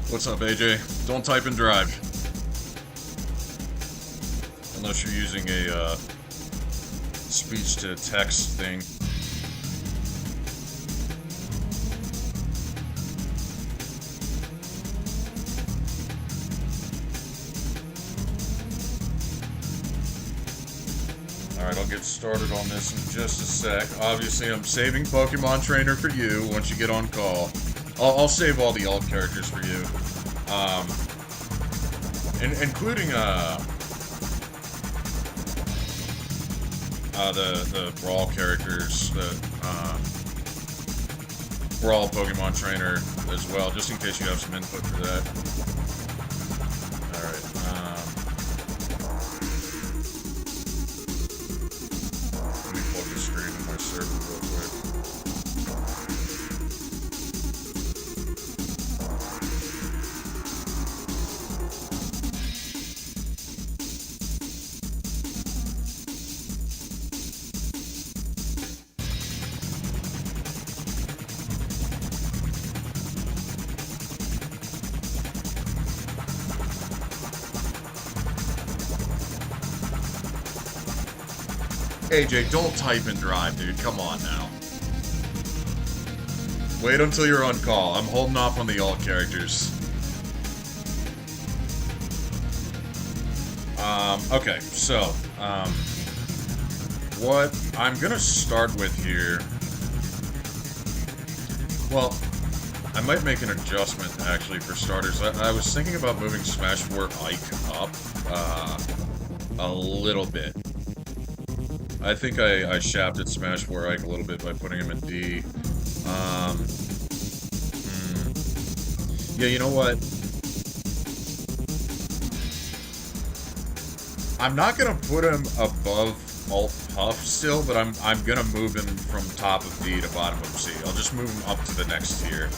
What's up, AJ? Don't type and drive. Unless you're using a speech-to-text thing. Alright, I'll get started on this in just a sec. Obviously, I'm saving Pokemon Trainer for you once you get on call. I'll save all the alt characters for you. Including, the Brawl characters, the, Brawl Pokemon Trainer as well, just in case you have some input for that. Alright, let me plug the stream in my server real quick. AJ, don't type and drive, dude. Come on now. Wait until you're on call. I'm holding off on the alt characters. Okay, so, what I'm gonna start with here... Well, I might make an adjustment, actually, for starters. I was thinking about moving Smash 4 Ike up, a little bit. I think I shafted Smash 4 Ike a little bit by putting him in D. Yeah, you know what? I'm not gonna put him above Alt Puff still, but I'm gonna move him from top of D to bottom of C. I'll just move him up to the next tier.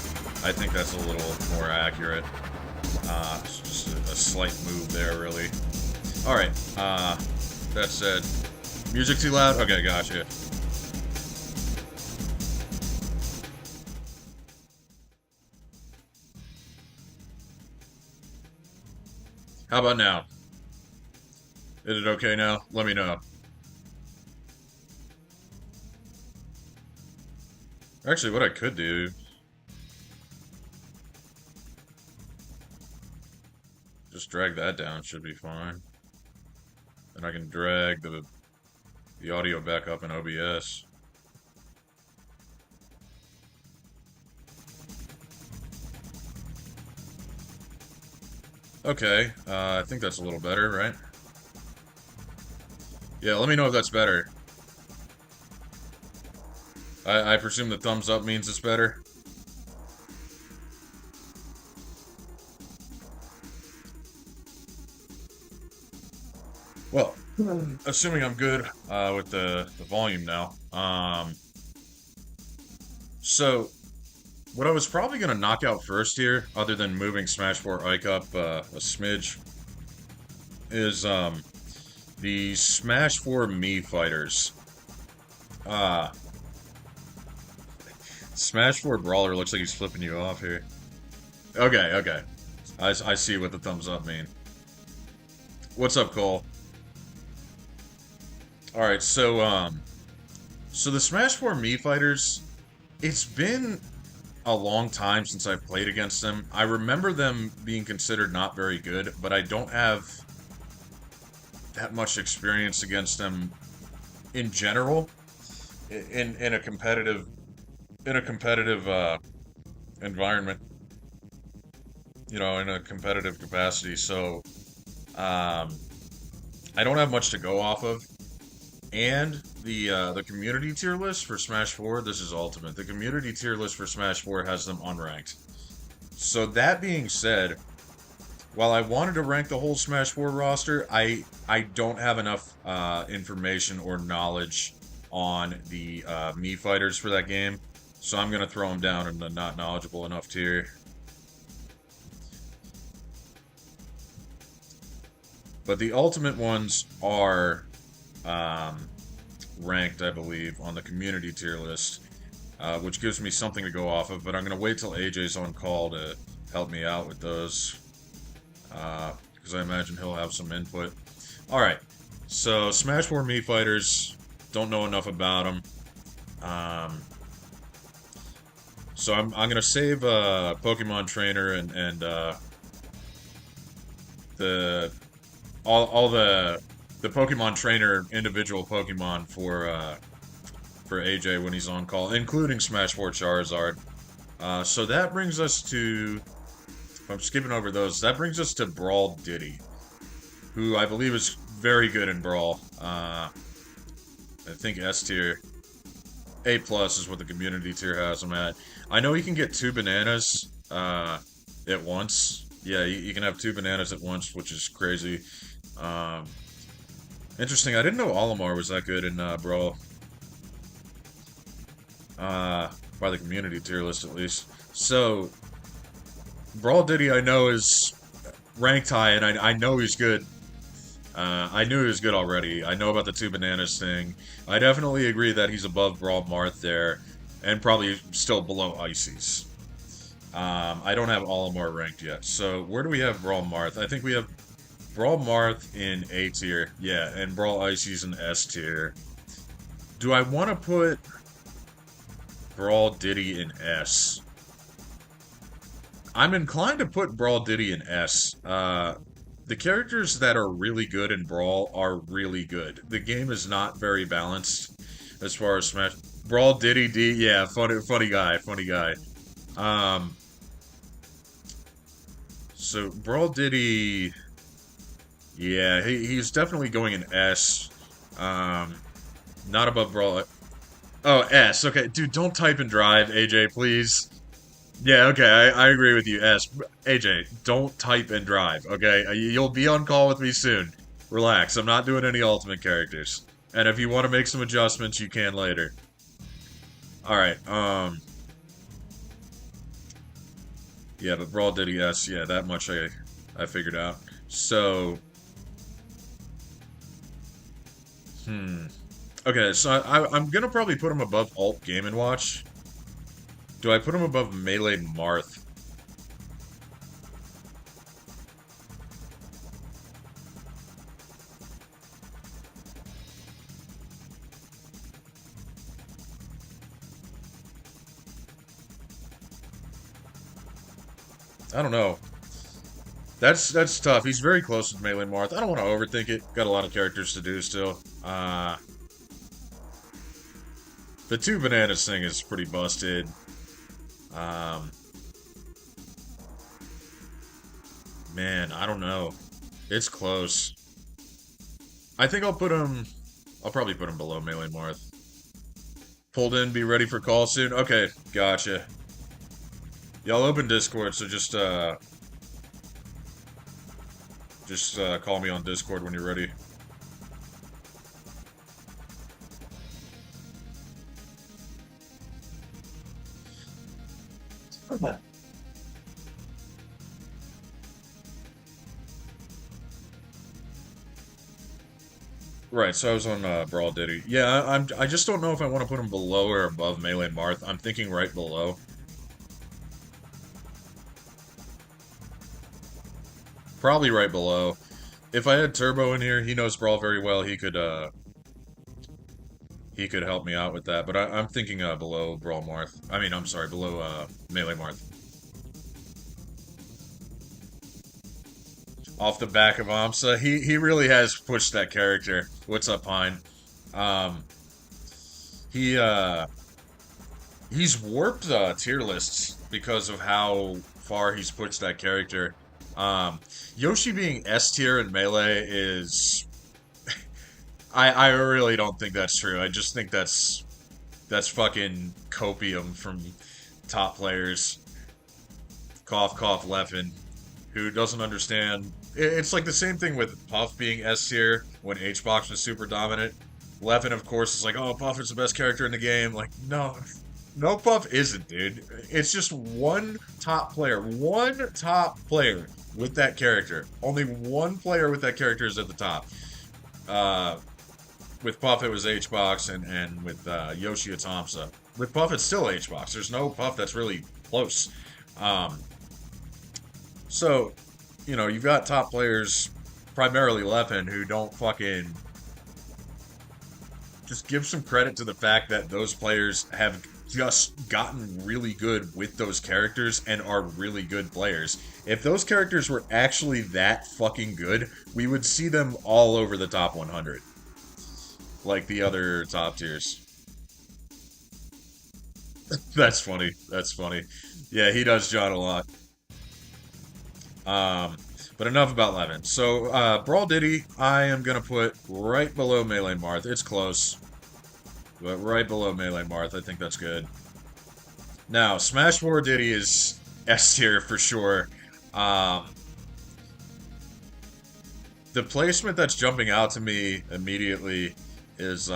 I think that's a little more accurate. It's just a slight move there, really. Alright, that said... Music too loud? Okay, gotcha. How about now? Is it okay now? Let me know. Actually, what I could do... Just drag that down, should be fine. And I can drag the audio back up in OBS. Okay, I think that's a little better, right? Yeah, let me know if that's better. I presume the thumbs up means it's better. Well, assuming I'm good with the volume now. So, what I was probably going to knock out first here, other than moving Smash 4 Ike up a smidge, is the Smash 4 Mii fighters. Smash 4 Brawler looks like he's flipping you off here. Okay, okay. I see what the thumbs up mean. What's up, Cole? Alright, so the Smash 4 Mii fighters, it's been a long time since I've played against them. I remember them being considered not very good, but I don't have that much experience against them in general in a competitive environment, you know, in a competitive capacity. So I don't have much to go off of. And the community tier list for Smash 4, this is Ultimate. The community tier list for Smash 4 has them unranked. So that being said, while I wanted to rank the whole Smash 4 roster, I don't have enough information or knowledge on the Mii fighters for that game. So I'm going to throw them down in the not knowledgeable enough tier. But the Ultimate ones are... ranked, I believe, on the community tier list, which gives me something to go off of, but I'm going to wait till AJ's on call to help me out with those. Because I imagine he'll have some input. Alright, so Smash 4 Mii Fighters, don't know enough about them. So I'm gonna save Pokemon Trainer and the all the Pokemon Trainer individual Pokemon for AJ when he's on call, including Smash 4 Charizard. So that brings us to, if I'm skipping over those, that brings us to Brawl Diddy, who I believe is very good in Brawl. I think S tier. A plus is what the community tier has him at. I know he can get 2 bananas at once. Yeah, you can have 2 bananas at once, which is crazy. Interesting. I didn't know Olimar was that good in Brawl. By the community tier list, at least. So, Brawl Diddy, I know, is ranked high, and I know he's good. I knew he was good already. I know about the 2 bananas thing. I definitely agree that he's above Brawl Marth there, and probably still below Ices. I don't have Olimar ranked yet. So, where do we have Brawl Marth? I think we have Brawl Marth in A tier. Yeah, and Brawl Ices in S tier. Do I want to put Brawl Diddy in S? I'm inclined to put Brawl Diddy in S. The characters that are really good in Brawl are really good. The game is not very balanced as far as Smash. Brawl Diddy D, yeah, funny guy. So Brawl Diddy, yeah, he's definitely going in S. Not above Brawl. Oh, S. Okay, dude, don't type and drive, AJ, please. Yeah, okay, I agree with you, S. AJ, don't type and drive, okay? You'll be on call with me soon. Relax, I'm not doing any ultimate characters. And if you want to make some adjustments, you can later. Alright, yeah, but Brawl Diddy S, yeah, that much I figured out. So... Okay, so I'm gonna probably put him above Alt Game & Watch. Do I put him above Melee Marth? I don't know. That's tough. He's very close with Melee Marth. I don't want to overthink it. Got a lot of characters to do still. The 2 bananas thing is pretty busted. Man, I don't know. It's close. I think I'll put him... I'll probably put him below Melee Marth. Pulled in, be ready for call soon? Okay, gotcha. Y'all open Discord, so just call me on Discord when you're ready. Okay. Right, so I was on Brawl Diddy. Yeah, I just don't know if I want to put him below or above Melee Marth. I'm thinking right below. Probably right below. If I had Turbo in here, he knows Brawl very well. He could help me out with that. But I'm thinking below Brawl Marth. I mean, I'm sorry, below Melee Marth. Off the back of Amsa, he really has pushed that character. What's up, Pine? He he's warped tier lists because of how far he's pushed that character. Yoshi being S tier in Melee is... I really don't think that's true. I just think that's fucking copium from top players. Cough, cough, Leffen, who doesn't understand. It's like the same thing with Puff being S tier when H-Box was super dominant. Leffen, of course, is like, oh, Puff is the best character in the game. Like, no, no, Puff isn't, dude. It's just one top player with that character. Only one player with that character is at the top. With Puff, it was H-Box, and with Yoshi, it's Amsa. With Puff, it's still H-Box. There's no Puff that's really close. So, you've got top players, primarily Leffen, who don't fucking just give some credit to the fact that those players have just gotten really good with those characters and are really good players. If those characters were actually that fucking good, we would see them all over the top 100, like the other top tiers. That's funny. That's funny. Yeah, he does John a lot. Um, but enough about Levin. So, Brawl Diddy, I am gonna put right below Melee Marth. It's close, but right below Melee Marth. I think that's good. Now, Smash 4 Diddy is S tier for sure. Um, the placement that's jumping out to me immediately is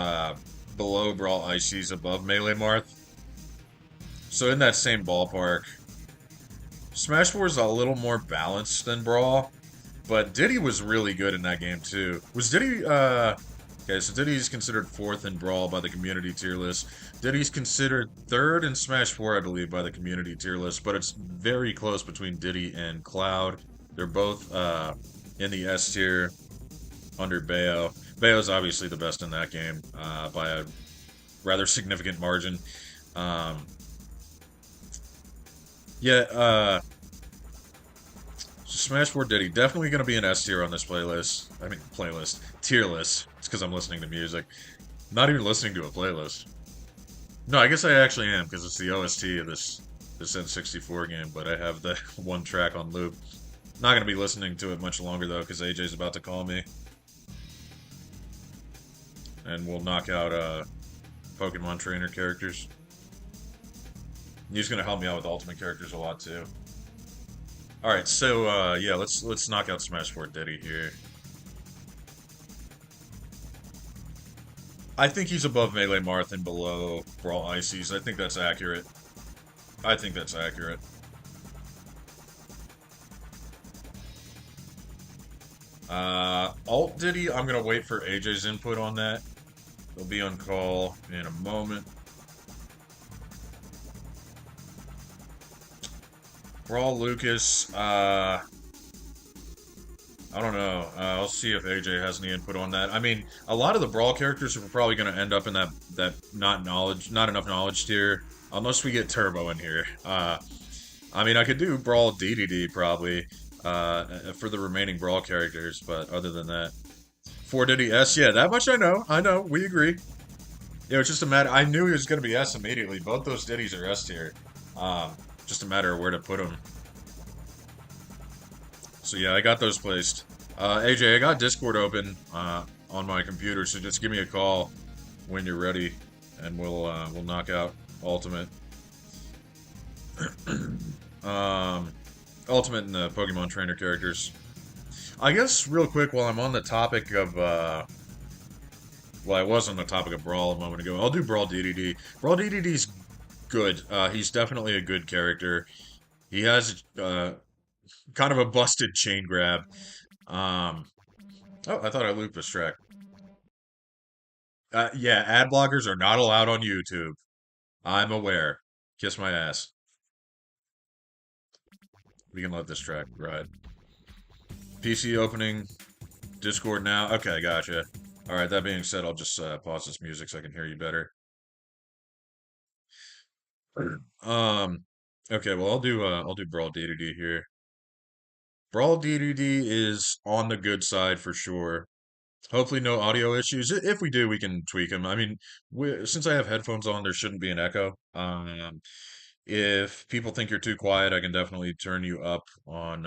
below Brawl Ices, above Melee Marth. So in that same ballpark, Smash 4 is a little more balanced than Brawl, but Diddy was really good in that game too. Was Diddy okay, so Diddy's considered fourth in Brawl by the community tier list. Diddy's considered third in Smash 4, I believe, by the community tier list, but it's very close between Diddy and Cloud. They're both in the S tier under Bayo. Bayo's obviously the best in that game by a rather significant margin. Um, yeah, Smash 4 Diddy definitely going to be an S tier on this playlist. I mean, playlist tier list. It's because I'm listening to music, not even listening to a playlist. No, I guess I actually am because it's the OST of this N64 game. But I have the one track on loop. Not going to be listening to it much longer though because AJ's about to call me, and we'll knock out Pokemon trainer characters. He's going to help me out with ultimate characters a lot too. All right, so yeah, let's knock out Smash 4 Diddy here. I think he's above Melee Marth and below Brawl Ices. I think that's accurate. I think that's accurate. Alt Diddy, I'm gonna wait for AJ's input on that. He'll be on call in a moment. Brawl Lucas, I don't know. I'll see if AJ has any input on that. I mean, a lot of the Brawl characters are probably gonna end up in that not enough knowledge tier, unless we get Turbo in here. I mean, I could do Brawl DDD probably for the remaining Brawl characters, but other than that, 4 Diddy S, yeah, that much I know. I know, we agree. Yeah, it's just a matter. I knew he was going to be S immediately. Both those Diddies are S tier. Um, just a matter of where to put them. So yeah, I got those placed. AJ, I got Discord open on my computer, so just give me a call when you're ready, and we'll knock out Ultimate. um, Ultimate and the Pokemon Trainer characters. I guess real quick while I'm on the topic of well, I was on the topic of Brawl a moment ago. I'll do Brawl DDD. Brawl DDD's good. He's definitely a good character. He has kind of a busted chain grab. Um, oh, I thought I looped this track. Yeah, ad blockers are not allowed on YouTube. I'm aware. Kiss my ass. We can let this track ride. PC opening, Discord now. Okay, gotcha. All right. That being said, I'll just pause this music so I can hear you better. Um. Okay. Well, I'll do Brawl DDD here. Brawl DDD is on the good side for sure. Hopefully, no audio issues. If we do, we can tweak them. I mean, since I have headphones on, there shouldn't be an echo. If people think you're too quiet, I can definitely turn you up on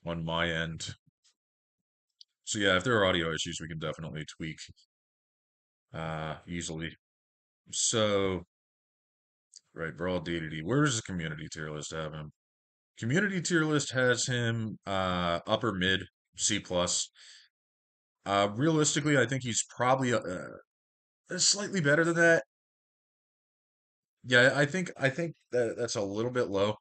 my end. So yeah, if there are audio issues, we can definitely tweak easily. So right, Brawl DDD. Where does the community tier list have him? Community tier list has him upper mid C plus. Realistically, I think he's probably slightly better than that. Yeah, I think that that's a little bit low.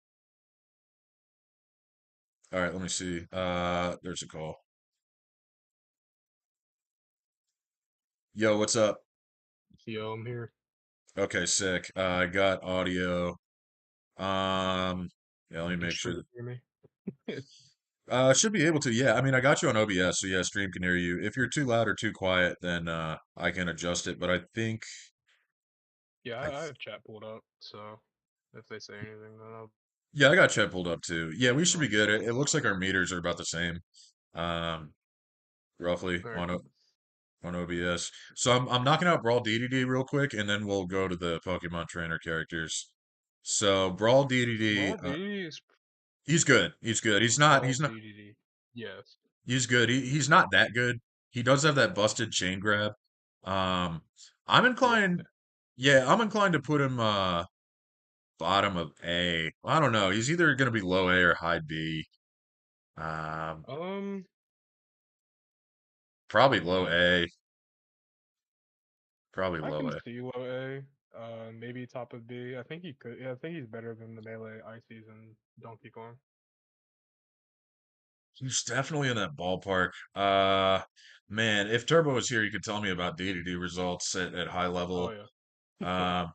All right, let me see. There's a call. Yo, what's up? Yo, I'm here. Okay, sick. I got audio. Um, yeah, let me You make sure sure you hear me? Should be able to. Yeah, I mean, I got you on OBS, so yeah, stream can hear you. If you're too loud or too quiet, then I can adjust it. But I think Yeah, I, I have chat pulled up, so if they say anything, then I'll yeah, I got Chet pulled up too. Yeah, we should I'll be good. respond. It looks like our meters are about the same, um, roughly All right. on OBS. So I'm knocking out Brawl DDD real quick, and then we'll go to the Pokemon trainer characters. So Brawl DDD, Brawl DDD is he's good. He's good. Brawl DDD. Yes. He's good. He's not that good. He does have that busted chain grab. Um, I'm Yeah. inclined, yeah, I'm inclined to put him bottom of A. I don't know. He's either going to be low A or high B. Um, Um, probably low A. Probably I low can A. see low A. Maybe top of B. I think he could. Yeah, I think he's better than the melee Ices and Donkey Kong. He's definitely in that ballpark. Man, if Turbo was here, he could tell me about DDD results at high Oh level. yeah. Um,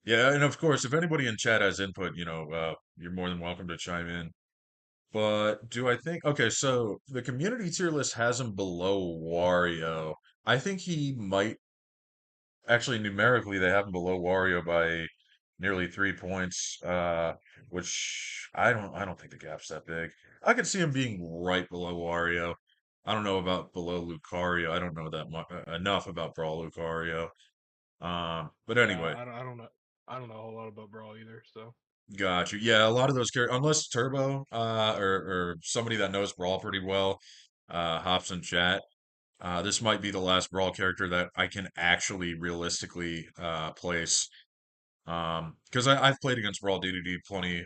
yeah, and of course, if anybody in chat has input, you're more than welcome to chime in. But do I think okay, so the community tier list has him below Wario. I think he might actually numerically they have him below Wario by nearly 3 points, which I don't think the gap's that big. I could see him being right below Wario. I don't know about below Lucario. I don't know that much enough about Brawl Lucario. But Yeah, anyway, I don't know. I don't know a whole lot about Brawl either. So got you. Yeah, a lot of those characters, unless Turbo, or somebody that knows Brawl pretty well, hops in chat. This might be the last Brawl character that I can actually realistically place. Because I've played against Brawl DDD plenty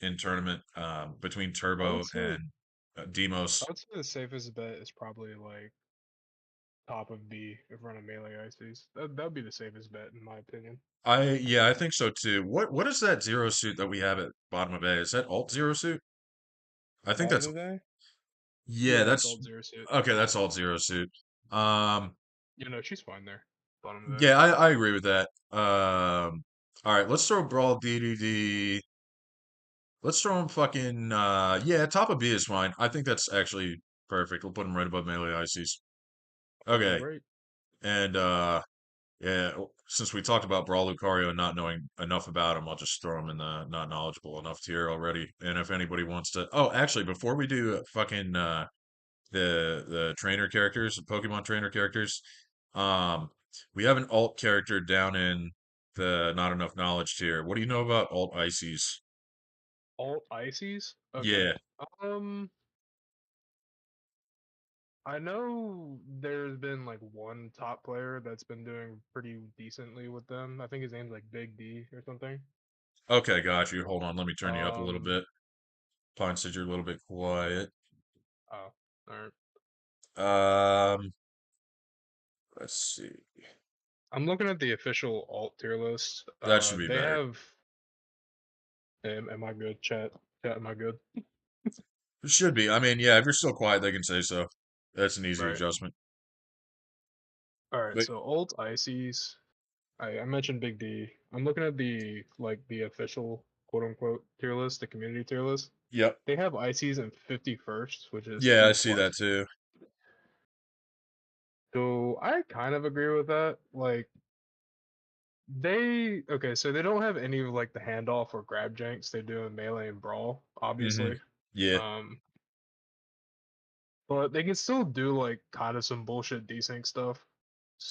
in tournament between I would Turbo say and Demos. the safest bet is probably like top of B if running melee Ices. That'd be the safest bet in my opinion. Yeah, I think so too. What is that zero suit that we have at bottom of A? Is that alt zero suit? I think Bottom that's of A? yeah, Yeah, that's that's old zero suit. okay, that's alt zero suit. Um, You know, she's fine there. Bottom of A. yeah, I agree with that. All right, let's throw Brawl DDD. Let's throw him fucking yeah, top of B is fine. I think that's actually perfect. We'll put him right above Melee Ices. All Okay. right. And yeah, since we talked about Brawl Lucario and not knowing enough about him, I'll just throw him in the not knowledgeable enough tier already. And if anybody wants to oh, actually before we do fucking the trainer characters, the Pokemon trainer characters, um we have an alt character down in the not enough knowledge tier. What do you know about alt Ices? Alt Ices? Okay. Yeah. Um, I know there's been like one top player that's been doing pretty decently with them. I think his name's like Big D or something. Okay, got you. Hold on, let me turn you up a little Um, bit. Pine said you're a little bit quiet. oh, all right. Um, let's see. I'm looking at the official alt tier list. That should be They better. have. Am I good, chat? Chat, am I good? It should be. I mean, yeah, if you're still quiet, they can say so. That's an easy Right. adjustment. All right. But So alt Ices. I mentioned Big D. I'm looking at the official quote unquote tier list, the community tier list. yep. They have Ices in 51st, which is Yeah, I C see that plus. too. So I kind of agree with that. Like they okay, so they don't have any of like the handoff or grab janks they do in Melee and Brawl, Hmm. obviously. Yeah. Um, but they can still do like kind of some bullshit desync stuff.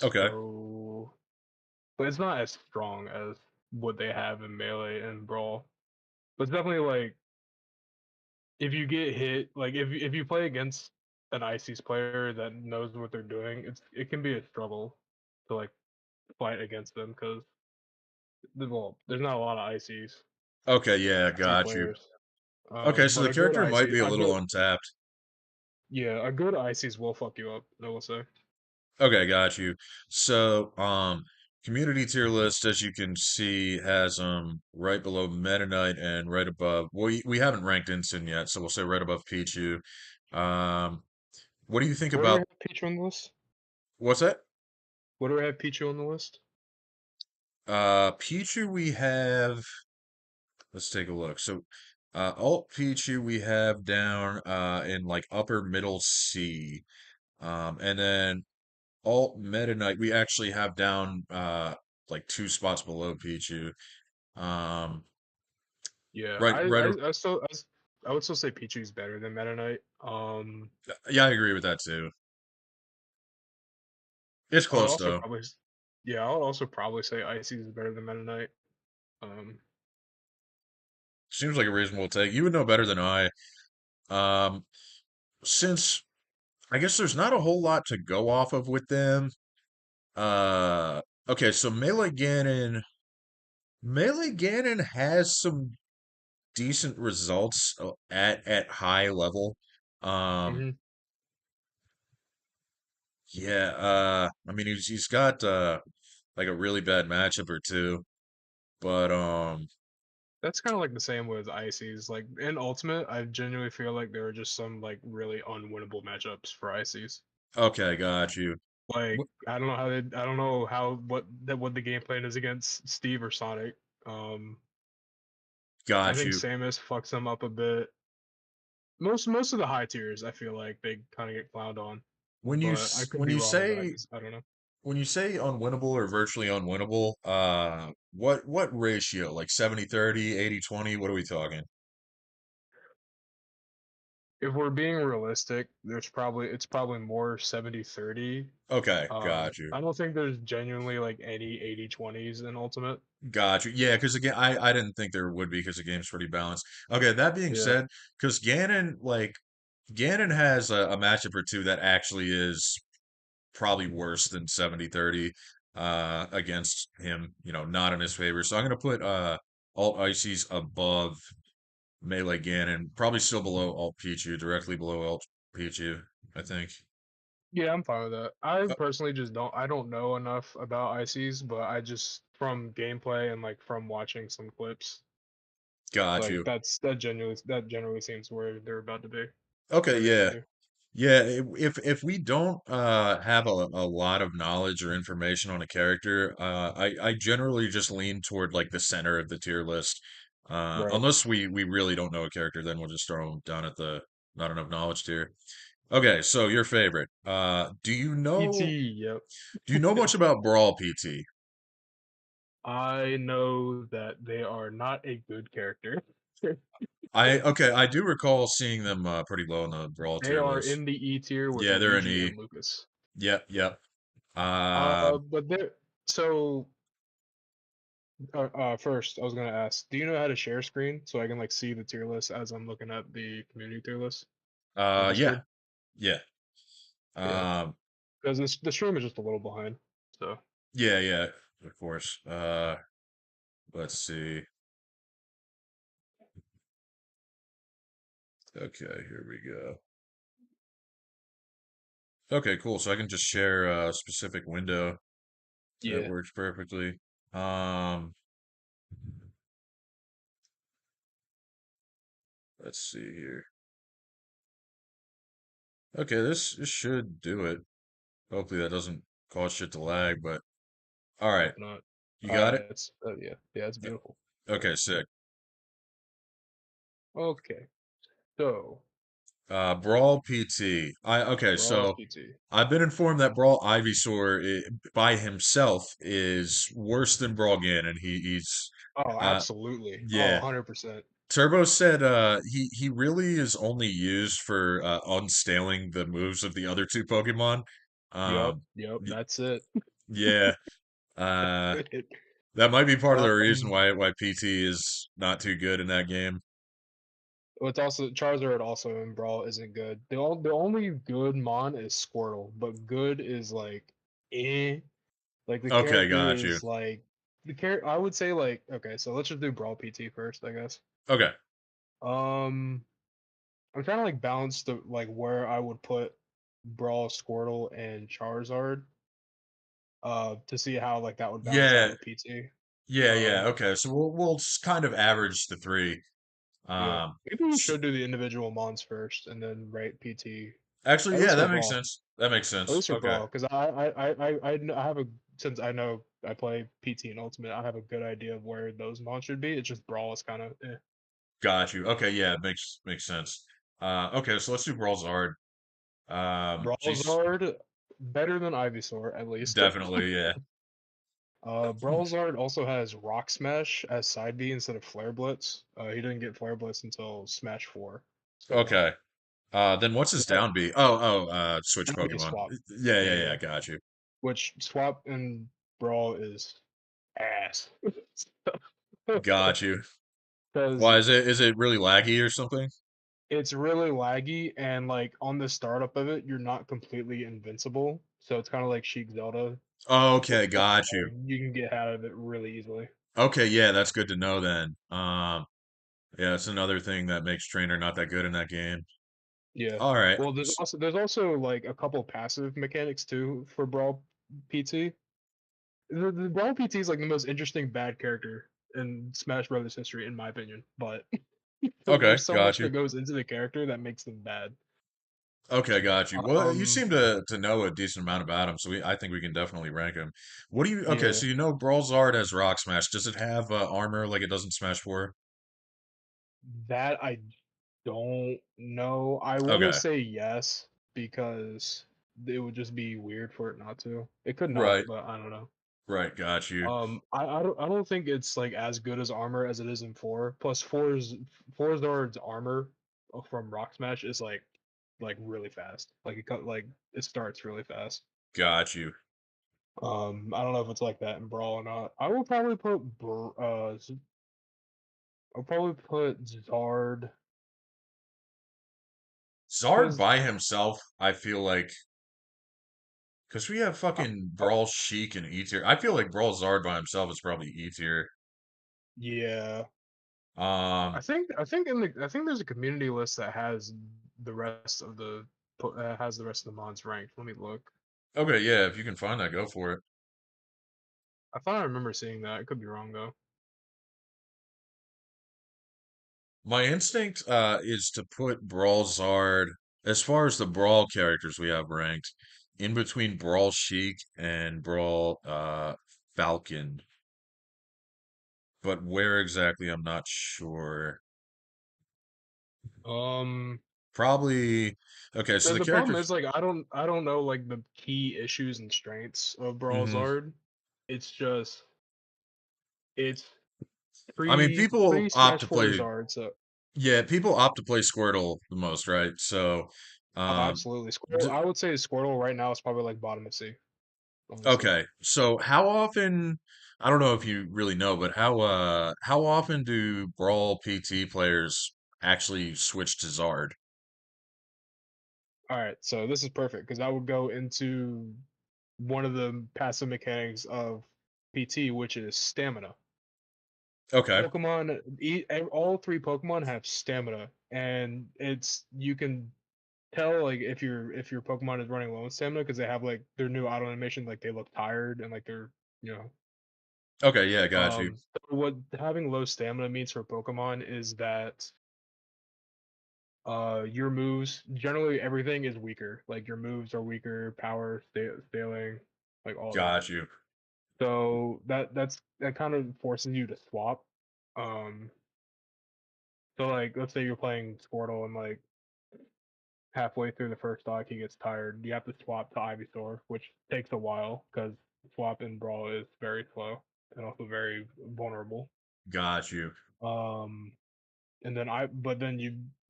Okay. So, but it's not as strong as what they have in Melee and Brawl. But it's definitely like if you get hit, like if you play against an ICs player that knows what they're doing, it can be a struggle to like fight against them because well, there's not a lot of Okay, yeah, IC got you. players. Okay, so But the a good character might IC, be a a little good untapped. yeah, a good ICs will fuck you up. I will say. Okay, got you. So, community tier list, as you can see, has right below Meta Knight and right above. We haven't ranked Instant yet, so we'll say right above Pichu. Um, what do you think Where do we about have Pichu on the list? what's that? Where do we have Pichu on the list? Pichu we have. Let's take a look. So Alt Pichu we have down in like upper middle C. And then Alt Meta Knight we actually have down like two spots below Pichu. Um, Yeah, right, right. I would still say Pichu's better than Meta Knight. Yeah, I agree with that too. It's I would close also though. probably, yeah, I would also probably say Ices is better than Meta Knight. Um, Seems like a reasonable take. You would know better than I. Um, since I guess there's not a whole lot to go off of with them. Uh, okay, so Melee Ganon has some decent results at high level. Um, mhm. yeah, I mean he's got like a really bad matchup or two, but That's kind of like the same with Ices. Like in Ultimate, I genuinely feel like there are just some like really unwinnable matchups for Ices. okay, got you. Like Wh- I don't know how what the game plan is against Steve or Sonic. Um, I Got think you. Samus fucks them up a bit. Most of the high tiers, I feel like they kind of get clowned on, but I could When be you wrong with that say because I don't know. when you say unwinnable or virtually unwinnable, what ratio? Like 70-30, 80-20, what are we talking? If we're being realistic, it's probably more 70-30. Okay, got you. I don't think there's genuinely like any 80-20s in Ultimate. Got you. Yeah, because again, I didn't think there would be because the game's pretty balanced. Okay, that being Yeah. said, because Ganon has a matchup or two that actually is probably worse than 70-30 against him, not in his favor. So I'm gonna put Alt Ices above Melee Ganon, probably still below Alt Pichu, directly below Alt Pichu, I think. Yeah, I'm fine with that. I Uh, personally just don't know enough about ICs, but I just from gameplay and like from watching some clips, got like you. that generally seems where they're about to be, Okay, where they're gonna yeah. be. Yeah, if we don't have a lot of knowledge or information on a character, I generally just lean toward like the center of the tier list. Right. Unless we really don't know a character, then we'll just throw them down at the not enough knowledge tier. Okay, so your favorite. PT, yep. Do you know much about Brawl PT? I know that they are not a good character. I do recall seeing them pretty low on the Brawl They tier are list. in the E tier with Yeah, they're an Luigi E. and Lucas. Yep, yep. Um, But they're so first, I was gonna ask, do you know how to share screen so I can like see the tier list as I'm looking at the community tier list in yeah, Discord? yeah. Yeah, Um, because the stream is just a little behind. So yeah, yeah, of course. Let's see. Okay, here we go. Okay, cool. So I can just share a specific window. That yeah, works perfectly. Um, let's see here. Okay, this should do it. Hopefully that doesn't cause shit to lag, but all right. hope not. You got it? It's yeah, it's beautiful. Okay, sick. Okay, so Brawl PT. Okay, Brawl's so PT. I've been informed that Brawl Ivysaur by himself is worse than Brawl Ganon. He's Oh, uh absolutely. Oh, yeah. 100%. Turbo said he really is only used for unstaling the moves of the other two Pokemon. Yep, Um yep, y- that's it. yeah. Uh that might be part of the reason Um, why PT is not too good in that game. It's also Charizard also in Brawl isn't good. The only good Mon is Squirtle, but good is like eh. Like the Okay, character got you. is like the character. I would say like okay, so let's just do Brawl PT first, I guess. Okay. Um, I'm trying to like balance the like where I would put Brawl, Squirtle, and Charizard. To see how like that would balance out Yeah, with PT. yeah. Um, Okay, so we'll just kind of average the three. yeah, Um, maybe we s- should do the individual Mons first and then rate PT. Actually, At yeah, least for that makes Brawl. sense. That makes At sense. least for Okay. Brawl, because I have a since I know I play PT and Ultimate, I have a good idea of where those mons should be. It's just Brawl is kind of Got you. Okay, yeah, makes sense. Okay, so let's do Brawl Zard. She's Brawlzard, better than Ivysaur, at least. definitely, yeah. Brawlzard also has Rock Smash as side B instead of Flare Blitz. He didn't get Flare Blitz until Smash 4. So, Okay. Then what's his yeah, down B? Oh, switch Immediate Pokemon. Swap. Yeah, Yeah, yeah, yeah. yeah, got you. Which Swap and Brawl is ass. Got you. Because Why is it really laggy or something? it's really laggy, and like on the startup of it, you're not completely invincible. So it's kind of like Sheik Zelda, Okay, where got you. you can get out of it really easily. Okay, yeah, that's good to know then. Yeah, that's another thing that makes Trainer not that good in that game. Yeah. All right. Well, there's also like a couple passive mechanics too for Brawl PT. The Brawl PT is like the most interesting bad character in Smash Brothers history, in my opinion. But Okay, there's so got much you. that goes into the character that makes them bad. Okay, got you. Well, you Um, seem to know a decent amount about him, so I think we can definitely rank him. What do you? Okay, yeah, so you know Brawl Zard has Rock Smash. Does it have armor like it does in Smash 4? that I don't know. I want to Okay, say yes because it would just be weird for it not to. It could not, right, but I don't know. right, got you. I don't think it's like as good as armor as it is in four. Plus four Zord's armor from Rock Smash is like really fast. Like like it starts really fast. Got you. I don't know if it's like that in Brawl or not. I will probably put I'll probably put Zard Zard because by himself, I feel like, because we have I, fucking I, Brawl Sheik and E tier. I feel like Brawl Zard by himself is probably E tier. yeah, Um, I think there's a community list that has the rest of the has the rest of the mods ranked. Let me look. okay, yeah, if you can find that, go for it. I thought I remember seeing that. I could be wrong though. My instinct is to put Brawl Zard, as far as the Brawl characters we have ranked, in between Brawl Sheik and Brawl Falcon. But where exactly, I'm not sure. Um, Probably okay, so because the the problem characters. is like I don't know like the key issues and strengths of hmm Brawlzard. It's just it's I mean, people pre opt Smash to 4 play. Zard, so Yeah, people opt to play Squirtle the most, right? So, oh, um, absolutely Squirtle. d I would say Squirtle right now is probably like bottom of C, honestly. okay. So, how often? I don't know if you really know, but how often do Brawl PT players actually switch to Zard? All right, so this is perfect because I would go into one of the passive mechanics of PT, which is stamina. Okay, All three Pokemon have stamina, and it's you can tell like if your Pokemon is running low on stamina because they have like their new auto animation, like they look tired and like they're you know okay, yeah, got you. what having low stamina means for Pokemon is that your moves generally everything is weaker. Like your moves are weaker, power, scaling, like all that. Got you. So that kind of forces you to swap. Um, so like let's say you're playing Squirtle and like halfway through the first stock he gets tired. You have to swap to Ivysaur, which takes a while because swap in Brawl is very slow and also very vulnerable. Got you. Um, and then but then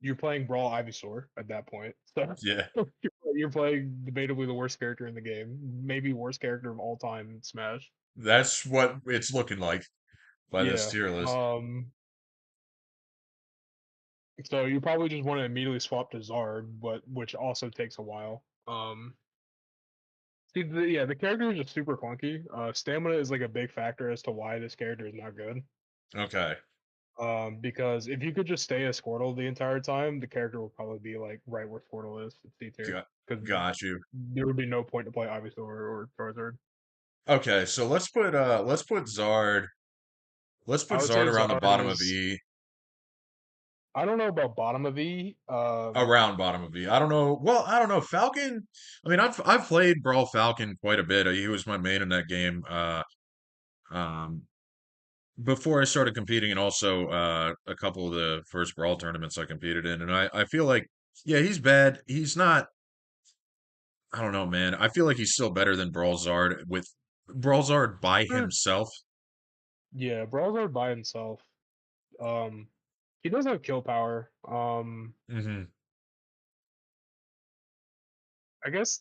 you're playing Brawl Ivysaur at that point, so Yeah, you're playing debatably the worst character in the game, maybe worst character of all time in Smash. that's what it's looking like by this Yeah. tier list. So you probably just want to immediately swap to Zard, but which also takes a while. See, the character is just super clunky. Stamina is like a big factor as to why this character is not good. Okay, Because if you could just stay as Squirtle the entire time, the character will probably be like right where Squirtle is, C tier. got Because got you. there would be no point to play Ivysaur or Charizard. Okay, so let's put Zard. Let's I put would Zard say around the Zard bottom of is. E. I don't know about bottom of E. Around bottom of E. I don't know. Well, I don't know. Falcon. I mean, I've played Brawl Falcon quite a bit. He was my main in that game. Um, before I started competing, and also a couple of the first Brawl tournaments I competed in, and I feel like, yeah, he's bad. He's not. I don't know, man. I feel like he's still better than Brawl Zard with Brawl Zard by Eh, himself. yeah, Brawlzard by himself. Um, he does have kill power. Hmm. I guess,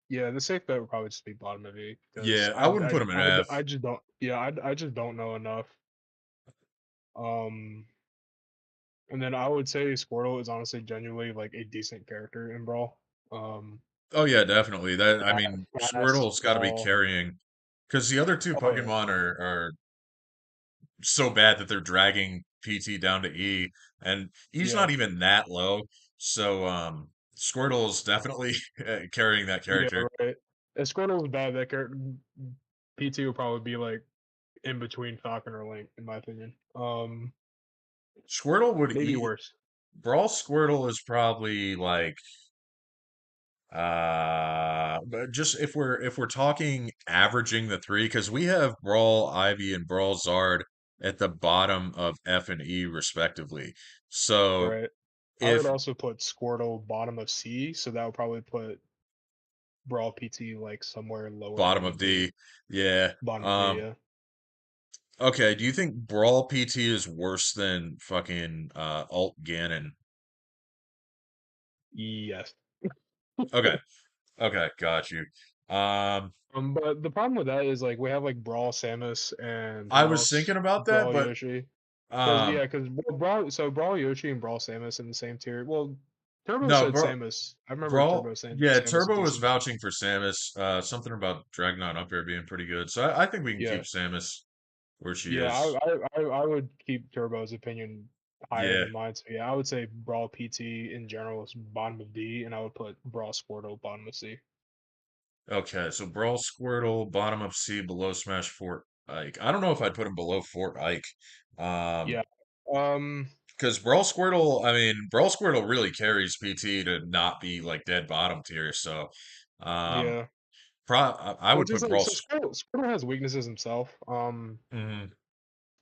yeah, the safe bet would probably just be bottom of E because Yeah, I wouldn't put him in F. I just don't. Yeah, I just don't know enough. Um, and then I would say Squirtle is honestly genuinely like a decent character in Brawl. Um, Oh yeah, definitely. That I mean, fast, Squirtle's got to be tall. carrying because the other two Oh yeah, Pokemon are so bad that they're dragging PT down to E, and E's yeah, not even that low. So Squirtle's definitely carrying that yeah, character. right. If Squirtle was bad, that character PT would probably be like in between Falcon or Link, in my opinion. Squirtle would Maybe E worse. Brawl Squirtle is probably like but just if we're talking averaging the three, because we have Brawl Ivy and Brawl Zard at the bottom of F and E respectively. So Right. I would if also put Squirtle bottom of C, so that would probably put Brawl PT like somewhere lower bottom than of D. D, yeah. Bottom of D, Um, yeah. okay, do you think Brawl PT is worse than fucking Alt Ganon? Yes. Okay, okay, got you. Um, But the problem with that is like we have like Brawl Samus and I who was else? thinking about that, Brawl but Yoshi. Because um, yeah, because Brawl so Brawl Yoshi and Brawl Samus in the same tier. Well, Turbo no, said bro. Samus. I remember Brawl, Turbo saying yeah, Samus is Turbo was decent. vouching for Samus. Something about Dragonite up here being pretty good. So I think we can keep Yeah, Samus where she yeah. is. I would keep Turbo's opinion higher Yeah. than mine. So yeah, I would say Brawl PT in general is bottom of D, and I would put Brawl Squirtle bottom of C. Okay, so Brawl Squirtle, bottom of C, below Smash Fort Ike. I don't know if I'd put him below Fort Ike. Yeah. Um. Because Brawl Squirtle, I mean, Brawl Squirtle really carries PT to not be like dead bottom tier. So, um, Yeah. I Well, would just put like Brawl. so, Squirtle has weaknesses himself. Mhm.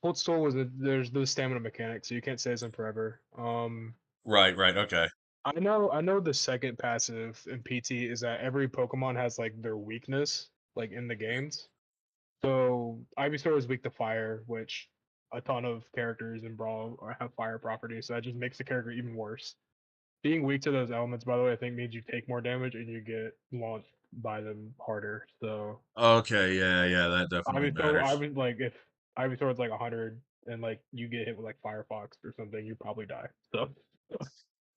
Toadstool was there's the stamina mechanic, so you can't stay in forever. Right, right, okay. I know the second passive in PT is that every Pokemon has like their weakness, like in the games. So Ivysaur is weak to fire, which a ton of characters in Brawl have fire properties, so that just makes the character even worse. Being weak to those elements, by the way, I think means you take more damage and you get launched by them harder. So Okay, yeah, yeah, that definitely I matters. would like if Ivysaur is like 100 and like you get hit with like Firefox or something, you probably die. So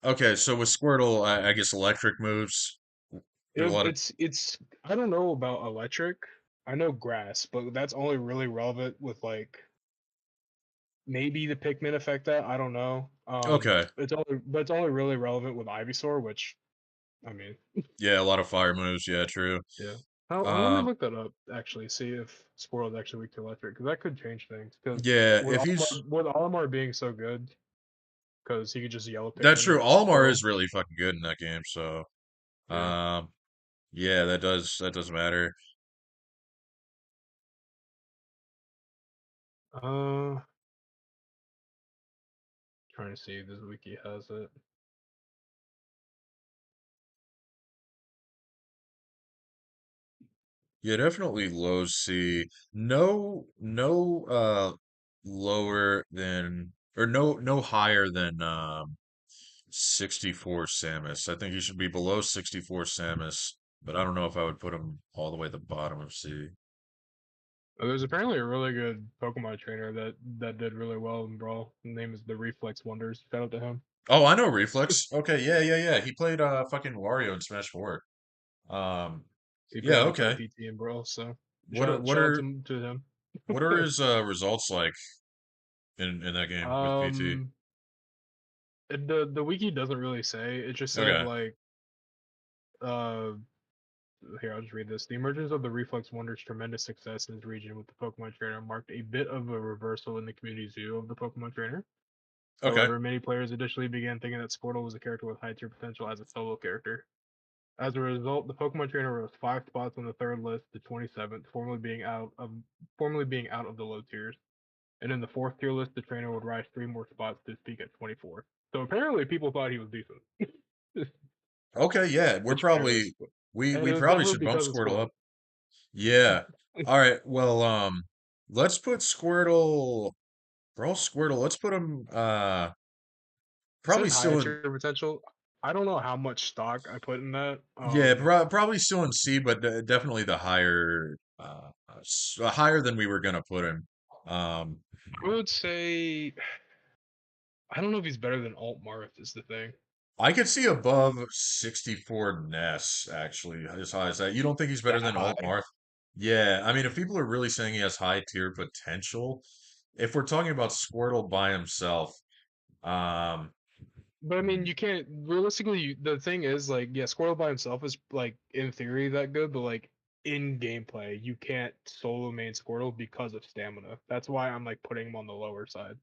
Okay, so with Squirtle, I guess electric moves do a lot of. it's I don't know about electric. I know grass, but that's only really relevant with like maybe the Pikmin effect that I don't know. Okay, It's only really relevant with Ivysaur, which I mean, yeah, a lot of fire moves. Yeah, true. yeah. Let me Um, look that up actually, see if Squirrel is actually weak to electric, because that could change things. Because yeah, if he's With Olimar being so good, because he could just yell at that's Pikmin, true. Olimar Squirtle. is really fucking good in that game. So, Yeah. um, yeah, that does matter. Uh, trying to see if this wiki has it. Yeah, definitely low C. No, no, lower than or no higher than 64 Samus. I think he should be below 64 Samus, but I don't know if I would put him all the way at the bottom of C. There's apparently a really good Pokemon trainer that did really well in Brawl. His name is the Reflex Wonders. Shout out to him. Oh, I know Reflex. Okay, yeah, yeah, yeah. He played fucking Wario in Smash 4. Um, yeah, He played okay. PT in Brawl, so What are what shout out are to him. what are his results like in that game with PT? um, the wiki doesn't really say. It just said Okay. like uh here I'll just read this. The emergence of the Reflex Wonder's tremendous success in his region with the Pokemon trainer marked a bit of a reversal in the community's view of the Pokemon trainer. Okay. However, many players additionally began thinking that Squirtle was a character with high tier potential as a solo character. As a result, the Pokemon Trainer rose 5 spots on the third list to 27th, formerly being out of the low tiers. and in the fourth tier list, the trainer would rise 3 more spots to peak at 24. So apparently, people thought he was decent, Okay, yeah, we're which fair. probably And it we was probably definitely should bump because of Squirtle up. Squirtle. Yeah. All right. Well, let's put Squirtle, bro, Squirtle. Let's put him It says probably higher still in. tier potential. I don't know how much stock I put in that. Yeah, probably still in C, but definitely the higher, higher than we were gonna put him. Um, I would say I don't know if he's better than Alt Marth is the thing. I could see above 64 Ness actually, as high as that. You don't think he's better That than high. Altmark? Yeah, I mean, if people are really saying he has high tier potential, if we're talking about Squirtle by himself, um, But I mean, hmm, you can't realistically. The thing is, like, yeah, Squirtle by himself is like in theory that good, but like in gameplay, you can't solo main Squirtle because of stamina. That's why I'm like putting him on the lower side.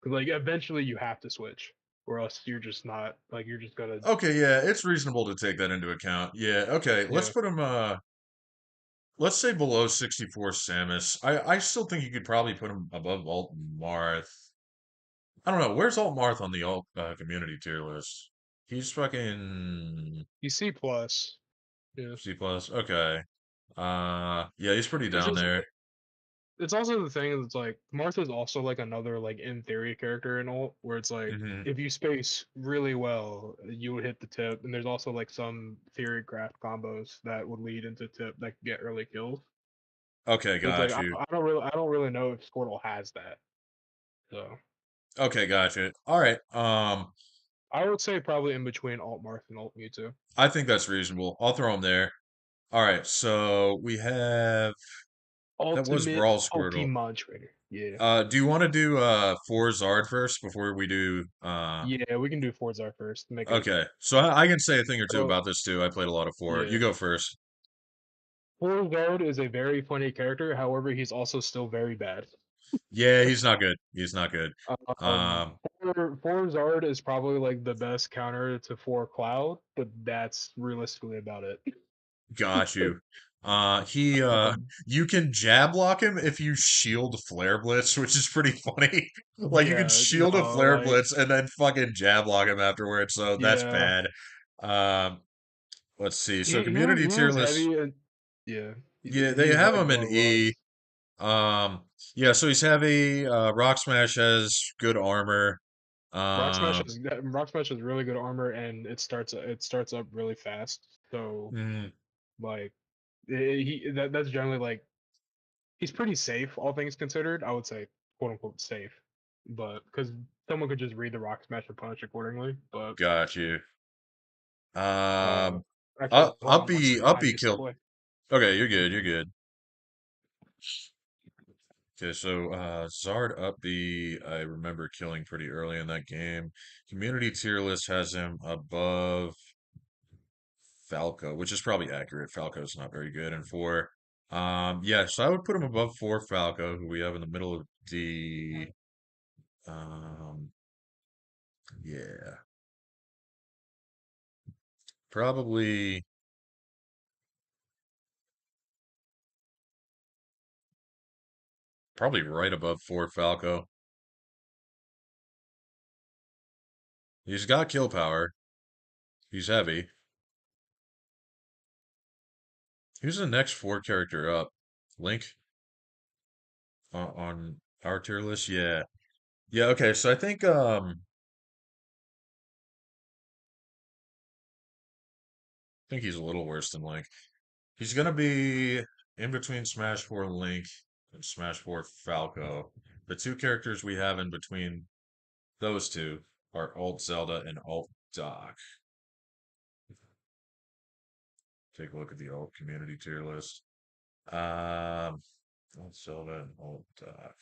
Because like eventually you have to switch, or else you're just not like you're just gonna okay, yeah, it's reasonable to take that into account. Yeah, okay, let's yeah. put him, let's say below 64 Samus. I still think you could probably put him above Altmarth. I don't know, where's Altmarth on the alt community tier list? He's fucking You C plus. Yeah. C plus. Okay. Yeah, he's pretty It's down just there. it's also the thing that's like Martha's also like another like in theory character in ult where it's like Hmm. if you space really well you would hit the tip and there's also like some theory craft combos that would lead into tip that can get early kills. Okay, So it's like got you. I don't really know if Squirtle has that. So Okay, got you. All right. I would say probably in between Alt Marth and Alt Mewtwo. I think that's reasonable. I'll throw him there. All right. So we have that was Ultimate Brawl Squirtle. Pokemon Trainer. Yeah. Do you want to do four Zard first before we do Yeah, we can do Forza first. Make it okay. So I can say a thing or two so about this too. I played a lot of four. You yeah. go first. Forza is a very funny character, however, he's also still very bad. Yeah, he's not good. He's not good. Um, Um, four Zard is probably like the best counter to four Cloud, but that's realistically about it. got you. He Um, you can jab block him if you shield Flare Blitz, which is pretty funny. Like you can yeah, shield a no, Flare like Blitz and then fucking jab block him afterwards, so that's yeah, bad. Um, let's see. So community he tier was list, heavy and yeah, yeah, he they was have heavy him in while it E. was. Yeah, so he's heavy. Rock Smash has good armor. Um, Rock Smash has really good armor and it starts up really fast. So mm, like that's generally like he's pretty safe, all things considered. I would say, quote unquote, safe, but because someone could just read the rock smash and punish accordingly. But got you. uh, Um, actually, hold up on one B, second. up I B need to step kill. away. Okay, you're good. You're good. Okay, so Zard Upbeat, I remember killing pretty early in that game. Community tier list has him above Falco, which is probably accurate. Falco's not very good. And four, yeah, so I would put him above four Falco, who we have in the middle of D. Um, yeah, probably, probably right above four Falco. He's got kill power. He's heavy. Who's the next four character up? Link on our tier list? Yeah. Yeah, okay. So I think he's a little worse than Link. He's gonna be in between Smash 4 Link and Smash 4 Falco. The two characters we have in between those two are Alt Zelda and Alt Doc. Take a look at the alt community tier list. Um, Alt Zelda and Alt Doc.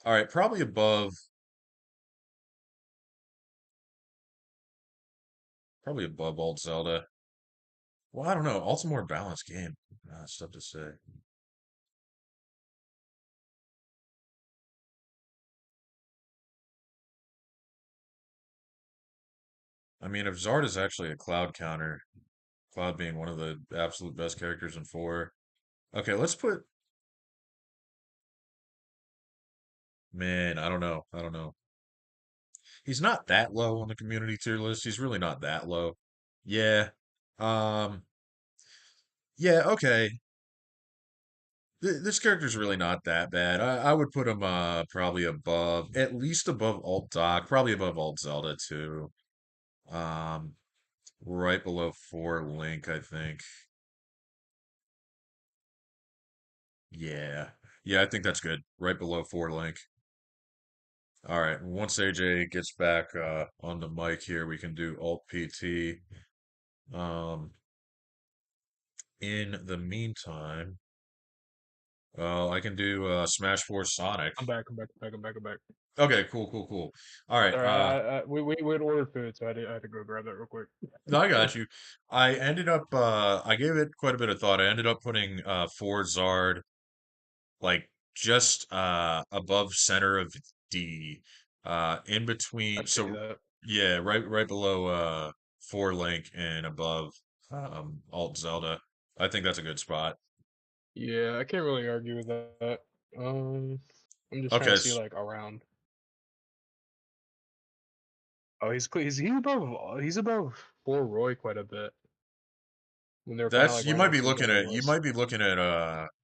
All right, probably above Alt Zelda. Well, I don't know. Alt's a more balanced game. It's tough to say. I mean, if Zard is actually a Cloud counter, Cloud being one of the absolute best characters in four. Okay, let's put. Man, I don't know. I don't know. He's not that low on the community tier list. He's really not that low. Yeah. Um. Yeah. Okay. This character's really not that bad. I would put him probably above, at least above Alt Doc, probably above Alt Zelda too. Um, right below four Link, I think. Yeah. Yeah, I think that's good. Right below four Link. All right. Once AJ gets back on the mic here, we can do Alt PT. Um, in the meantime, I can do Smash 4 Sonic. I'm back. I'm back. I'm back. I'm back. I'm back. Okay, cool, cool, cool. All right. Sorry, we had ordered food, so I had to go grab that real quick. No, I got you. I ended up I gave it quite a bit of thought. I ended up putting four Zard like just above center of D. In I between, see so that. yeah, right below four Link and above Alt Zelda. I think that's a good spot. Yeah, I can't really argue with that. I'm just trying Okay, to see like around. Oh, he's above poor Roy quite a bit when they're kind of that's like you right might be next to each looking other at you list. might be looking at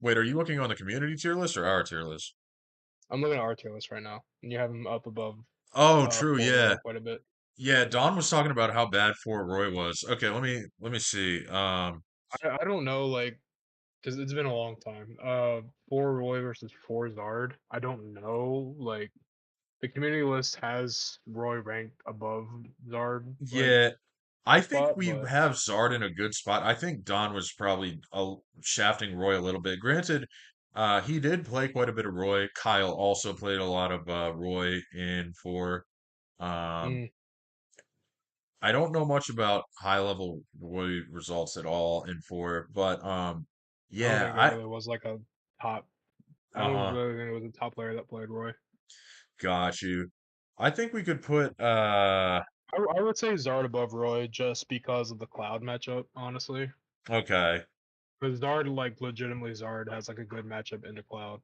wait, are you looking on the community tier list or our tier list? I'm looking at our tier list right now, and you have him up above Oh, true, poor yeah. Roy quite a bit. Yeah, Don was talking about how bad Fort Roy was. Okay, let me see. I don't know like because it's been a long time. Poor Roy versus four Zard. I don't know like the community list has Roy ranked above Zard like Yeah, I think spot, we but have Zard in a good spot. I think Don was probably shafting Roy a little bit. Granted, he did play quite a bit of Roy. Kyle also played a lot of Roy in four. Um, mm, I don't know much about high level Roy results at all in four, but I don't yeah, think there really was like a top. I don't uh-huh, really think it was a top player that played Roy. got you. I think we could put I would say Zard above Roy just because of the Cloud matchup, honestly. okay. Because Zard, like, legitimately, Zard has like a good matchup in the Cloud.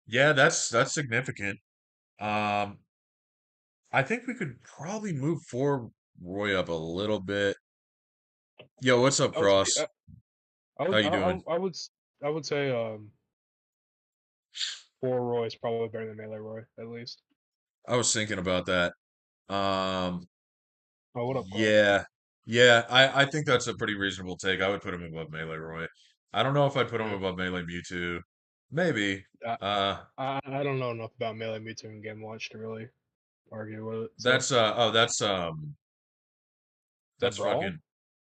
Yeah, that's significant. Um, I think we could probably move forward Roy up a little bit. Yo, what's up, I would say, Cross? I How would, you doing? I would say, for Roy is probably better than Melee Roy, at least. I was thinking about that. Um, Oh, what up, Cross? yeah, yeah, I think that's a pretty reasonable take. I would put him above Melee Roy. I don't know if I'd put him Yeah. above Melee Mewtwo. Maybe. I, Uh, I don't know enough about Melee Mewtwo and Game Watch to really argue with it. So, is that's oh, that that's Brawl? fucking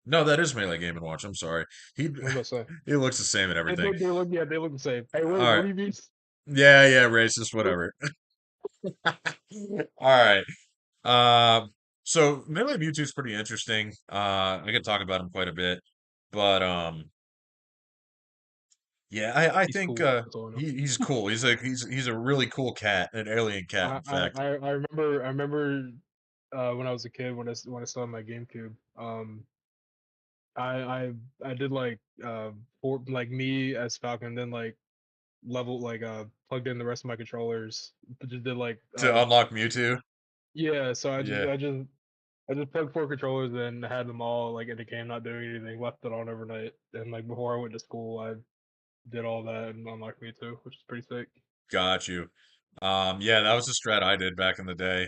no, that is Melee Game and Watch. I'm sorry. He What was I say? he looks the same and everything. They look, yeah, they look the same. Hey, All what right. do you mean? Yeah, yeah, racist, whatever. All right. So Melee Mewtwo's pretty interesting. I could talk about him quite a bit, but yeah, I He's think cool. That's all I know. he's cool. He's a really cool cat, an alien cat, in fact. I remember when I was a kid when I still had my GameCube. I I did like for like me as Falcon, then like level like plugged in the rest of my controllers. Just did like To unlock Mewtwo. yeah. So Yeah, I just plugged four controllers in, had them all like in the game, not doing anything. Left it on overnight, and like before I went to school, I did all that and unlocked me too, which is pretty sick. got you. Yeah, that was a strat I did back in the day.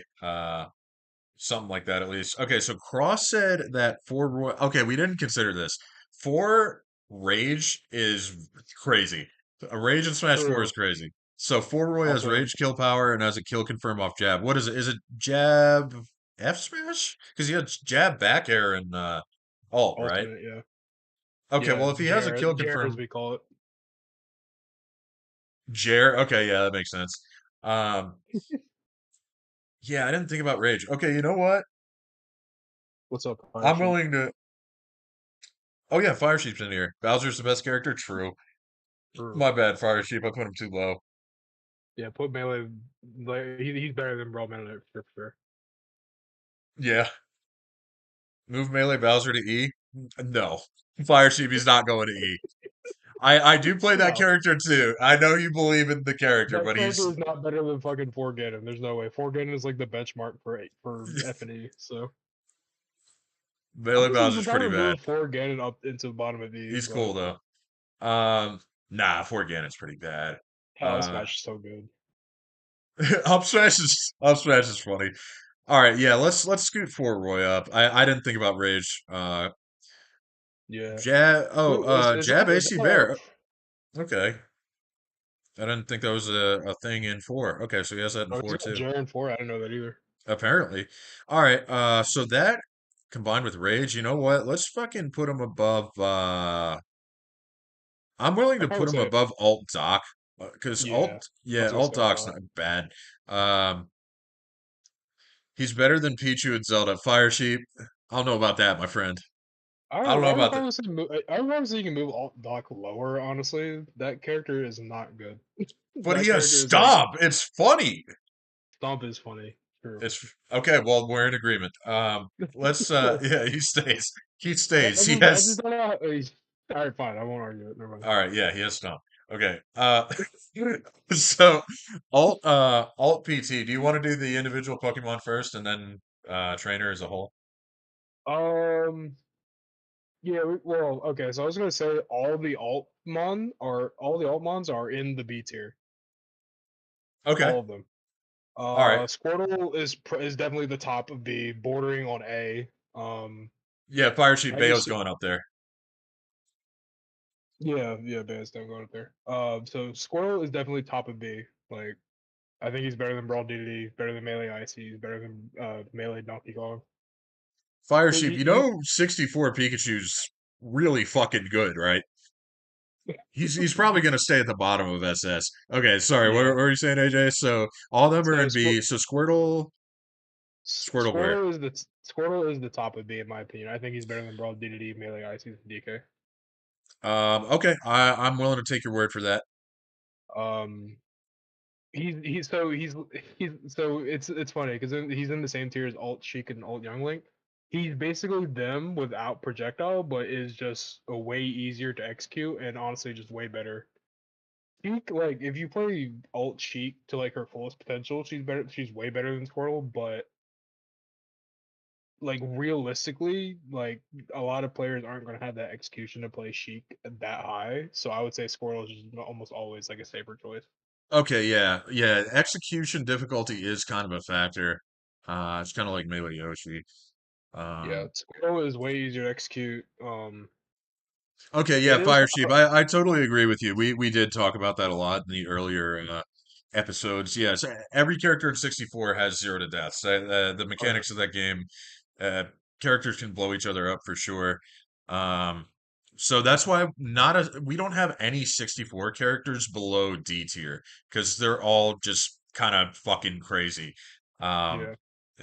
Something like that at least. Okay, so Cross said that for Roy. Okay, we didn't consider this. For Rage is crazy. A Rage in Smash 4 is True. crazy. So for Roy has Also, Rage kill power and has a kill confirm off jab. What is it? Is it jab F smash? Because he had jab back air and alt, right? alternate, yeah, Okay, yeah. well if he has a kill Jared as confirm we call it. Jer, okay, yeah, that makes sense. Um, yeah, I didn't think about Rage. Okay, you know what? What's up, Fire I'm Sheep? willing to. Oh yeah, Fire Sheep's in here. Bowser's the best character. True. True. My bad, Fire Sheep. I put him too low. Yeah, put Melee like he's better than Brawl Melee for sure. Yeah. Move melee Bowser to E? No. Fire Sheep, he's not going to E. I do play that No, character too. I know you believe in the character, that but character he's is not better than fucking Forganon. There's no way. Forganon is like the benchmark for F and E. So melee honestly, you can Bowser's pretty probably bad. move Forganon up into the bottom of E, He's but cool though. Nah, Forganon's pretty bad. Hell Uh, Smash is so good. Up smash is funny. All right, yeah, let's scoot Fort Roy up. I didn't think about Rage. Yeah. Is Jab that AC a Bear. Okay. I didn't think that was a thing in four. Okay, so he has that in oh, he's four got too. Jaren 4? I didn't know that either. Apparently. All right, so that combined with Rage, you know what? Let's fucking put him above I'm willing to I'd put probably him say, above Alt Doc because yeah, I was gonna Alt say all Doc's that. not bad. He's better than Pichu and Zelda. Fire Sheep. I don't know about that, my friend. I don't know I would about that. probably say I would probably say you can move Alt Doc lower. Honestly, that character is not good. But he That has character is like Stomp. It's funny. Stomp is funny. True. It's okay. Well, we're in agreement. Let's. Yeah, he stays. He I stays. He just has. don't know. All right, fine. I won't argue it. Never mind. All right. Yeah, he has Stomp. Okay. So Alt PT. Do you want to do the individual Pokemon first, and then trainer as a whole? Um. Yeah. Well. Okay. So I was gonna say all the Altmons are in the B tier. Okay. All of them. All right. Squirtle is definitely the top of B, bordering on A. Yeah, Fire Sheep Bayo's Ivysaur, going up there. yeah, Band's definitely going up there. So Squirtle is definitely top of B. Like I think he's better than Brawl DDD, better than Melee Icy, he's better than Melee Donkey Kong. Fire Like, Sheep. You know, 64 Pikachu's really fucking good, right? He's probably going to stay at the bottom of SS. Okay, sorry. What yeah. were you saying, AJ? So all of them are So in B. So Squirtle where? Squirtle is the top of B in my opinion. I think he's better than Brawl DDD, Melee Icy, and DK. Okay, I'm willing to take your word for that. Um, he's so it's funny because he's in the same tier as Alt Sheik and Alt Young. He's basically them without projectile, but is just a way easier to execute and honestly just way better. Sheik, like if you play Alt Sheik to like her fullest potential, she's better. She's way better than Squirtle, but like realistically, like a lot of players aren't going to have that execution to play Sheik that high. So I would say Squirtle is just almost always like a safer choice. Okay, yeah, yeah. Execution difficulty is kind of a factor. It's kind of like Melee Yoshi. Yeah, Um, Squirtle is way easier to execute. okay, yeah, It is. Fire Sheep. I totally agree with you. We did talk about that a lot in the earlier episodes. Yes, every character in 64 has zero to deaths. The Oh yeah. mechanics of that game, uh, characters can blow each other up for sure. Um, so that's why we don't have any 64 characters below D tier because they're all just kind of fucking crazy, um, Yeah.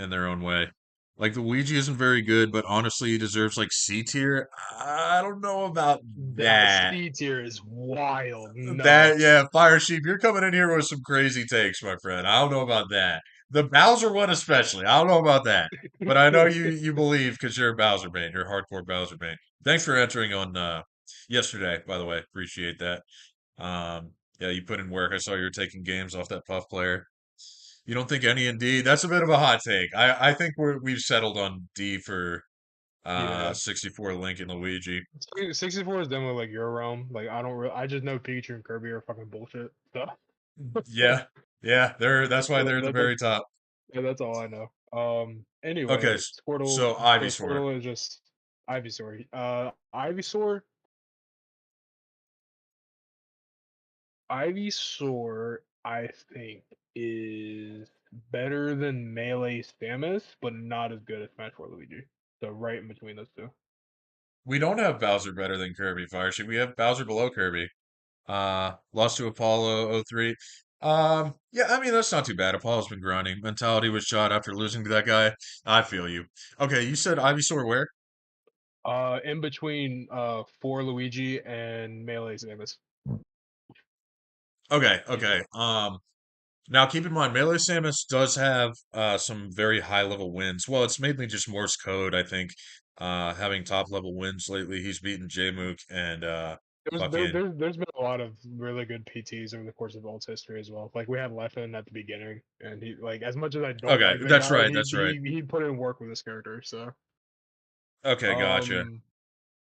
in their own way. Like Luigi isn't very good, but honestly, he deserves like C tier. I don't know about That that. C tier is wild. No. That yeah, Fire Sheep, you're coming in here with some crazy takes, my friend. I don't know about that. The Bowser one especially. I don't know about that. But I know you believe because you're a Bowser main. You're a hardcore Bowser main. Thanks for entering on yesterday, by the way. Appreciate that. Yeah, you put in work. I saw you were taking games off that Puff player. You don't think any in D? That's a bit of a hot take. I think we've settled on D for Yeah. 64 Link and Luigi. 64 is definitely like your realm. Like I just know Pikachu and Kirby are fucking bullshit. So Yeah. Yeah, that's why they're at the that, very top. yeah, that's all I know. Okay, Anyway, Squirtle. so So Ivysaur. Squirtle is just Ivysaur. Ivysaur. Ivysaur, I think, is better than Melee Samus, but not as good as Smash 4 Luigi. So right in between those two. We don't have Bowser better than Kirby Fire Sheep. We have Bowser below Kirby. Lost to Apollo '03. Yeah, I mean that's not too bad. Apollo's been grinding. Mentality was shot after losing to that guy. I feel you. Okay, you said Ivysaur where? In between for Luigi and Melee Samus. Okay, Yeah. okay. Now keep in mind Melee Samus does have some very high level wins. Well, it's mainly just Morse code, I think. having top level wins lately. He's beaten Jmook and There's fucking. there's been a lot of really good PTs over the course of Alt's history as well. Like we had Leffen at the beginning, and he like as much as I don't Okay, like the that's guy, right. he That's right. he he put in work with his character. So Okay, gotcha. um,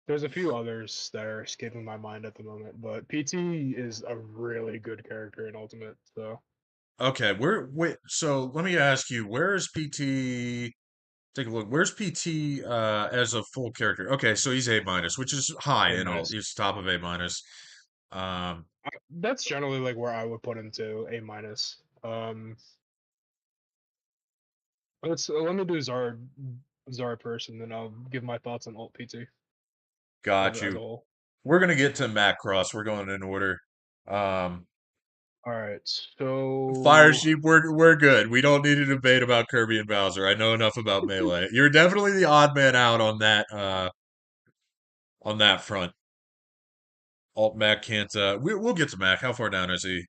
there's a few others that are escaping my mind at the moment, but PT is a really good character in Ultimate. So Okay, wait, so let me ask you, where is PT? Take a look. Where's PT as a full character? Okay, so he's A minus, which is high A and all. minus. He's top of A minus. Um, That's generally like where I would put him to A minus. Let me do Zard first, and then I'll give my thoughts on Alt PT got as a you. whole. We're gonna get to Macross. We're going in order. Um, All right, Fire so Sheep, we're good. We don't need a debate about Kirby and Bowser. I know enough about Melee. You're definitely the odd man out on that front. Alt Mac can't we'll get to Mac. How far down is he?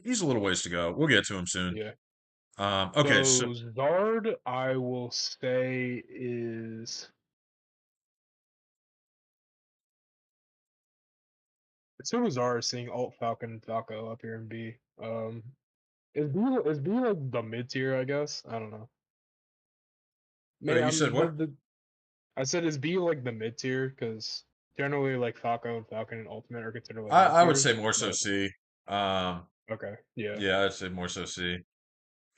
He's a little ways to go. We'll get to him soon. yeah, Okay, so so Zard, I will say is it's so bizarre seeing Alt Falcon and Falco up here in B. Is B like the mid tier? I guess I don't know. May you said what? I said is B like the mid tier because generally like Falco and Falcon and Ultimate are considered like mid I would say tiers, more so but C. Um, okay, yeah. yeah, I'd say more so C.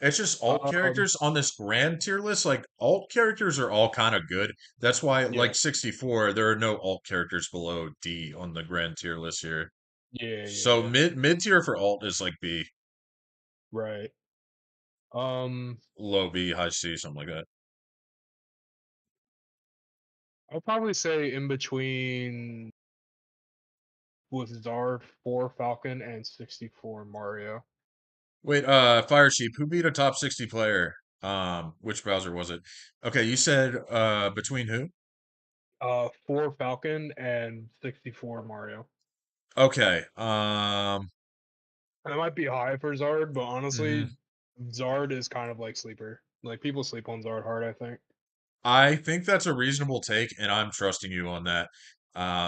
It's just alt Um, characters on this grand tier list. Like alt characters are all kind of good. That's why, yeah, like 64, there are no alt characters below D on the grand tier list here. yeah, yeah, So yeah. mid tier for alt is like B, Right. Um, low B, high C, something like that. I'll probably say in between with Zard 4 Falcon and 64 Mario. Wait, Fire Sheep, who beat a top 60 player? Which browser was it? Okay, you said between who? 4 Falcon and 64 Mario. Okay. And that might be high for Zard, but Mhm. honestly, Zard is kind of like sleeper. Like people sleep on Zard hard, I think. I think that's a reasonable take, and I'm trusting you on that.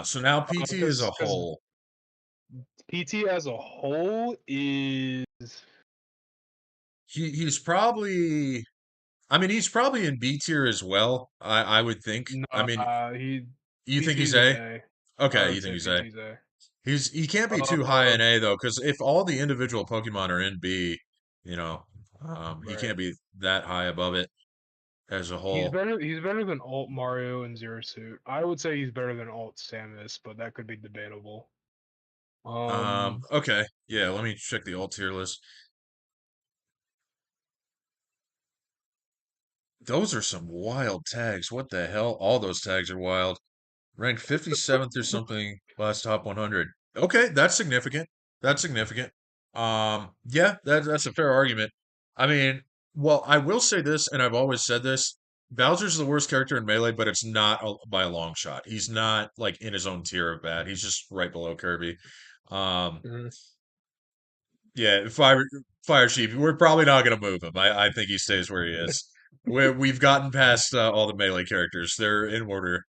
So now PT is a Because whole. PT as a whole is He's probably. I mean, he's probably in B tier as well. I would think. I mean, nah, he you think he's PT's an A? A. I Okay, you would think say he's A. PT's A. He can't be too high Uh, in A though, because if all the individual Pokemon are in B, you know, he right. can't be that high above it as a whole. He's better than Alt Mario and Zero Suit. I would say he's better than Alt Samus, but that could be debatable. Um, Okay, yeah. Let me check the alt tier list. Those are some wild tags. What the hell? All those tags are wild. Ranked 57th or something last top 100. Okay, that's significant. That's significant. Yeah, that's a fair argument. I mean, well, I will say this, and I've always said this. Bowser's the worst character in Melee, but it's not by a long shot. He's not like in his own tier of bad. He's just right below Kirby. Um, mhm. yeah, Fire Sheep. We're probably not going to move him. I think he stays where he is. We've gotten past all the Melee characters. They're in order.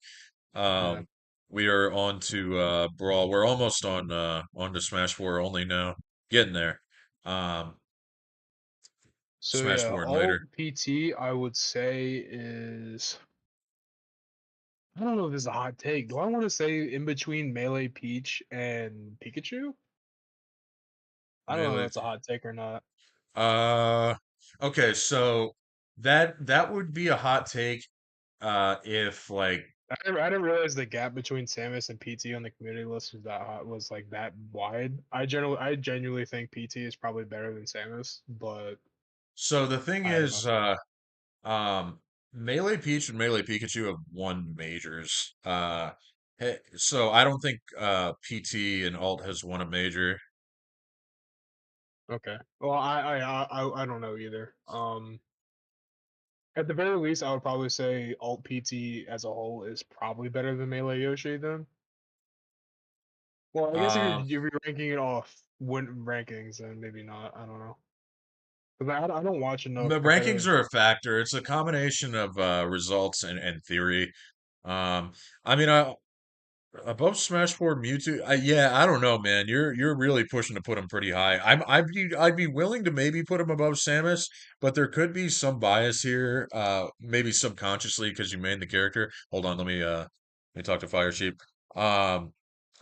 Yeah. Um, we are on to Brawl. We're almost on to Smash 4 only now. Getting there. Um, So Smash yeah, 4 and Alt later. PT I would say is I don't know if this is a hot take. Do I want to say in between Melee Peach and Pikachu? I don't know if Melee. that's a hot take or not. Uh, okay, so that would be a hot take if like I didn't realize the gap between Samus and PT on the community list was that hot, was like that wide. I genuinely think PT is probably better than Samus, but so the thing I don't know. is um Melee Peach and Melee Pikachu have won majors. So I don't think PT and Alt has won a major. Okay. Well, I don't know either. At the very least, I would probably say Alt PT as a whole is probably better than Melee Yoshi then. Well, I guess Um if you're ranking it off win rankings, then maybe not. I don't know. Because I don't watch enough The rankings competitive. are a factor. It's a combination of results and theory. Um, I mean, above Smash 4 Mewtwo, yeah, I don't know, man. You're really pushing to put him pretty high. I'd be willing to maybe put him above Samus, but there could be some bias here, maybe subconsciously because you made the character. Hold on, let me talk to Fire Sheep. Um,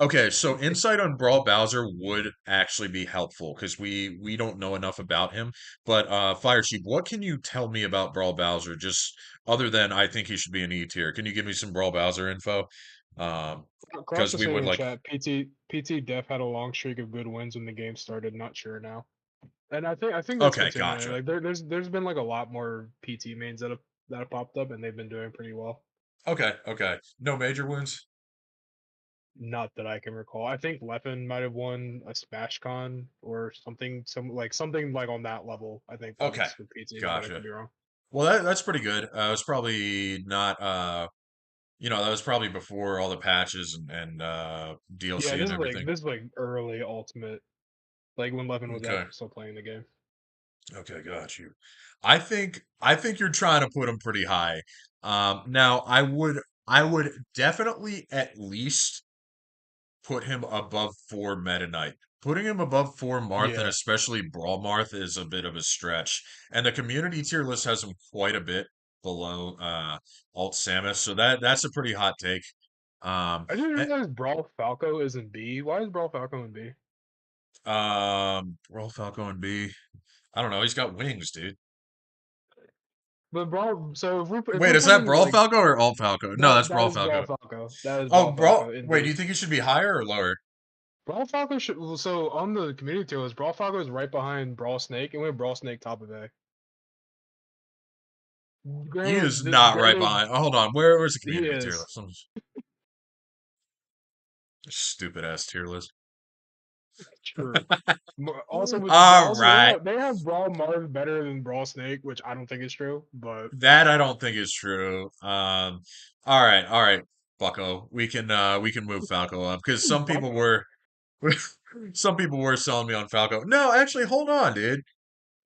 okay, so insight on Brawl Bowser would actually be helpful because we don't know enough about him. But Fire Sheep, what can you tell me about Brawl Bowser? Just other than I think he should be an E tier. Can you give me some Brawl Bowser info? Um, Cross because was we saying would in like, chat, PT Def had a long streak of good wins when the game started. Not sure now, and I think that's okay, continuing. gotcha. Like there's been like a lot more PT mains that have popped up, and they've been doing pretty well. Okay, okay. No major wounds. Not that I can recall. I think Leffen might have won a Smash Con or something like on that level. I think Okay, once with PT, but I gotcha. could be wrong. Well, that's pretty good. It's probably not, that was probably before all the patches and Yeah, DLC this and is like everything. this is like early Ultimate, like when Leffen was Okay, actually still playing the game. okay, got you. I think you're trying to put him pretty high. Now I would definitely at least put him above 4 Meta Knight. Putting him above 4 Marth and Yeah, especially Brawl Marth is a bit of a stretch. And the community tier list has him quite a bit below Alt Samus, so that's a pretty hot take. Um I didn't eh, realize Brawl Falco is in B. Why is Brawl Falco in B? Brawl Falco and B. I don't know, he's got wings, dude. But Brawl, so if we're Wait, is that putting Brawl like Falco or Alt Falco? No, that that's that Brawl is Brawl Falco. Falco. That is Oh, Brawl Falco Brawl. in Wait, do B. you think he should be higher or lower? Brawl Falco should so on the community tier list, Brawl Falco is right behind Brawl Snake, and we have Brawl Snake top of A. He is Granted, not right granted, behind. Oh, hold on. Where's the he community tier is. list? Some stupid ass tier list. True. Also, All also right. they have Brawl Marth better than Brawl Snake, which I don't think is true. But That I don't think is true. All right, Bucko. We can move Falco up because some people Bucko. were some people were selling me on Falco. No, actually, hold on, dude.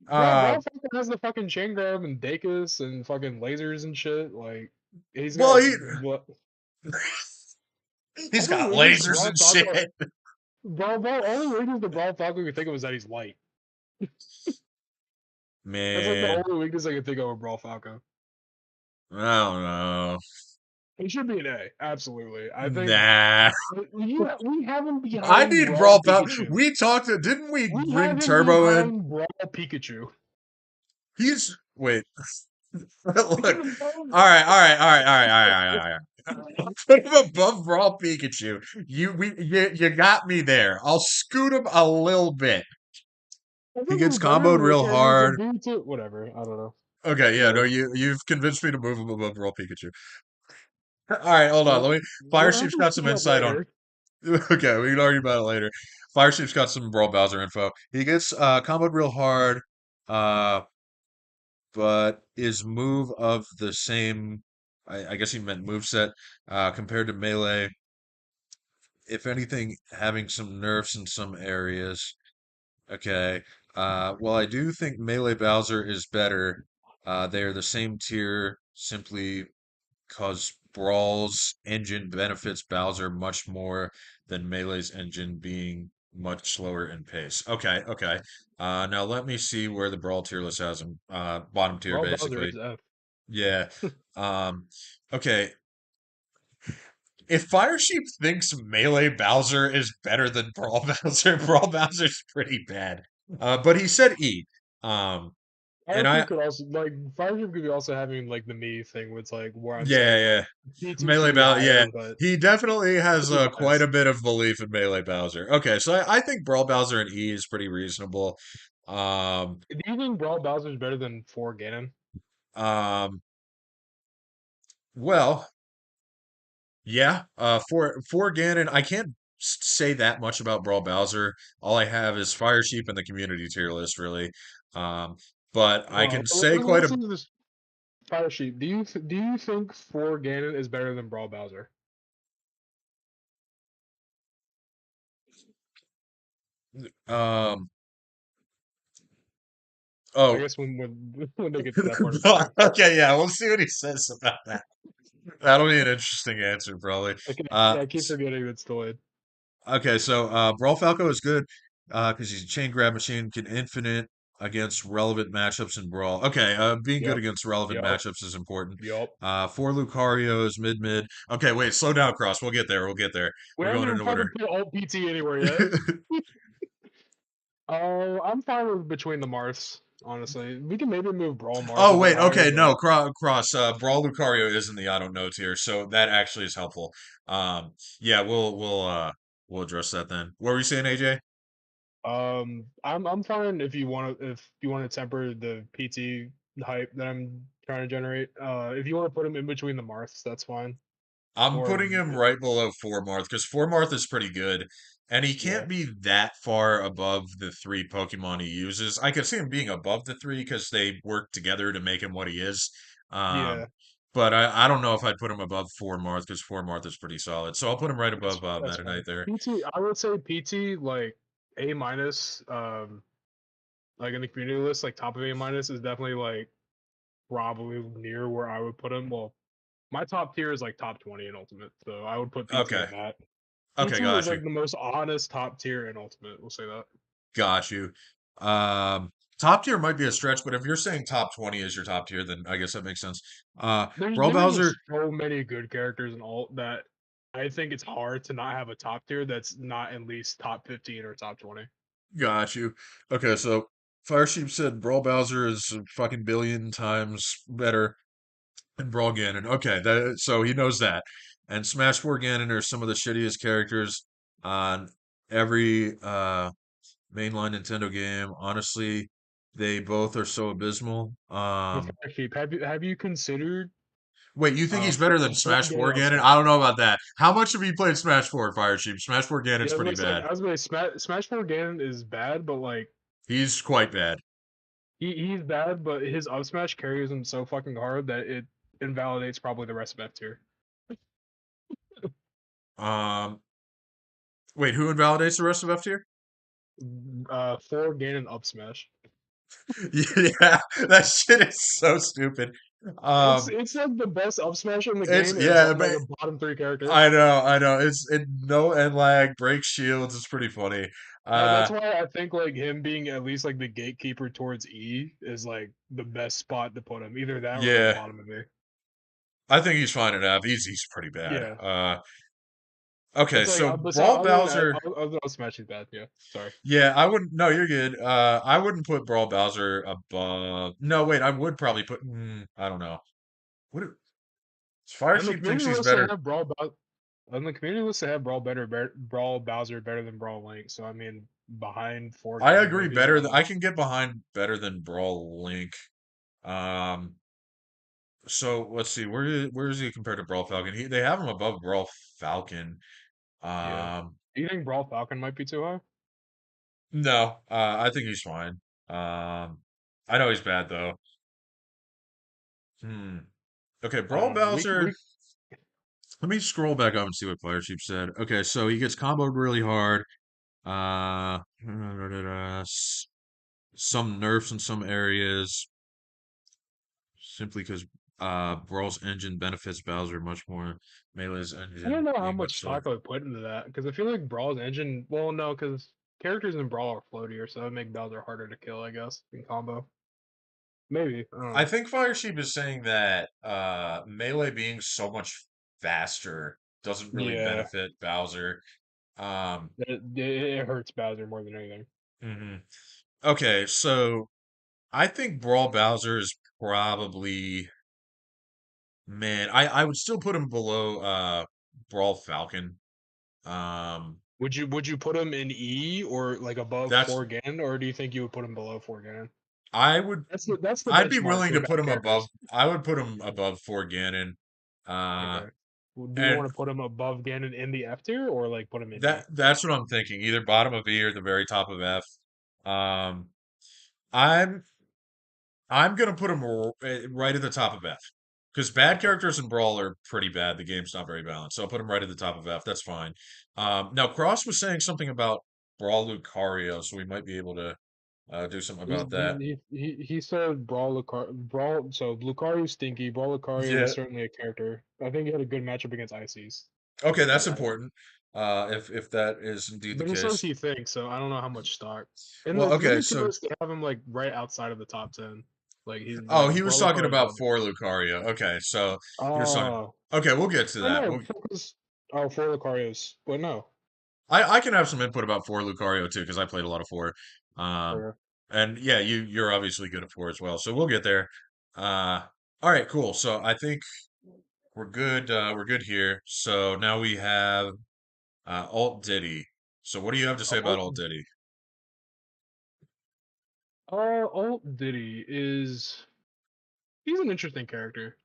Uh, Brawl fucking has the fucking chain grab and Dakis and fucking lasers and shit. Like he's well, got he what? he's Only got weakness to lasers Brawl and Falco, shit. only weakness to Brawl Falco you think of is that he's light. That's like the Man, only weakness I can think of with Brawl Falco. I don't know. He should be an A, absolutely. I think Nah, we have him I behind need Brawl Brawl Falco. Pikachu. We talked to, didn't we We bring have him Turbo in? behind Brawl Pikachu. He's wait. Look. We have All him above. right, all right, all right, all right, all right, all right, all right. Put him above Brawl Pikachu. You got me there. I'll scoot him a little bit. I He think gets he's better comboed than the real characters in hard. B too. Whatever. I don't know. Okay, yeah, no, Whatever. you've convinced me to move him above Brawl Pikachu. All right, hold on. We'll, Let me. Fire we'll have Sheep's to got some speed up insight on. later. Okay, we can argue about it later. Fire Sheep's got some Brawl Bowser info. He gets comboed real hard. Uh, but is move of the same. I guess he meant move set compared to melee. If anything, having some nerfs in some areas. Okay. Well, I do think Melee Bowser is better. They are the same tier simply because Brawl's engine benefits Bowser much more than Melee's engine being much slower in pace. Okay, okay. Now let me see where the Brawl tier list has him. Bottom tier, Brawl Bowser basically. is F. Yeah. Um, okay. If Fire Sheep thinks Melee Bowser is better than Brawl Bowser, Brawl Bowser's pretty bad. But he said E. Um, and Fireship could also like Fireship could be also having like the me thing, where it's like where I'm yeah, saying like yeah. PT should Melee be Bowser, yeah. higher, but He definitely has he's quite a biased. bit of belief in Melee Bowser. Okay, so I think Brawl Bowser and E is pretty reasonable. Um, Do you think Brawl Bowser is better than 4 Ganon? um, well, yeah. For Ganon, I can't say that much about Brawl Bowser. All I have is Fire Sheep and the community tier list, really. Um, but I Well, can say quite let's a do this. Fire Sheep. Do you think 4 Ganon is better than Brawl Bowser? um. I Oh, guess when when they get to that part of the stream. okay, yeah. We'll see what he says about that. That'll be an interesting answer, probably. Okay, Uh, yeah, I keep forgetting that's delayed. okay, so Brawl Falco is good because he's a chain grab machine, can infinite against relevant matchups in Brawl. Okay, being good Yep, against relevant yep, matchups is important. yep. Four Lucarios, mid. Okay, wait, slow down, Cross. We'll get there. We'll get there. We We're haven't going even in fucking order. put alt PT anywhere yet. Oh, I'm fine with between the Marths. Honestly, we can maybe move Brawl Marth a Oh bit wait, higher, okay, but no, Cross. Brawl Lucario is in the I don't know tier, so that actually is helpful. Um, yeah, we'll address that then. What were you saying, AJ? I'm fine if you want to temper the PT hype that I'm trying to generate. If you want to put him in between the Marths, that's fine. I'm Or putting him right below Formarth because Formarth is pretty good, and he yeah, can't be that far above the three Pokemon he uses. I could see him being above the three because they work together to make him what he is. yeah, Um, but I don't know if I'd put him above Formarth because Formarth is pretty solid. So I'll put him right above that's Meta Knight fine. there. PT, I would say PT like A minus. Like in the community list, like top of A minus is definitely like probably near where I would put him. Well, my top tier is like top 20 in Ultimate, so I would put PT Okay. in that. Okay, PT is got you. like the most honest top tier in Ultimate. We'll say that. Got you. Um, Top tier might be a stretch, but if you're saying top 20 is your top tier, then I guess that makes sense. Brawl There's Bowser, just so many good characters in alt that I think it's hard to not have a top tier that's not at least top 15 or top 20. got you. Okay, so Fire Sheep said Brawl Bowser is a fucking billion times better than Brawl Ganon. Okay, that so he knows that. And Smash 4 Ganon are some of the shittiest characters on every mainline Nintendo game. Honestly, they both are so abysmal. With Farsheep, have you considered Wait, you think he's better than four Smash Ganon 4 up Ganon? smash? I don't know about that. How much have you played Smash 4, Fire Sheep? Smash 4 Ganon's Yeah, I was pretty gonna say bad. I was gonna Smash 4 Ganon is bad, but like He's quite bad. he's bad, but his up smash carries him so fucking hard that it invalidates probably the rest of F tier. Um, Wait, who invalidates the rest of F tier? 4 Ganon up smash. Yeah, that shit is so stupid. Um, It's like the best up smash in the it's game, and it's yeah, on like but a bottom three character. I know. It's it no end lag, breaks shields. It's pretty funny. That's Uh, why I think like him being at least like the gatekeeper towards E is like the best spot to put him. Either that or like yeah, bottom of A. I think he's fine enough. He's pretty bad. Yeah, Okay, it's like so besides Brawl Bowser. other than Smash is bad. Yeah, sorry. Yeah, I wouldn't. No, you're good. I wouldn't put Brawl Bowser above. No, wait, I would probably put. I don't know. What? Fire And the Sheep thinks community he's list they better. have on the community list they have Brawl Bowser better than Brawl Link. So I mean behind 4 I Ganon agree. maybe. I don't I know. can get behind better than Brawl Link. Um, so let's see. Where is he compared to Brawl Falcon? They have him above Brawl Falcon. Yeah. Um, Do you think Brawl Falcon might be too high? no, I think he's fine. Um, I know he's bad though. Hmm. Okay, I Brawl don't know. Bowser. Let me scroll back up and see what Fire Sheep said. Okay, so he gets comboed really hard. Some nerfs in some areas, simply because Brawl's engine benefits Bowser much more. Melee's I don't engine know how being much much slower. stock I would put into that because I feel like Brawl's engine. Well, no, because characters in Brawl are floatier, so that would make Bowser harder to kill, I guess, in combo. Maybe I don't I know. think Fire Sheep is saying that Melee being so much faster doesn't really Yeah, benefit Bowser. Um, it hurts Bowser more than anything. mhm. Okay, so I think Brawl Bowser is probably man. I would still put him below Brawl Falcon. Um, Would you put him in E or like above that's 4 or do you think you would put him below 4 I would That's the I'd be benchmark willing for to put bad him above. characters. I would put him above for Ganon. Uh, Okay. Well, do you and want to put him above Ganon in the F tier or like put him in E? that's what I'm thinking. Either bottom of E or the very top of F. Um, I'm I'm gonna put him right at the top of F because bad Okay. characters in Brawl are pretty bad. The game's not very balanced, so I'll put him right at the top of F. That's fine. Now Cross was saying something about Brawl Lucario, so we might be able to. do something He's, about he, that. he said Brawl, so Lucario stinky. Brawl Lucario Yeah. was certainly a character. I think he had a good matchup against Ices. I Okay, can say that's that. important. If that is indeed the But he says case. he thinks, so I don't know how much stock. In the Well, okay, community so list, they have him like right outside of the top 10. Like he's oh, like he was Brawl talking Lucario's about on there. for Lucario. Okay, so he was talking. Oh, Okay, we'll get to oh that. no, focus. Oh, for Lucario's, but no. I can have some input about four Lucario too because I played a lot of four. Um, Okay. and yeah, you're obviously good at four as well, so we'll get there. Uh, all right, cool. So I think we're good. We're good here. So now we have Alt Diddy. So what do you have to say about Alt, Alt Diddy? Alt Diddy is he's an interesting character.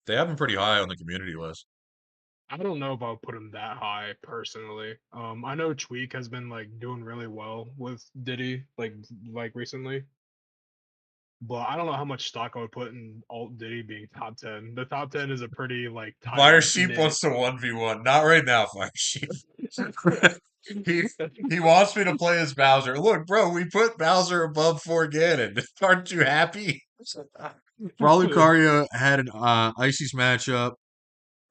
They have him pretty high on the community list. I don't know if I'll put him that high personally. I know Tweak has been like doing really well with Diddy like recently, but I don't know how much stock I would put in Alt Diddy being top 10. The top 10 is a pretty like tight Fire Sheep knit. wants to 1v1. Not right now, Fire Sheep. He he wants me to play as Bowser. Look, bro, we put Bowser above four Ganon. Aren't you happy? Raul Lucario had an Ices matchup,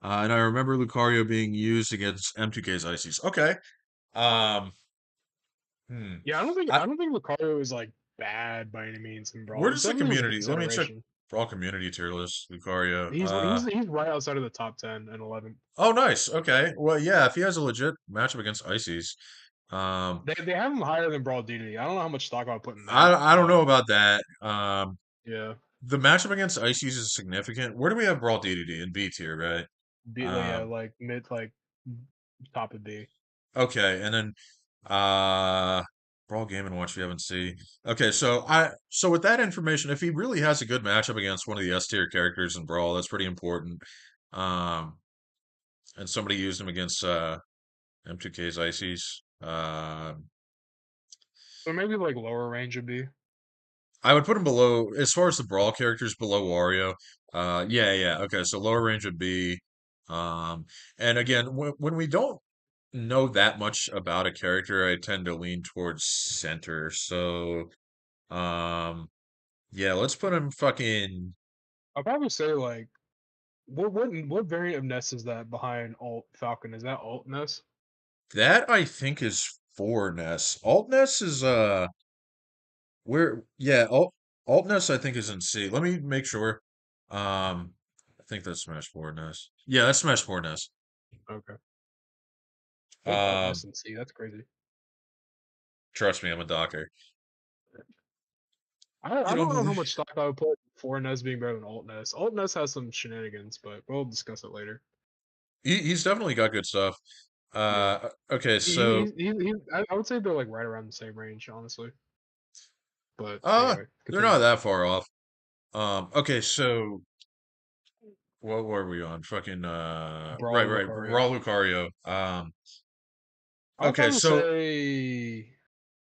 and I remember Lucario being used against M2K's Ices. Okay. Um, hmm. Yeah, I, I don't think Lucario is like bad by any means in Brawl. where It does the definitely was a community? Let me check consideration. Brawl community tier list. Lucario. He's right outside of the top 10 and 11. Oh, nice. Okay. Well, yeah. If he has a legit matchup against Ices, um, They have him higher than Brawl DD. I don't know how much stock I'll put in that, I don't but know about that. yeah, The matchup against Ices is significant. Where do we have Brawl DDD in B tier, right? yeah, Um, like mid like top of B. okay, and then Brawl Game and Watch we haven't seen. Okay, so with that information, if he really has a good matchup against one of the S tier characters in Brawl, that's pretty important. Um, and somebody used him against M2K's Ices. So maybe like lower range would be. I would put him below, as far as the Brawl characters, below Wario. Yeah, yeah. Okay, so lower range would be, um, and again, when we don't know that much about a character, I tend to lean towards center. So, um, yeah, let's put him fucking I'll probably say like what variant of Ness is that behind Alt Falcon? Is that Alt Ness? that. I think is four Ness. Alt Ness is where yeah, Alt Ness I think is in C. Let me make sure. I think that's Smash Four Ness. Yeah, that's Smash Four Ness. Okay. Both Alt Um, Ness and C. That's crazy. Trust me, I'm a doctor. I You don't don't know how believe? much stock I would put for Ness being better than Alt Ness. Alt Ness has some shenanigans, but we'll discuss it later. He's definitely got good stuff. Yeah. Okay, so I would say they're like right around the same range, honestly. But uh, anyway, they're continue. not that far off. Okay, so what were we on? Fucking right, Brawl right, Lucario. Raw Lucario. I'll Okay, probably so say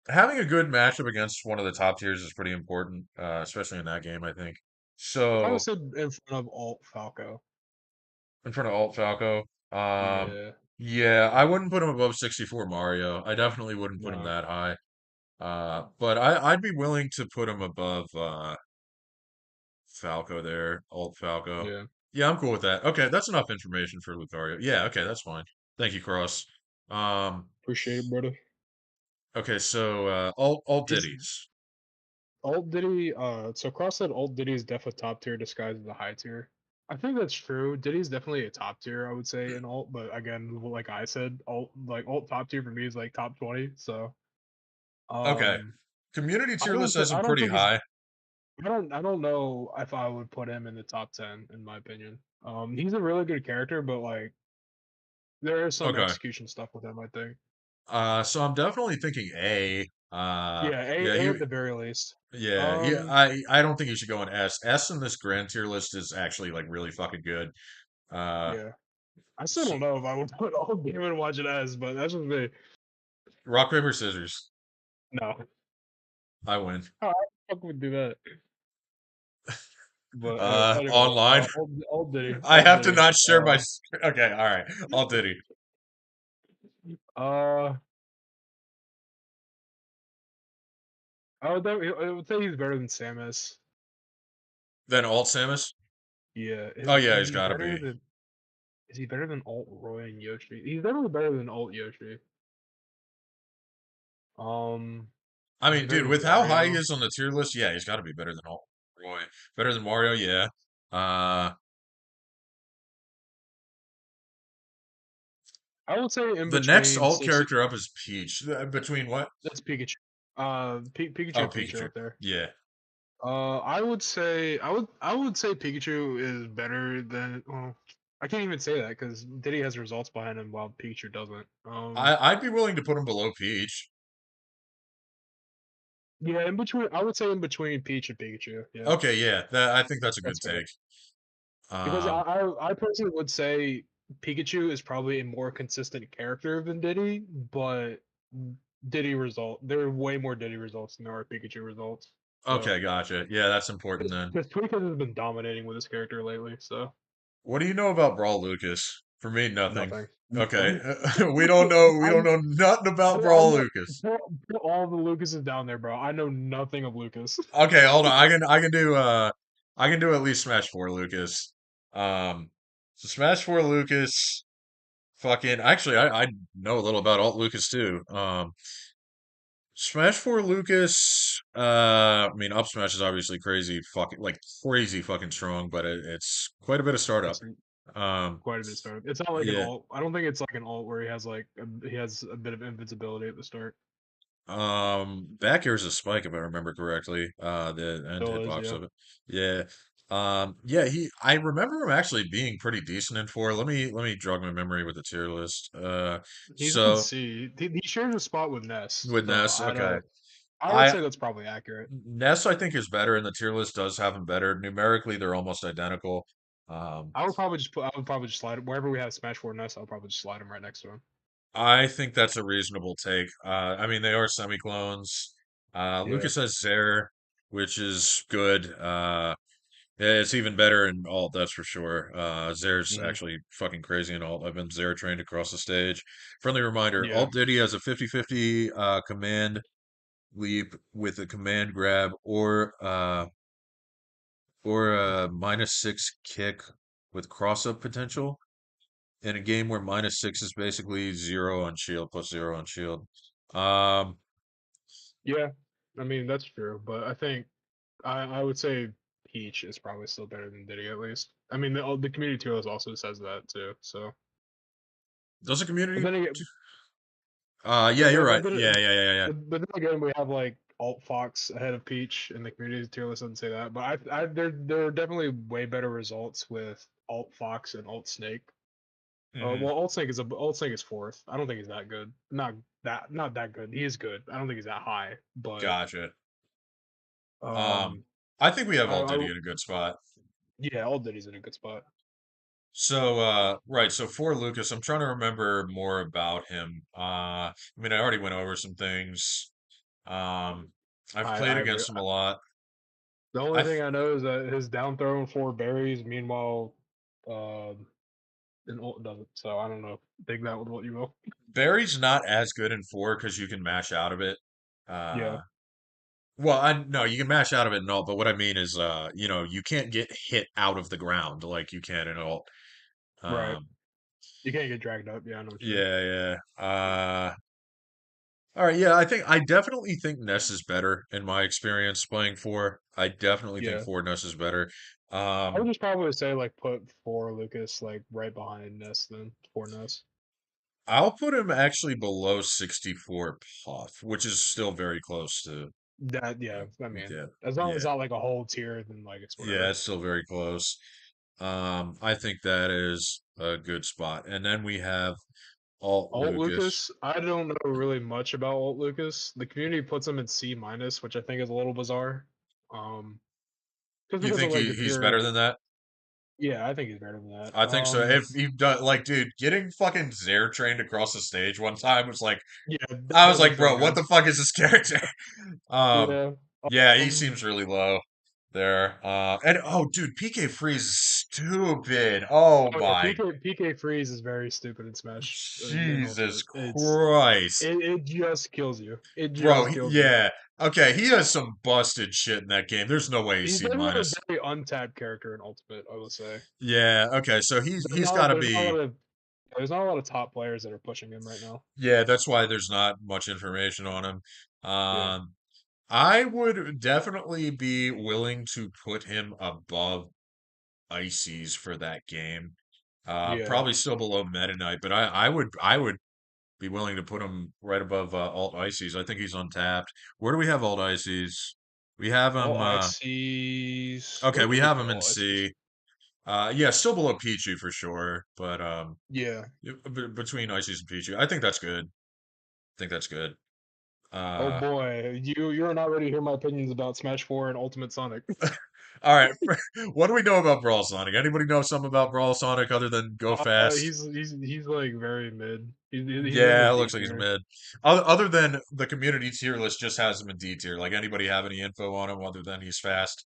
having a good matchup against one of the top tiers is pretty important, especially in that game, I think. I'll probably So say in front of Alt Falco. in front of Alt Falco, um, Yeah. yeah, I wouldn't put him above 64 Mario. I definitely wouldn't put him No. that high. But I'd be willing to put him above Falco there, Alt Falco. Yeah. Yeah, I'm cool with that. Okay, that's enough information for Lucario. Yeah, okay, that's fine. Thank you, Cross. Um, Appreciate it, brother. okay, so Alt Is Ditties. Alt Diddy, so Cross said Alt Diddy is definitely top tier disguised as a high tier. I think that's true. Diddy's definitely a top tier, I would say, in Alt, but again, like I said, Alt top tier for me is like top 20. So Okay, um community tier list has him I don't pretty think he's high. I don't know if I would put him in the top 10 in my opinion. He's a really good character, but like there is some Okay, execution stuff with him, I think. so I'm definitely thinking A. Yeah, Yeah, A at the very least. yeah. Um I don't think you should go in S. S in this grand tier list is actually like really fucking good. Uh, yeah. I still so, don't know if I would put Alt Game and Watch It as, but that's just me. rock paper scissors. No. I win. How the fuck would do that? But anyway, Online. Old Diddy, I Old have to Diddy. not share my. Okay, all right. Alt Diddy. Uh, I would say he's better than Samus. Then Alt Samus? Yeah, Oh yeah, is he's he gotta better be. than Alt Roy and Yoshi? He's definitely better than Alt Yoshi. Um, I is he mean, better dude, than with how high he Mario? is on the tier list, yeah, he's gotta be better than Alt Roy. Better than Mario, yeah. Uh, I would say in the next between alt 60. character up is Peach. Between what? That's Pikachu. Pikachu Oh, and Peach are Pikachu. up there. Yeah. I would say Pikachu is better than. Well, I can't even say that because Diddy has results behind him while Pikachu doesn't. I'd be willing to put him below Peach. Yeah, in between. I would say in between Peach and Pikachu. Yeah, Okay, yeah, I think that's a good that's fair. take. Because Um, I personally would say Pikachu is probably a more consistent character than Diddy, but there are way more Diddy results than there are Pikachu results. So okay, gotcha. Yeah, that's important then. because Pikachu has been dominating with his character lately, so What do you know about Brawl Lucas? For me, nothing. nothing. Okay, we don't know. We don't I'm know nothing about I Brawl know Lucas. put all the Lucases down there, bro. I know nothing of Lucas. Okay, hold on. I can do at least Smash 4 Lucas. Um, so Smash 4 Lucas. Fucking actually, I know a little about Alt Lucas too. Smash 4 Lucas, I mean up smash is obviously crazy fucking strong, but it's quite a bit of startup. It's Um quite a bit started. It's not like an yeah. alt. I don't think it's like an alt where he has a bit of invincibility at the start. Back air is a spike if I remember correctly. The end Still is, hitbox yeah. of it. Yeah. Yeah, I remember him actually being pretty decent in 4. Let me jog my memory with the tier list. He's in So C. He shares a spot with Ness, with so Ness, okay. I would I say that's probably accurate. Ness, I think, is better, and the tier list does have him better. Numerically, they're almost identical. Um, I would probably just slide him wherever we have Smash 4 Ness. I'll probably just slide him right next to him. I think that's a reasonable take. I mean, they are semi-clones. Yeah. Lucas has Zaire, which is good. Yeah, it's even better in alt, that's for sure. Zaire's Hmm. actually fucking crazy in alt. I've been Zaire trained across the stage. Friendly reminder, Yeah. Alt Diddy has a 50-50 command leap with a command grab or a -6 kick with cross-up potential in a game where -6 is basically 0 on shield plus 0 on shield. Um, Yeah. I mean that's true, but I think I would say Peach is probably still better than Diddy at least. I mean the community tier list also says that too. So, does the but community? then again, Yeah, you're right. but then, Yeah. but then again, we have like Alt Fox ahead of Peach, and the community tier list doesn't say that. But there are definitely way better results with Alt Fox and Alt Snake. Hmm. Well, Alt Snake is fourth. I don't think he's that good. Not that good. He is good. I don't think he's that high. But Gotcha. Um, um, I think we have Alt I Diddy in a good spot. yeah, Alt Diddy's in a good spot. So, right. So for Lucas, I'm trying to remember more about him. I mean, I already went over some things. Um, I've played I agree. against him a lot. The only I thing I know is that his down throw and four berries. Meanwhile, um, an Alt doesn't. So I don't know. Take that with what you will. Barry's not as good in 4 because you can mash out of it. Yeah. Uh, well, I no, you can mash out of it and all, but what I mean is, you can't get hit out of the ground like you can in alt. Right. Um, You can't get dragged up. Yeah, I know what you mean. yeah. All right, yeah, I definitely think Ness is better in my experience playing 4. I definitely think Yeah. 4 Ness is better. I would Um, just probably say like put four Lucas like right behind Ness then for Ness. I'll put him actually below 64 Puff, which is still very close to, That yeah, I mean, yeah, as long as it's yeah, not like a whole tier, then like it's yeah, whatever. it's still very close. I think that is a good spot. And then we have Alt Alt Lucas. Lucas, I don't know really much about Alt Lucas. The community puts him in C minus, which I think is a little bizarre. Um, just You because of think like the he's pure, better than that? yeah, I think he's better than that. I think so. If you've done like, dude, getting fucking Zaire trained across the stage one time was like, Yeah, I that was was like, pretty bro, what good. the fuck is this character? Um, Yeah. yeah, he Um, seems really low. there. And oh, dude, PK Freeze is stupid. Oh Oh yeah, my PK Freeze is very stupid in Smash in Jesus Ultimate. It's Christ. it just kills you. It Bro, just kills you. yeah. Okay, he has some busted shit in that game. There's no way he's He's C definitely a minus. very untapped character in Ultimate, I would say. Yeah, okay, so he's got to There's not a be. lot of top players that are pushing him right now. Yeah, that's why there's not much information on him. Yeah. Um, I would definitely be willing to put him above Ices for that game. Yeah. Probably still below Meta Knight, but I would be willing to put him right above Alt Ices. I think he's untapped. Where do we have Alt Ices? We have him. All ICs. Okay, Where we do we have put him in all ICs? C. Yeah, still below Pichu for sure, but Yeah. between Ices and Pichu, I think that's good. I think that's good. Oh Uh, boy, you're not ready to hear my opinions about Smash 4 and Ultimate Sonic. all right. What do we know about Brawl Sonic? Anybody know something about Brawl Sonic other than go fast? He's like very mid. He's in the Yeah, it D looks like he's tier. mid. Other than the community tier list just has him in D tier. Like anybody have any info on him other than he's fast?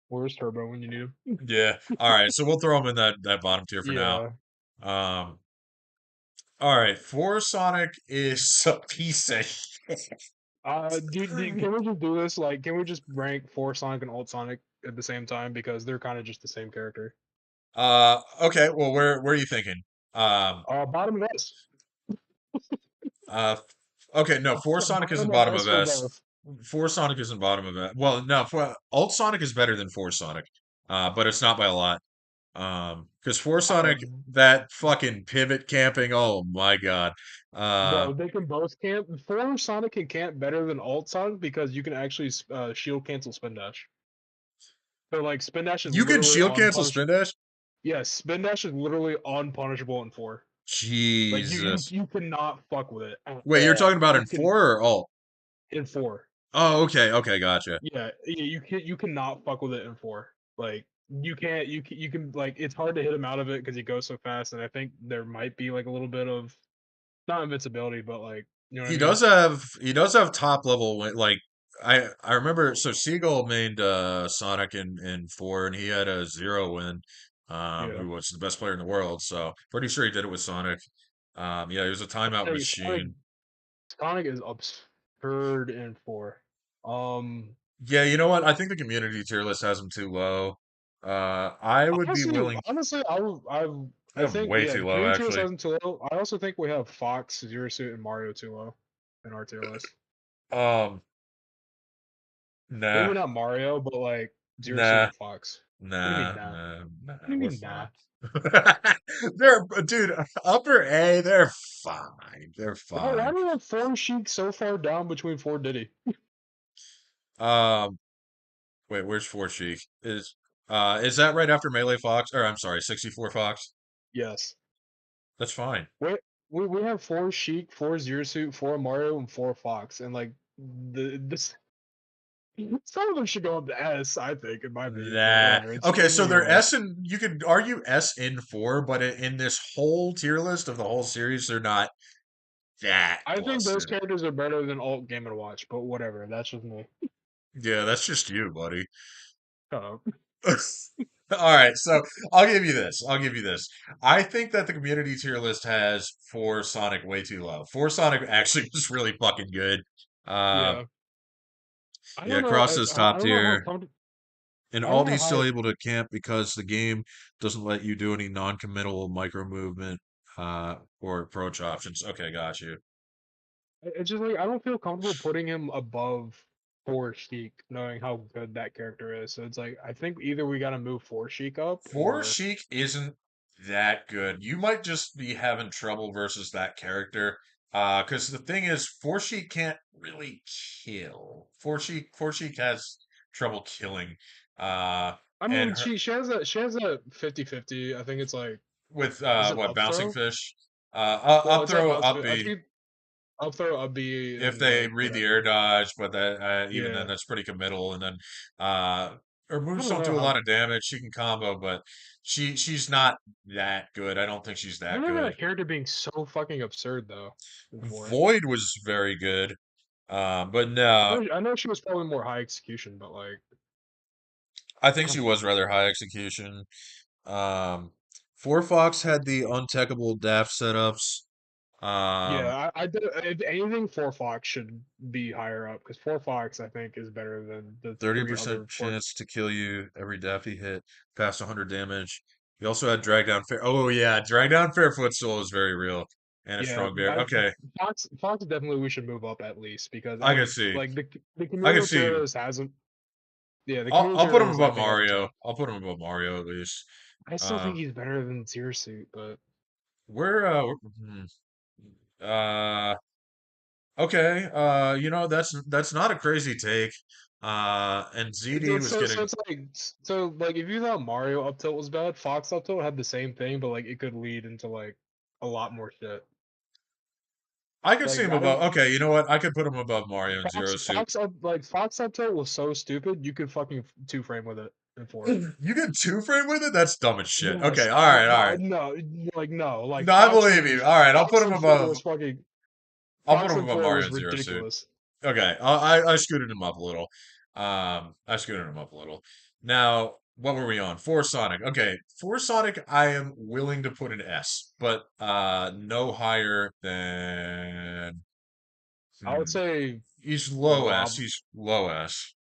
Where's Turbo when you need him? Yeah. All right. So we'll throw him in that bottom tier for now. Yeah. Um. All right. Four Sonic is a piece of shit. Can we just do this? Like, can we just rank 4 Sonic and Alt Sonic at the same time because they're kind of just the same character? Okay. Well, where are you thinking? Um. Bottom of S. Uh. Okay. No. Four Sonic isn't Bottom of bottom S of for S. both. Four Sonic isn't bottom of S. Well, no. Alt Sonic is better than Four Sonic. But it's not by a lot. Because Four Sonic, Um, that fucking pivot camping, oh my God. Uh, Bro, they can both camp. 4 Sonic can camp better than Alt Sonic because you can actually shield cancel spin dash. So like spin dash is you can literally shield cancel unpunishable. spin dash? Yes, spin dash is literally unpunishable in 4. Like Jesus. you cannot fuck with it at Wait, you're talking all. about You in can four or alt? in 4. Oh, okay, okay, gotcha. Yeah, you cannot fuck with it in 4. Like you can like it's hard to hit him out of it because he goes so fast, and I think there might be like a little bit of not invincibility, but like you know what I mean? He does have top level like I remember so Siegel made Sonic in four and he had a zero win, Yeah. who was the best player in the world, so pretty sure he did it with Sonic. Yeah, he was a timeout Hey, machine. Sonic is absurd in 4. Um, Yeah, you know what? I think the community tier list has him too low. I would be willing. honestly, I I have him think way yeah, too the low, community tier list actually. hasn't too low. I also think we have Fox, Zero Suit, and Mario too low in our tier list. Um, nah, Maybe not Mario, but like Zero Suit nah, and Fox. What do you mean nah, nah? What nah, do nah. you We're mean nah? fine. Dude, upper A, they're fine. They're Why fine. do we have 4 Sheik so far down between 4 Diddy? Um, wait, where's Four Chic? Is that right after Melee Fox? Or I'm sorry, 64 Fox? Yes. That's fine. Wait, we have 4 Sheik, 4 Zero Suit, 4 Mario, and 4 Fox, and like this some of them should go up to S, I think, in my opinion, but Nah. whatever. Okay, It's so moving they're on. S and you could argue S in four, but in this whole tier list of the whole series, they're not that I think those busted. characters are better than alt Game and Watch, but whatever. That's just me. Yeah, that's just you, buddy. Shut up. All right, so I'll give you this. I'll give you this. I think that the community tier list has Four Sonic way too low. Four Sonic actually was really fucking good. Uh, Yeah, I yeah, don't know. Cross is top I don't know how tier. comfortable. And I don't Alt, know he's how. still able to camp because the game doesn't let you do any non-committal micro movement or approach options. Okay, got you. It's just like I don't feel comfortable putting him above Four Sheik, knowing how good that character is. So it's like I think either we got to move Four Sheik up, Four or Sheik isn't that good. You might just be having trouble versus that character. Because the thing is, Four Sheik can't really kill. Four Sheik has trouble killing. Uh, I and mean her she has a 50-50. I think it's like with is it what up bouncing throw? fish, Well, up it's not throw, bounce. up I B. think up throw, up B, If and they like read the air whatever. dodge, but that even then Yeah, that's pretty committal. And then her I moves don't don't know do a how. lot of damage. She can combo, but she's not that good. I don't think she's I that remember good. that character being so fucking absurd though before. Void was very good. But no, I know she was probably more high execution, but like I I think don't she know. was rather high execution. Um, Four Fox had the untechable daft setups. Um, Yeah, I do, if anything, Four Fox should be higher up because Four Fox I think is better than the three 30% other four. chance to kill you every daffy hit, past 100 damage. He also had drag down fair. Oh yeah, drag down fair footstool is very real and a Yeah, strong bear. Okay, Fox definitely we should move up at least because I can see. like the I can Camille see. Terrace hasn't. Yeah, the Camille I'll put him Terrace I above think has a Mario. ton. I'll put him above Mario at least. I still Uh, think he's better than Zero Suit, but uh, okay. That's not a crazy take. And ZD was so getting. it's like if you thought Mario up tilt was bad, Fox up tilt had the same thing, but like it could lead into like a lot more shit. I could see Like him I above. don't Okay, you know what? I could put him above Mario and Zero Suit. Fox up tilt was so stupid you could fucking two frame with it in four. You get two frame with it? That's dumb as shit. Okay, Yes, all right, all right. no, like No, I believe you. All right, Fox and four was I'll put him above Mario was and Zero Suit. ridiculous. Okay, I scooted him up a little. I scooted him up a little. Now, what were we on? For Sonic. Okay, for Sonic, I am willing to put an S, but no higher than. I would Hmm. say He's low S. prob He's low S.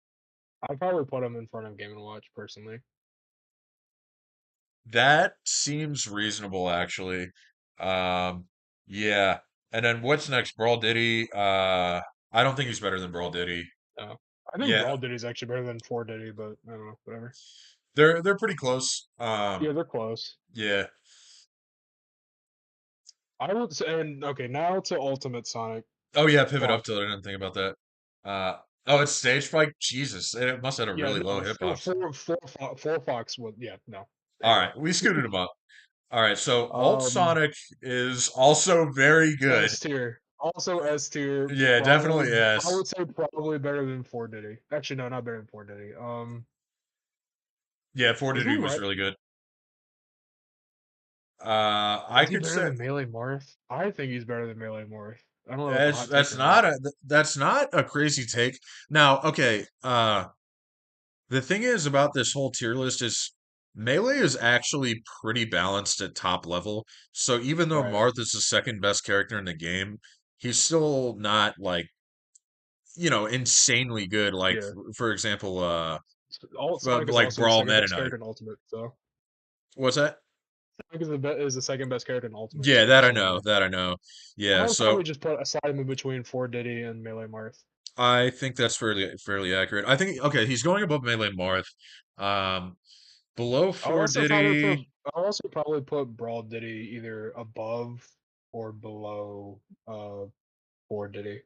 I'd probably put him in front of Game and Watch personally. That seems reasonable, actually. Um, yeah. And then what's next? Brawl Diddy. I don't think he's better than Brawl Diddy. No. I think Yeah, Brawl Diddy is actually better than 4 Diddy, but I don't know, whatever. they're pretty close. Yeah, they're close. Yeah. I would say, and okay, now to Ultimate Sonic. Oh yeah, pivot up Fuck. till I didn't think about that. Oh, it's stage fright. Jesus, it must have had a Yeah, really low no, hitbox. four Fox would, yeah, no. All Anyway. right, we scooted him up. All right, so Alt Um, Sonic is also very good. S tier. Also S tier. Yeah, definitely I yes. would say probably better than 4 Diddy. Actually, no, not better than 4 Diddy. Yeah, Is 4 he was right? really good. I Is he could better say than Melee Marth? I think he's better than Melee Marth. I don't know if that's a that's hot take that's or not not. that's not a crazy take. Now, okay, the thing is about this whole tier list is Melee is actually pretty balanced at top level. So even though Right. Marth is the second best character in the game, he's still not like, insanely good. Like Yeah. for example, Sonic is like also the Brawl second Meta best Knight. character in Ultimate, so What's that? Sonic is the second best character in Ultimate Yeah, too. that I So know. yeah, That I know. I Yeah, would so probably just put a side in between 4 Diddy and Melee Marth. I think that's fairly accurate. I think okay, he's going above Melee Marth. Um, below I'll four also probably Diddy. put I'll also probably put Brawl Diddy either above or below 4 Diddy.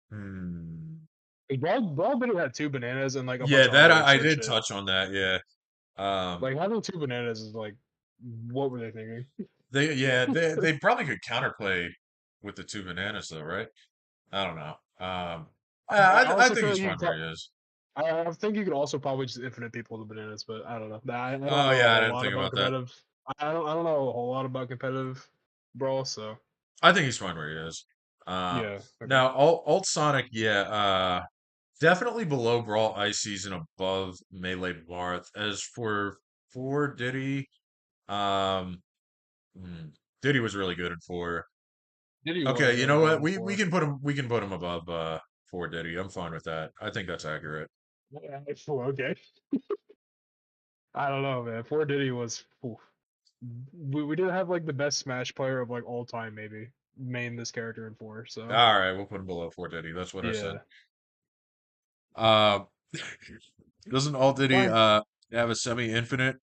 Hmm. 'Cause Brawl Diddy had two bananas and like a Yeah, bunch of that other I absurd did shit. touch on that. Yeah. Like having two bananas is like, what were they thinking? They probably could counterplay with the two bananas though, right? I don't know. I I also think feel he's like fine where he is. I think you could also probably just infinite people with the bananas, but I don't know. I don't Oh know a yeah, I whole didn't lot think about about that. competitive. I don't know a whole lot about competitive brawl, so I think he's fine where he is. yeah. Okay. Now Alt Sonic, yeah, definitely below Brawl Ices and above Melee Marth. As for Diddy, um, hmm, Diddy was really good in four. Diddy was Okay, you really know good what? in four. We can put him above for Diddy. I'm fine with that. I think that's accurate. Yeah, okay. I don't know, man. Four Diddy was. Oof. We did have like the best Smash player of like all time, maybe main this character in four. So All right, we'll put him below four Diddy. That's what I said. yeah. Uh, doesn't Alt Diddy Why? have a semi-infinite?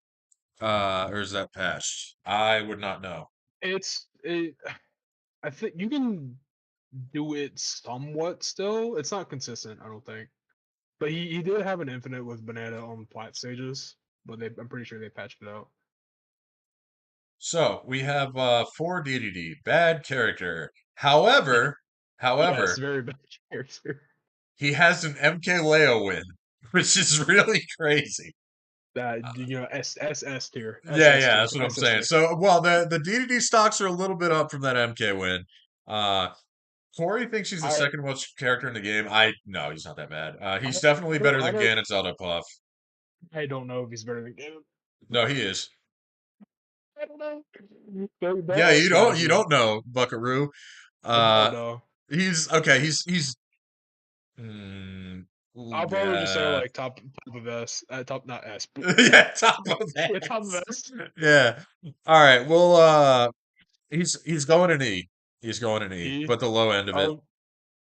Or is that patched? I would not know. It's it. I think you can do it somewhat still. It's not consistent, I don't think. But he did have an infinite with banana on plat stages, but I'm pretty sure they patched it out. So we have four DDD, bad character. Yeah. Yes, However, very bad character. he has an MK Leo win, which is really crazy. That S tier, Yeah, that's what I'm SS saying. tier. So, well, the DDD stocks are a little bit up from that MK win. Uh, Corey thinks he's the I second most character in the game. I no, he's not that bad. I, He's definitely I don't better I than don't Ganon Zelda. I don't know if he's better than Ganon. No, he is. I don't know. They're Yeah, all you smashy. don't know, Buckaroo. I don't Uh, know. he's okay. He's mm, I'll probably just say yeah, like top of S, top not S, but yeah, top of yeah, top of that. S. Yeah. All right. Well, he's going an E. He's going an E, E. but the low end of it. I'll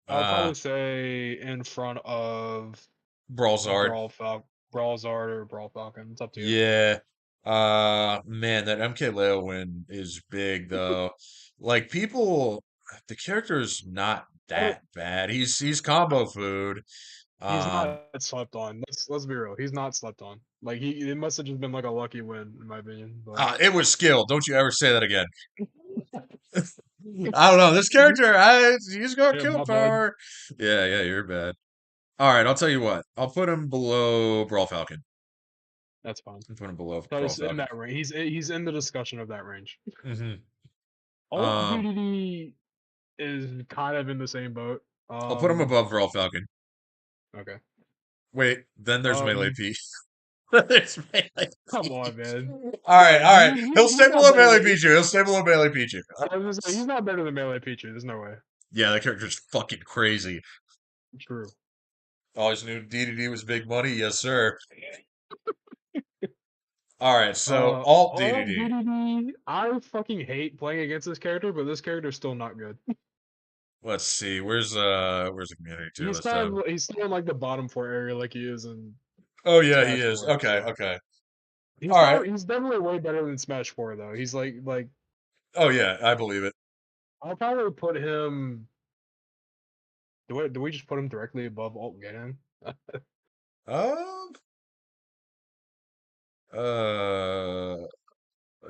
I'll Uh, probably say in front of Brawlzard. Brawl Zard or Brawl Falcon. It's up to you. Yeah. Man, that MK Leo win is big though. Like people, the character is not I don't. that bad. He's combo food. He's Um, not slept on. Let's be real. He's not slept on. Like it must have just been like a lucky win in my opinion. But it was skill. Don't you ever say that again. I don't know. This character, he's got yeah, kill my bad. power. Yeah, yeah, you're bad. All right, I'll tell you what. I'll put him below Brawl Falcon. That's fine. I'll put him below So Brawl he's in Falcon. that range. He's in the discussion of that range. hmm Alt Um, DDD is kind of in the same boat. I'll put him above Brawl Falcon. Okay. Wait, then there's Melee Um, P. There's Melee come on, Pichu. man. All right, Yeah, all right. He'll he's stay not below better Melee than. Pichu. He'll stay below Melee Pichu. I was gonna say, he's not better than Melee Pichu. There's no way. Yeah, that character's fucking crazy. True. Always knew DDD was big money. Yes, sir. All right, so alt Alt DDD. DDD. I fucking hate playing against this character, but this character's still not good. Let's see. Where's the community tier He's list tab? he's still in like the bottom four area, like he is in Oh yeah, he Smash is. Four. Okay, So okay. All right. he's definitely way better than Smash Four though. He's like Oh yeah, I believe it. I'll probably put him. Do we just put him directly above Alt Ganon? Um, uh,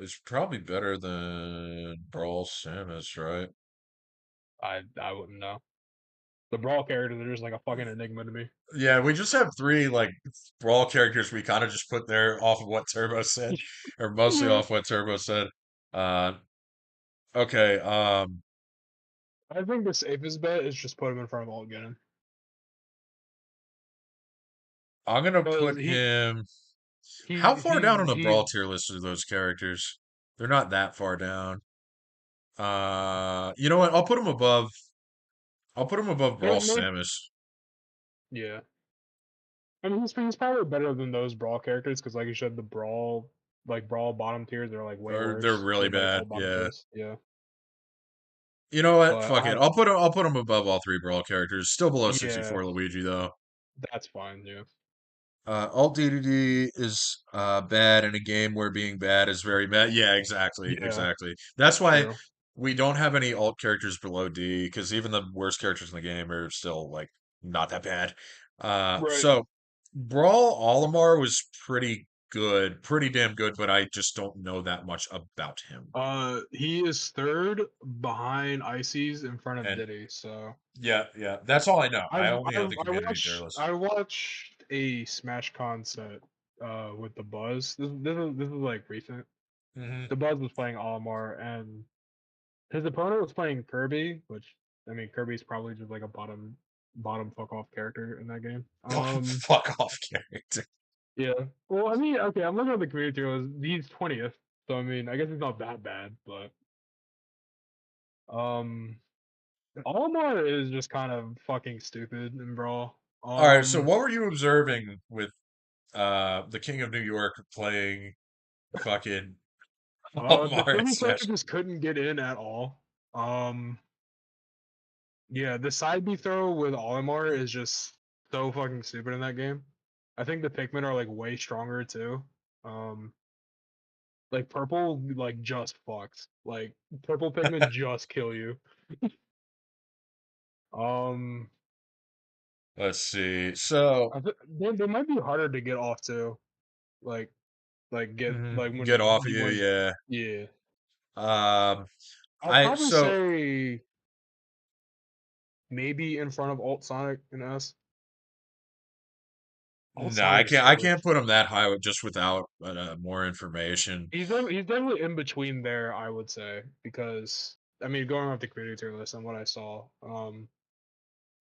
it's probably better than Brawl Samus, right? I wouldn't know. The Brawl characters are just like a fucking enigma to me. Yeah, we just have three like Brawl characters we kind of just put there off of what Turbo said, or mostly Yeah. off what Turbo said. Uh, okay. I think the safest bet is just put him in front of Alt Ganon. I'm gonna Because put he him. How he's far down on he's the Brawl he's tier list are those characters? They're not that far down. You know what? I'll put him above. I'll put him above Brawl maybe, Samus. yeah. I mean he's probably better than those Brawl characters because like you said the Brawl bottom tiers are like way Or they're worse really than like bad. all bottom Yeah. tiers. Yeah. You know what? But Fuck it. I I'll put him above all three Brawl characters. Still below yeah, 64 Luigi though. that's fine. Yeah. Alt DDD is bad in a game where being bad is very bad. Yeah, exactly, Yeah. exactly. That's why True. we don't have any alt characters below D because even the worst characters in the game are still like not that bad. Right. So Brawl Olimar was pretty good, pretty damn good, but I just don't know that much about him. He is third behind Ices in front of And Diddy. So yeah, yeah, that's all I know. I only have the I community tier list. watched a Smash Con set with the Buzz. This is like recent. hmm The Buzz was playing Olimar and his opponent was playing Kirby, which I mean Kirby's probably just like a bottom fuck off character in that game. Fuck off character. Yeah. Well, I mean, okay, I'm looking at the community list. He's 20th, so I mean, I guess he's not that bad, but um, Olimar is just kind of fucking stupid in Brawl. All right, so what were you observing with the King of New York playing fucking The Omar and Kirby player Smash? just couldn't get in at all. Um, yeah, the side B throw with Olimar is just so fucking stupid in that game. I think the Pikmin are like way stronger too. Um, like purple like just fucks. Like purple Pikmin just kill you. Um, Let's see. So they might be harder to get off too. Like get like get when off of you you, like yeah. yeah. Um, I'll I probably so say maybe in front of Alt Sonic and S. Alt no, Sonic is I so good. can't put him that high just without more information. He's definitely in between there, I would say, because I mean, going off the community tier list and what I saw,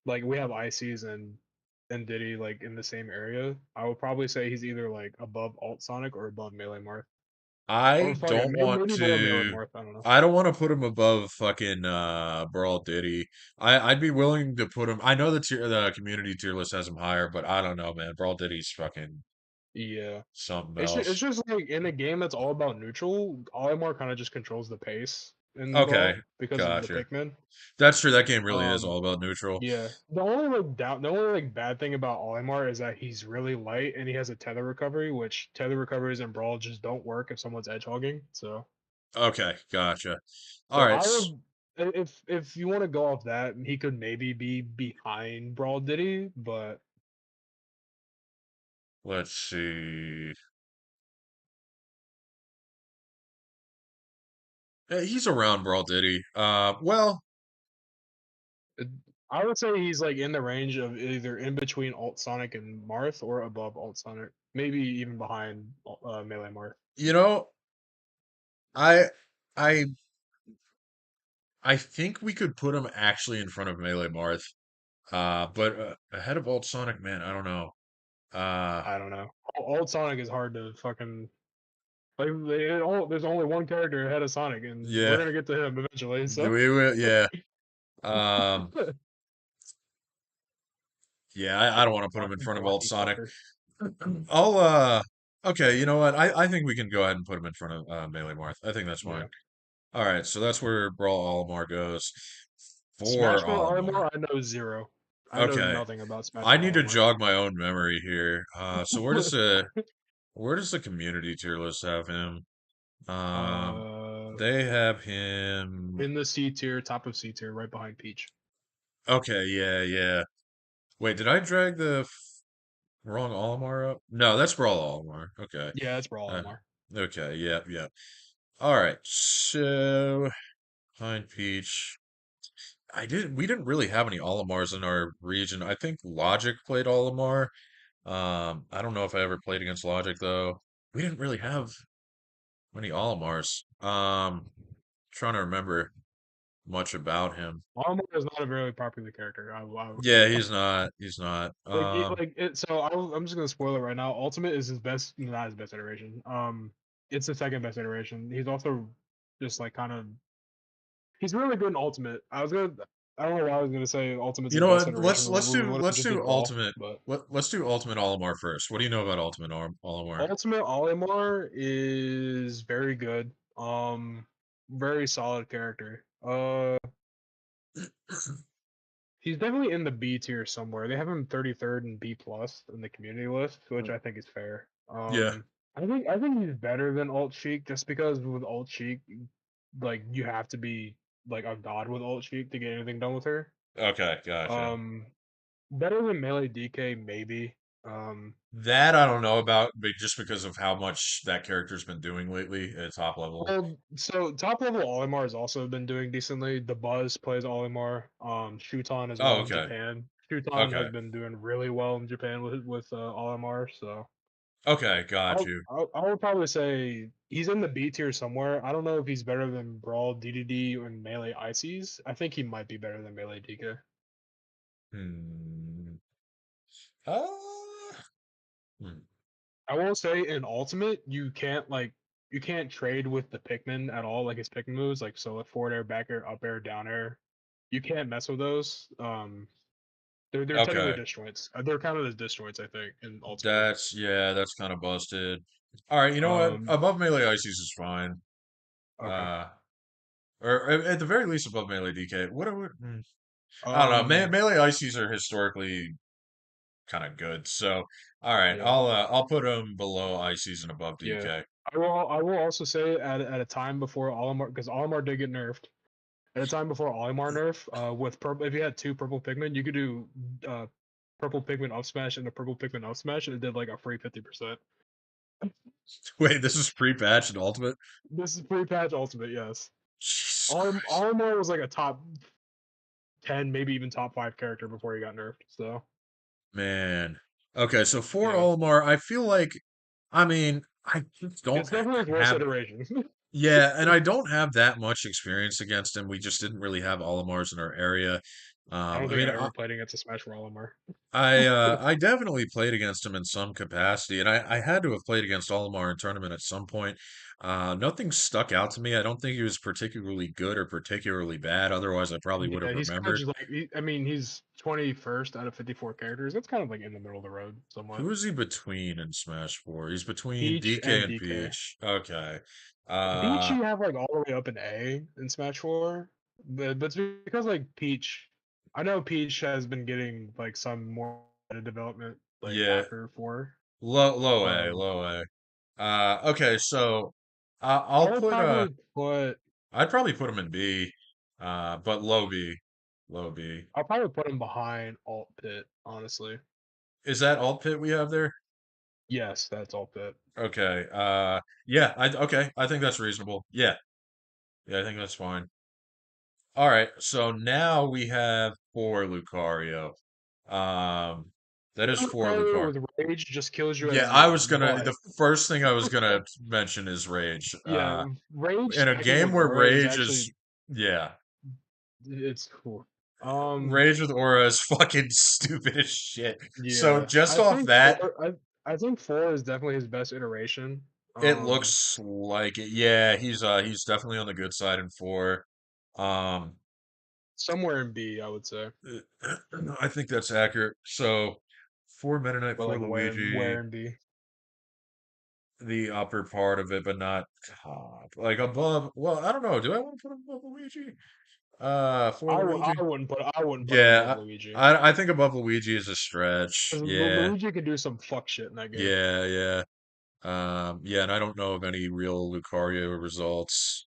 like we have ICs and Diddy like in the same area. I would probably say he's either like above Alt Sonic or above Melee Marth. Or I fuck it, don't want maybe below Melee to. Marth. I don't know. I don't want to put him above fucking Brawl Diddy. I'd be willing to put him. I know the community tier list has him higher, but I don't know, man. Brawl Diddy's fucking Yeah. something It's else. just like in a game that's all about neutral, Olimar kind of just controls the pace in Okay, Brawl because of the gotcha. Pikmin. That's true. That game really is Um, all about neutral. yeah. The only like bad thing about Olimar is that he's really light and he has a tether recovery, which tether recoveries in Brawl just don't work if someone's edge hogging. Okay, gotcha. All So right. I would if you want to go off that, he could maybe be behind Brawl Diddy, but Let's see. He's around Brawl Diddy. Well, it, I would say he's like in the range of either in between Alt Sonic and Marth or above Alt Sonic, maybe even behind Melee Marth. you know, I, I, I think we could put him actually in front of Melee Marth. But ahead of Old Sonic, man, I don't know. Uh, I don't know. Alt Sonic is hard to fucking like. There's only one character ahead of Sonic, and we're yeah, gonna get to him eventually. So we will, yeah. Um, yeah, I don't want to put him in fucking front of Old blocky Sonic. fucker. I'll, okay, you know what? I think we can go ahead and put him in front of Melee Marth. I think that's fine. Yeah. All right, so that's where Brawl Olimar goes for Smash Bros. Olimar. Olimar, I know zero. I know Okay, nothing about Smash I Bros. need to Olimar. jog my own memory here. So where does the community tier list have him? Um, uh, they have him. in the C tier, top of C tier, right behind Peach. Okay, yeah, yeah. Wait, did I drag the wrong Olimar up? No, that's Brawl Olimar. Okay. Yeah, that's Brawl Uh, Olimar. okay, yeah, yeah. All right. So, Pine Peach. We didn't really have any Olimars in our region. I think Logic played Olimar. I don't know if I ever played against Logic though. We didn't really have many Olimars. Trying to remember much about him. Olimar is not a very popular character. I would say Yeah, that. he's not. He's not. I'm just gonna spoil it right now. Ultimate is his best, not his best iteration. It's the second best iteration. He's also just like kind of he's really good in Ultimate. I don't know why I was gonna say Ultimate's You his know best what? iteration when we would have Let's just do did Brawl. Ultimate. But Let's do Ultimate Olimar first. What do you know about Ultimate Olimar? Ultimate Olimar is very good. Very solid character. He's definitely in the B tier somewhere. They have him 33rd and B plus in the community list, which I think is fair. Yeah. I think he's better than Alt Sheik just because with Alt Sheik, like you have to be like a god with Alt Sheik to get anything done with her. Okay, gotcha. Um, better than Melee DK maybe. Um, That I don't know about, but just because of how much that character's been doing lately at top level. so top level Olimar has also been doing decently. The Buzz plays Olimar. Shuton as Oh, well in okay. Japan. Shuton has Okay. been doing really well in Japan with Olimar. So Okay, got you. I would probably say he's in the B tier somewhere. I don't know if he's better than Brawl, DDD, and Melee ICs. I think he might be better than Melee DK. Hmm. Uh, hmm. I will say in Ultimate, you can't trade with the Pikmin at all, like his Pikmin moves, like so like forward air, back air, up air, down air. You can't mess with those. They're technically Okay. disjoints. They're counted as disjoints, I think, in Ultimate. That's kind of busted. All right, you know what? Um, Above melee Ices is fine. okay. Uh, or at the very least above melee DK. What are we? I don't know. Um, Melee Ices are historically kind of good. So, all right, yeah, I'll put them below Ices and above yeah. DK. I will also say at a time before Olimar, because Olimar did get nerfed. At a time before Olimar nerf, with purple, if you had two purple Pikmin, you could do purple Pikmin up smash and a purple Pikmin up smash, and it did like a free 50%. Wait, this is pre-patch and ultimate. This is pre-patch ultimate, yes. Jesus Christ, Olimar was like a top 10, maybe even top 5 character before he got nerfed. So man. Okay, so for yeah, Olimar, I feel like, I mean, I just don't it's definitely his worst have. iteration. Yeah, and I don't have that much experience against him. We just didn't really have Olimars in our area. I don't I think mean, I ever played against a Smash Brawler. I definitely played against him in some capacity, and I had to have played against Olimar in tournament at some point. Nothing stuck out to me. I don't think he was particularly good or particularly bad. Otherwise, I probably would have Yeah, he's kind of remembered. just like I mean, he's 21st out of 54 characters. That's kind of like in the middle of the road, somewhat. Who is he between in Smash 4? He's between Peach DK and and DK. Peach. Okay. Peach, Uh, you have like all the way up in A in Smash 4, but it's because like Peach, I know Peach has been getting like some more development like yeah, after 4. low A, Um, low A. Okay, so I I'll would put probably put I'd probably put him in B, but low B, low B. I'll probably put him behind Alt Pit, honestly. Is that alt pit we have there? Yes, that's Alt Pit. Okay. Yeah, okay. I think that's reasonable. Yeah. Yeah, I think that's fine. All right. So now we have four Lucario. Um, that is four Lucario Lucario. with Rage just kills you at Yeah, I zero, was gonna, but the first thing I was gonna mention is Rage. yeah, Rage In a stacking game with where Aura is Rage actually is, yeah, it's cool. Rage with Aura is fucking stupid as shit. So Yeah, just off that, I think 4 is definitely his best iteration. it Um, looks like it. Yeah, he's definitely on the good side in four. Um, somewhere in B, I would say, I think that's accurate. So for Meta Knight, but for like Luigi, where in B? the upper part of it, but not top. Like above. Well, I don't know. Do I want to put him above Luigi? For Luigi? I wouldn't put him above Yeah, Luigi I think above Luigi is a stretch. because Yeah, Luigi can do some fuck shit in that game. yeah, yeah. Yeah, and I don't know of any real Lucario results.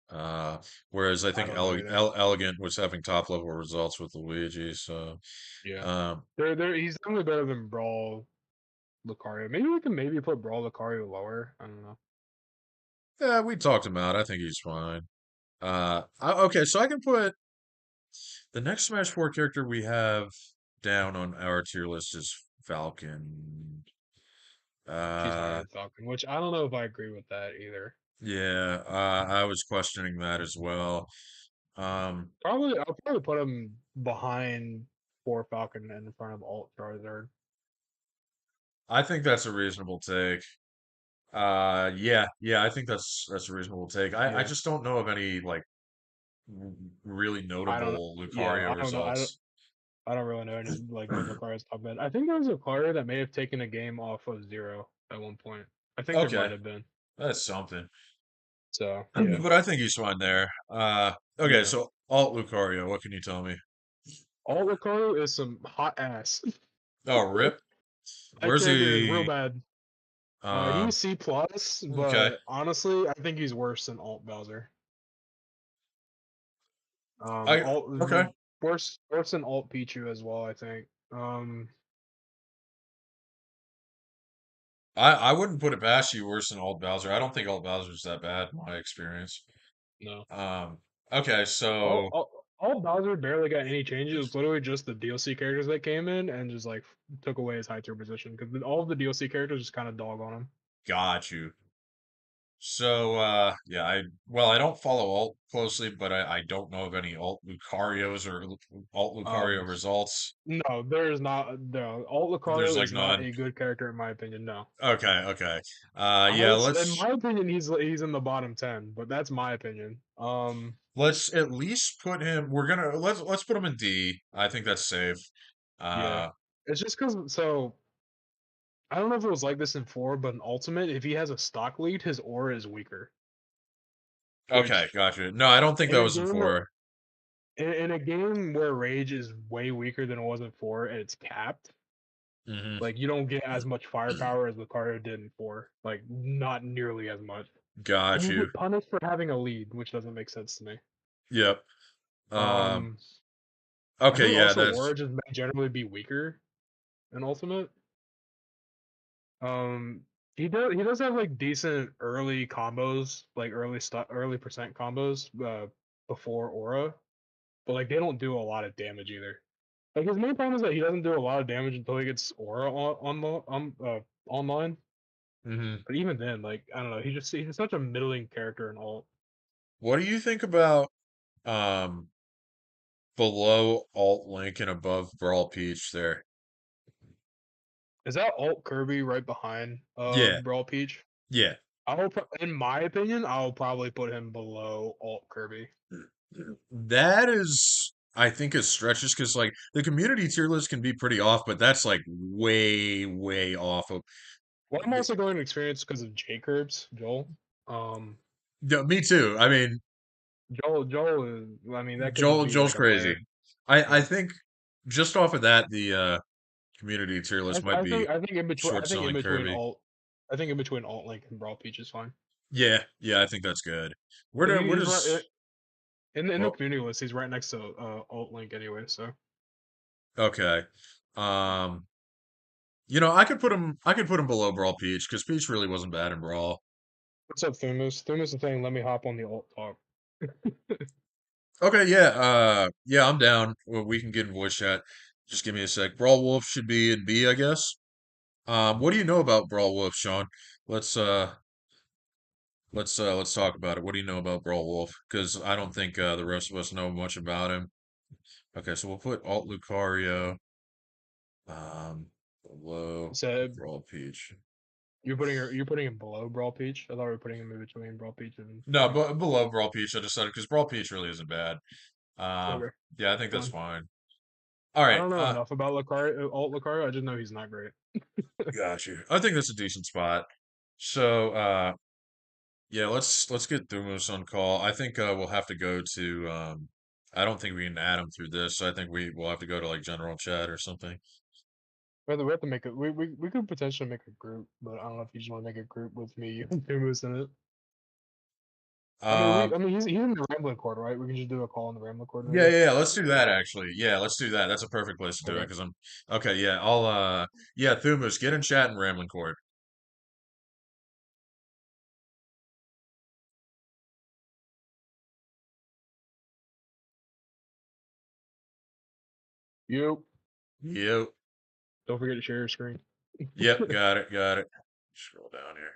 Whereas I I think don't know either. Elegant was having top level results with Luigi. So, Yeah, um, he's definitely better than Brawl Lucario. Maybe we can maybe put Brawl Lucario lower. I don't know. yeah, we talked him out. I think he's fine. Okay, so I can put the next Smash 4 character we have down on our tier list is Falcon. She's higher Uh, than Falcon, which I don't know if I agree with that either. yeah, I was questioning that as well. Um, I'll probably put him behind 4 Falcon and in front of Alt Charizard. I think that's a reasonable take. Yeah, yeah, I think that's a reasonable take. I Yeah, just don't know of any like really I don't. notable Yeah, Lucario I don't know. results. I don't really know any like good Lucario's top end. I think there was a Lucario that may have taken a game off of Zero at one point. I think there might Okay, have been. that's something. So yeah, But I think he's fine there. Okay, yeah. so alt Lucario, what can you tell me? Alt Lucario is some hot ass. Oh, Rip. That Where's character is real he? bad. Um, He's C plus, okay. but honestly, I think he's worse than Alt Bowser. I Alt okay. worse than Alt Pichu as well. I think. I wouldn't put it past you worse than alt Bowser. I don't think alt Bowser's that bad in my experience. No. Um, okay, Alt, so Alt, Alt Bowser barely got any changes. It was literally just the DLC characters that came in and just like took away his high tier position because all of the DLC characters just kind of dog on him. got you. So yeah, I don't follow alt closely, but I don't know of any alt Lucarios or alt Lucario Um, results. no, there's not. No, Alt There's Lucario like is not none. a good character in my opinion. No, Okay, okay. I Yeah, would, in my opinion, he's in the bottom 10, but that's my opinion. let's at least put him. We're gonna let's put him in D. I think that's safe. Yeah, Uh, it's just because so I don't know if it was like this in 4, but in Ultimate, if he has a stock lead, his aura is weaker. okay, Which gotcha. No, I don't think in that a was in game where four. in a game where Rage is way weaker than it was in 4 and it's capped, Hmm. like you don't get as much firepower as Lucario did in 4. Like not nearly as much. And Got you you. get punished for having a lead, which doesn't make sense to me. Yep. Um, Um I okay, think yeah, also that's Aura just may generally be weaker in Ultimate. Um he does have like decent early combos, like early percent combos before Aura, but like they don't do a lot of damage either. Like his main problem is that he doesn't do a lot of damage until he gets Aura online. hmm But even then, like I don't know, he's such a middling character in alt. What do you think about um below Alt Link and above Brawl Peach there? Is that Alt Kirby right behind Yeah, Brawl Peach? yeah. In my opinion, I'll probably put him below Alt Kirby. That is, I think, a stretch just because like the community tier list can be pretty off, but that's like way, way off of. Well, I'm also going to experience because of J Curbs, Joel. Um, Yeah, me too. I mean, Joel is. I mean, that could just be Joel's like a crazy. brand. I Yeah. think just off of that, the community tier list might be I think in between. short selling Kirby. I think in between Alt Link and Brawl Peach is fine. Yeah, yeah, I think that's good. Where 'Cause do where he's right does in the well, community list. He's right next to Alt Link anyway. So okay. Um, I could put him below Brawl Peach because Peach really wasn't bad in Brawl. what's up, Thumus? Thumus is saying, "Let me hop on the Alt talk." Okay, yeah, yeah, I'm down. Well, we can get in voice chat. Just give me a sec. Brawl Wolf should be in B, I guess. What do you know about Brawl Wolf, Sean? Let's let's talk about it. What do you know about Brawl Wolf? Because I don't think the rest of us know much about him. Okay, so we'll put Alt Lucario below So Brawl Peach. you're putting him below Brawl Peach. I thought we were putting him in between Brawl Peach and No, Link. but below Brawl Peach, I decided because Brawl Peach really isn't bad. Okay, Yeah, I think that's fine. fine. All I right, don't know enough about Lucario, Alt Lucario. I just know he's not great. got you. I think that's a decent spot. So, yeah, let's get Thumos on call. I think we'll have to go to I don't think we can add him through this. So I think we'll have to go to like general chat or something. We have to make it. We could potentially make a group, but I don't know if you just want to make a group with me and Thumus in it. Um, He's in the Rambling Court, right? We can just do a call in the Rambling Court, yeah, maybe. yeah, yeah, let's do that actually. Yeah, let's do that. That's a perfect place to do it Okay. because I'm okay, yeah, I'll yeah, Thumos, get in chat and Rambling Court. You Yep. don't forget to share your screen. Yep, got it, got it. Scroll down here.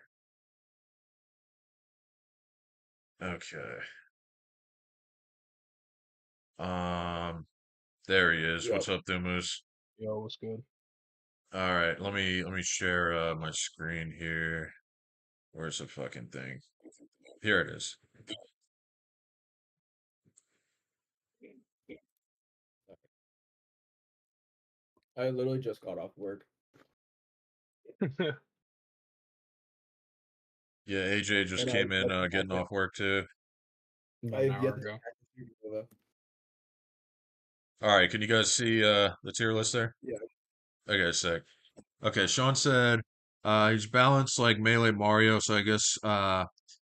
Okay. Um, there he is. Yep. What's up, Thumos? Yo, what's good? All right, let me share my screen here. Where's the fucking thing? Here it is. I literally just got off work. Yeah, AJ just And came I've in yet to getting practice. off work too. About an I've hour yet to ago. practice Nova. All right, can you guys see the tier list there? Yeah. Okay, sick. Okay, Sean said he's balanced like Melee Mario, so I guess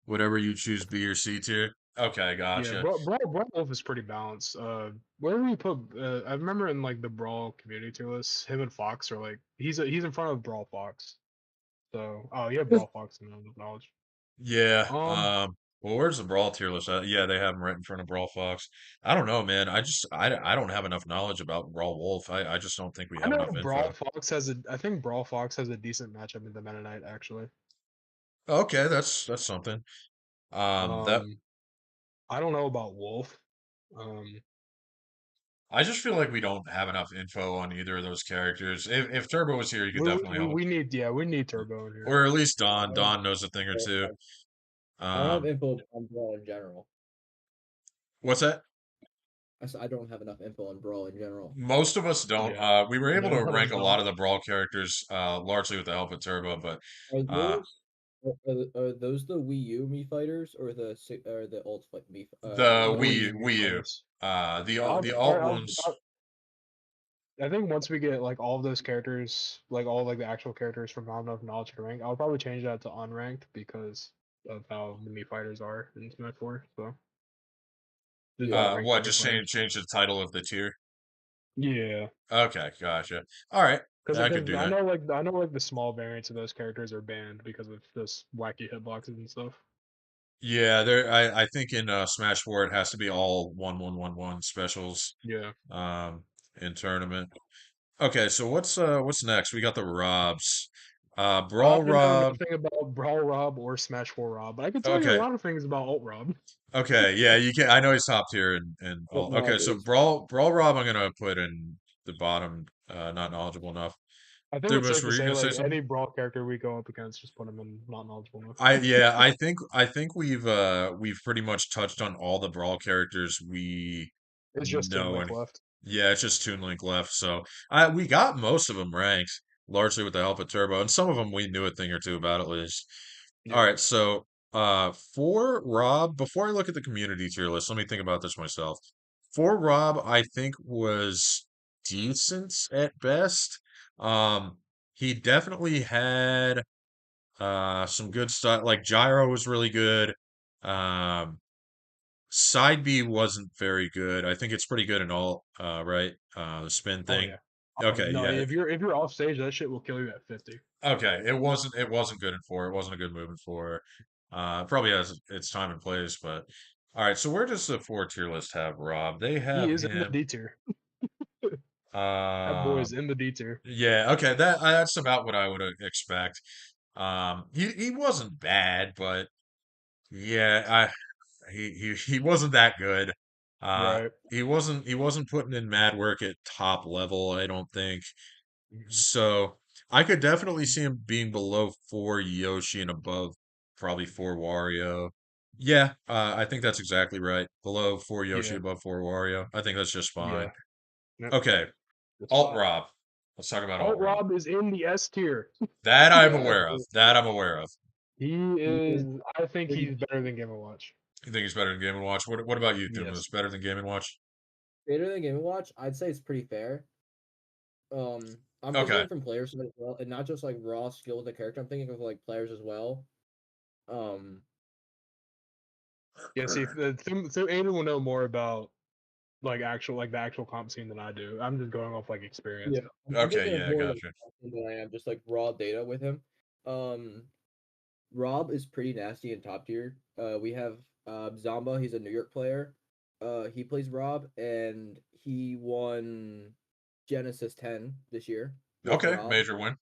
whatever you choose B or C tier. Okay, Yeah, gotcha. Brawl Wolf is pretty balanced. Where do we put? I remember in like the Brawl community tier list, him and Fox are like he's in front of Brawl Fox. So you have Brawl Fox in the knowledge. Yeah. Um, Well, where's the Brawl tier list? Yeah, they have him right in front of Brawl Fox. I don't know, man. I don't have enough knowledge about Brawl Wolf. I just don't think we I have know enough Brawl info. Fox has a. I think Brawl Fox has a decent matchup in the Meta Knight actually. Okay, that's something. That Um, I don't know about Wolf. Um, I just feel like we don't have enough info on either of those characters. If Turbo was here, he could definitely help. we need Turbo in here. Or at least Don. I Don knows a thing or two. don't I don't have Um, info on Brawl in general. what's that? I don't have enough info on Brawl in general. Most of us don't. Yeah, We were able none to of us rank a lot don't. of the Brawl characters, largely with the help of Turbo, but Are uh, those are those the Wii U Mii fighters or the Alt Fight Mii the Wii fighters? U Wii U, fighters. the alt ones. I'll, I think once we get like all of those characters, like all like the actual characters from Not Enough Knowledge to rank, I'll probably change that to unranked because of how many fighters are in Smash 4. So just Yeah. unranked What? fighter Just fighters. change the title of the tier. Yeah, Okay, gotcha. All right, because I could do that. I know like the small variants of those characters are banned because of this wacky hitboxes and stuff. Yeah, there. I think in Smash 4 it has to be all 1-1-1-1 specials. Yeah. Um, in tournament. Okay, so what's next? We got the Robs. Brawl I know Rob. nothing about Brawl Rob or Smash 4 Rob, but I can tell you a Okay. lot of things about Alt Rob. Okay. Yeah, you can. I know he's top tier and Alt all. Okay, Rob so is Brawl Rob, I'm gonna put in the bottom. Not knowledgeable enough. I think it's Dumas, safe were to you say gonna say like something? any Brawl character we go up against, just put him in not knowledgeable enough. I think we've pretty much touched on all the Brawl characters we It's just Toon know, Link and left. yeah, it's just Toon Link left. So we got most of them ranked, largely with the help of Turbo, and some of them we knew a thing or two about at least. All Yeah. right, so for Rob, before I look at the community tier list, let me think about this myself. For Rob, I think was decent at best. Um, he definitely had some good stuff. Like Gyro was really good. Um, Side B wasn't very good. I think it's pretty good in all, right? The spin Oh thing. yeah. Okay, No, yeah. if you're off stage, that shit will kill you at 50. Okay, it wasn't good in four. It wasn't a good move in four. Probably has its time and place, but all right. So where does the four tier list have Rob? They He have is in the him. D tier. That boy Um, is in the D tier. yeah. Okay, that's about what I would expect. He wasn't bad, but yeah, he wasn't that good. Right. He wasn't putting in mad work at top level, I don't think. Mhm. So I could definitely see him being below four Yoshi and above probably four Wario. Yeah, I think that's exactly right. Below four Yoshi, Yeah. above four Wario. I think that's just fine. Yeah. Yep. Okay, That's Alt fine. Rob. Let's talk about Alt Alt Rob. Rob is in the S tier. That I'm yeah, aware of. That I'm aware of. He he is. is I think pretty he's better than Game and Watch. You think he's better than Game and Watch? What about you, Yes. Dumas? Better than Game and Watch? better than Game and Watch. I'd say it's pretty fair. I'm Okay. thinking from players side as well, and not just like raw skill with the character. I'm thinking of like players as well. Um, Yeah. See, so Aiden will know more about like the actual comp scene than I do. I'm just going off like experience. yeah, I'm Okay, thinking of yeah, I more like gotcha. than I am just like raw data with him. Um, Rob is pretty nasty in top tier. We have Zamba. He's a New York player. He plays Rob, and he won Genesis 10 this year with Okay, Rob. major win.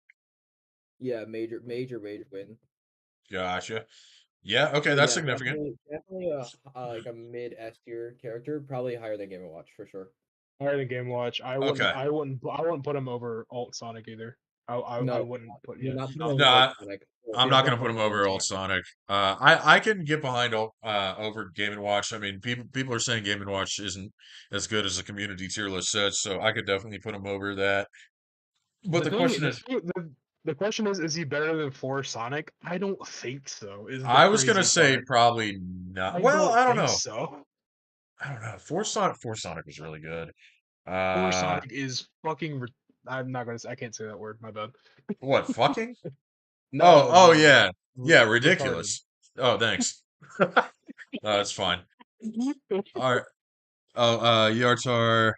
Yeah, major win. Gotcha. Yeah, okay, So that's yeah, significant. definitely like a mid S tier character, probably higher than Game and Watch for sure. Higher than Game Watch. I wouldn't. Okay. I wouldn't put him over Alt Sonic either. I No, wouldn't put you're yeah. not No. putting No, over Sonic. I'm Yeah, not not gonna put putting him him over over Old Sonic. Sonic. I can get behind over Game and Watch. I mean, people are saying Game and Watch isn't as good as the community tier list says, so I could definitely put him over that. But The the thing, question the, is, thing- the question is he better than 4 Sonic? I don't think so. Is the I was gonna crazy say part. probably not. I Well, don't I don't think know. so. I don't know. Four Sonic was really good. 4 Uh, Sonic is fucking. I'm not gonna. I can't say that word. My bad. what? Fucking? No, Oh, no. yeah, yeah, Retarded. ridiculous. Oh, thanks. No, that's fine. All right. Oh, Yartar.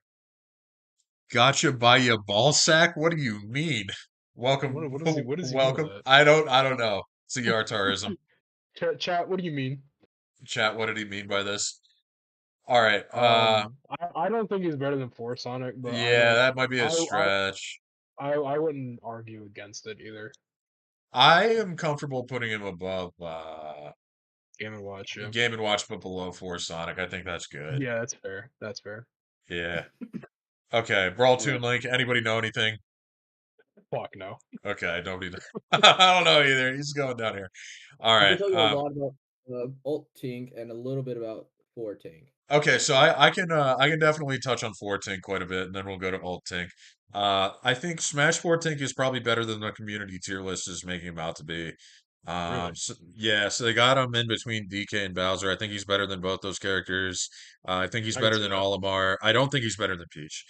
Gotcha by your ball sack? What do you mean? Welcome, What does he mean by welcome. that? I don't know. It's a Yartarism. Chat. What do you mean? Chat, what did he mean by this? All right. I don't think he's better than 4 Sonic, but I Yeah, don't. that might be a I I stretch. I wouldn't argue against it either. I am comfortable putting him above Game and Watch. Yeah. Game and Watch, but below Four Sonic. I think that's good. Yeah, that's fair. That's fair. Yeah. Okay. Brawl Yeah. Toon Link. Anybody know anything? Fuck no. Okay, nobody. I don't know either. He's going down here. All I can right. tell you a lot about Alt Tink and a little bit about 4 Tink. Okay, so I can definitely touch on Four Tink quite a bit, and then we'll go to Alt Tink. I think Smash Four Tink is probably better than the community tier list is making him out to be. Really. Yeah, so they got him in between DK and Bowser. I think he's better than both those characters. I think he's I can better see than that. Olimar. I don't think he's better than Peach.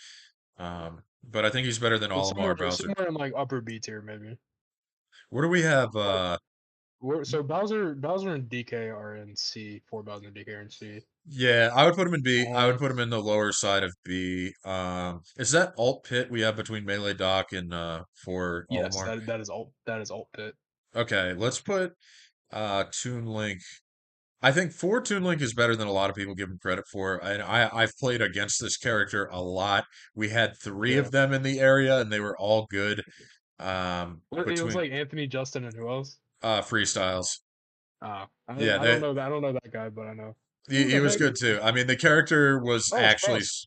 But I think he's better than But Olimar, Bowser. somewhere in like upper B tier maybe. Where do we have? So Bowser and DK are in C. 4 Bowser and DK are in C. Yeah, I would put him in B. I would Um. put him in the lower side of B. Is that alt pit we have between Melee Doc and for Yes, Olimar? that is alt pit. Okay, let's put Toon Link. I think for Toon Link is better than a lot of people give him credit for. And I've played against this character a lot. We had three Yeah. of them in the area, and they were all good. It was between like Anthony, Justin, and who else? freestyles. Yeah, I don't that know that. I don't know that guy, but I know. he, Who he the was heck? good too. I mean, the character was Oh, it's actually Cross.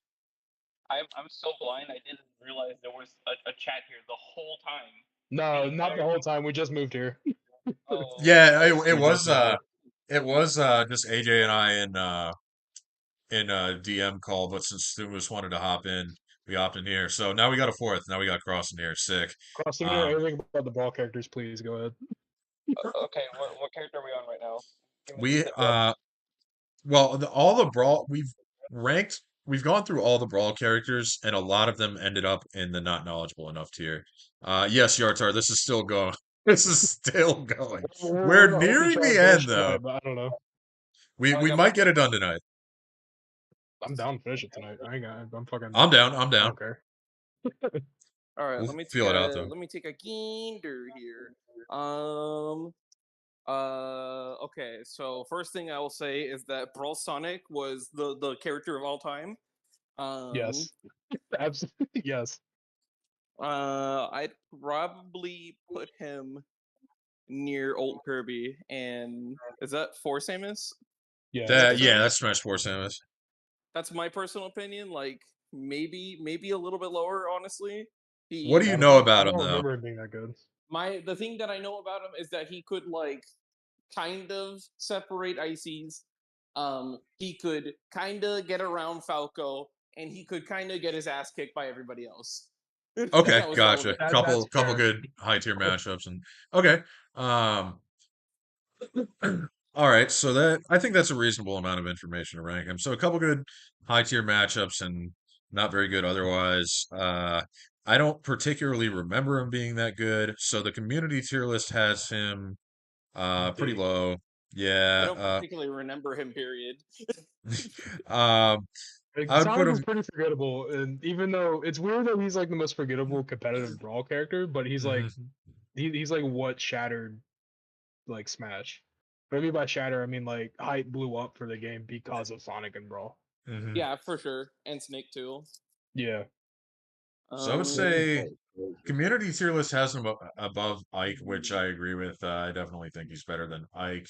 I'm so blind. I didn't realize there was a chat here the whole time. No, not the whole time. We just moved here. Oh, yeah, oh, it We was just moved here. just AJ and I in DM call, but since Thumus wanted to hop in, we hopped in here. So now we got a fourth. Now we got Cross in here. Sick. Cross, if you know Um, anything about the Brawl characters, please go ahead. okay. What character are we on right now? Give me the we tip top. well, all the brawl ranked. We've gone through all the brawl characters, and a lot of them ended up in the not knowledgeable enough tier. Yes, Yartar, this is still going. This is still going. We're We're gonna hope we nearing try the to finish end, it tonight, though. but I don't know. We might get it done tonight. I'm down to finish it tonight. I ain't got. I'm fucking. I'm down. I'm I down. don't care. All right. We'll Let me take feel it out, though. let me take a gander here. Okay. So first thing I will say is that Brawl Sonic was the character of all time. Yes, absolutely. Yes. I'd probably put him near Old Kirby, and is that for Samus? Yeah. Yeah, that's Smash 4, Samus. That's my personal opinion. Like maybe a little bit lower, honestly. What do you I know don't- about I him, don't though? remember him being that good. The thing that I know about him is that he could like kind of separate ices. He could kind of get around Falco, and he could kind of get his ass kicked by everybody else. Okay, That was gotcha. relevant. That's Couple fair. good high tier matchups, and okay. All right, so that I think that's a reasonable amount of information to rank him. So a couple good high tier matchups and not very good otherwise. I don't particularly remember him being that good, so the community tier list has him pretty D. low. I Yeah. don't particularly remember him. Period. Um, Like, I would put Sonic is him. pretty forgettable, and even though it's weird that he's like the most forgettable competitive Brawl character, but he's like Mhm, he's like what shattered like Smash. What I mean by shatter, I mean like hype blew up for the game because of Sonic and Brawl. mhm. Yeah, for sure, and Snake too. Yeah. So I would Um, say community tier list has him above Ike, which I agree with. I definitely think he's better than Ike.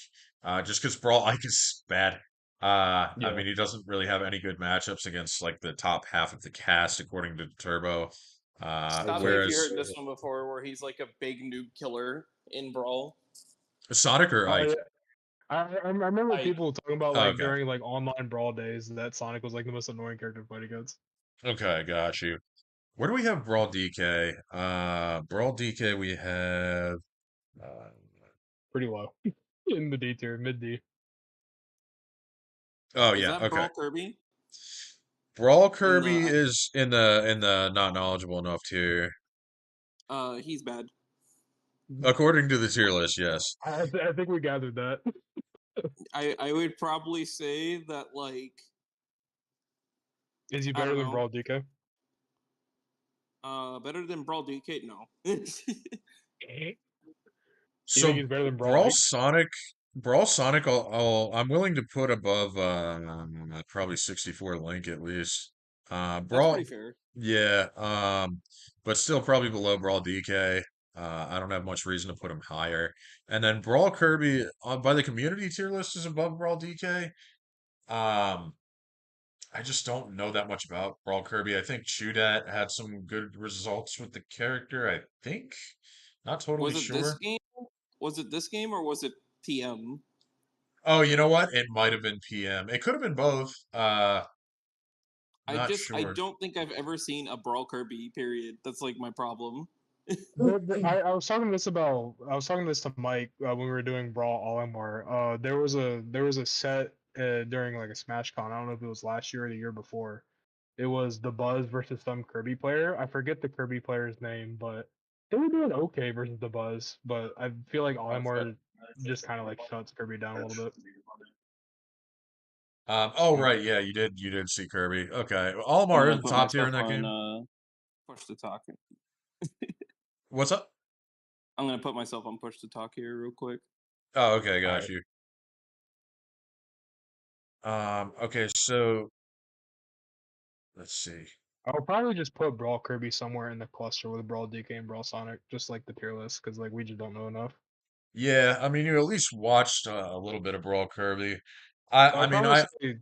Just because Brawl Ike is bad. I Yeah. mean, he doesn't really have any good matchups against like the top half of the cast, according to Turbo. stop me if you Whereas heard this one before, where he's like a big noob killer in Brawl. Sonic or Ike. Yeah. I remember Ike. people talking about Oh, like okay. during like online Brawl days that Sonic was like the most annoying character to fight against. Okay, got you. Where do we have Brawl DK? Brawl DK, we have. Uh, Pretty low in the D tier, mid D. oh Is yeah, that okay. Brawl Kirby? Brawl In Kirby the is in the not knowledgeable enough tier. he's bad. According to the tier list, yes. I think we gathered that. I would probably say that like Is he I better don't than know. Brawl DK? Better than Brawl DK? No. You think So he's better than Brawl Brawl Ike? Sonic, I'm willing to put above probably 64 Link at least. That's Brawl, pretty fair. yeah, but still probably below Brawl DK. I don't have much reason to put him higher. And then Brawl Kirby by the community tier list is above Brawl DK. Um, I just don't know that much about Brawl Kirby. I think Chudat had some good results with the character, I think. Not totally Was it this sure. game? Was it this game or was it TM? Oh, you know what? It might have been PM. It could have been both. Not I sure. don't think I've ever seen a Brawl Kirby. Period. That's like my problem. I was talking this to Mike when we were doing Brawl Olimar. There was a set during like a Smash Con. I don't know if it was last year or the year before. It was the Buzz versus some Kirby player. I forget the Kirby player's name, but they were doing okay versus the Buzz. But I feel like Olimar just kind of like shuts Kirby down a little bit. Oh right, yeah, you did see Kirby. Okay. I'm Olimar gonna is put top tier myself in that game. on push to talk. What's up? I'm gonna put myself on push to talk here real quick. Oh, okay, got Alright. you. Okay, so let's see. I'll probably just put Brawl Kirby somewhere in the cluster with Brawl DK and Brawl Sonic, just like the tier list, because like we just don't know enough. Yeah, I mean, you at least watched a little bit of Brawl Kirby. I I'll mean, probably say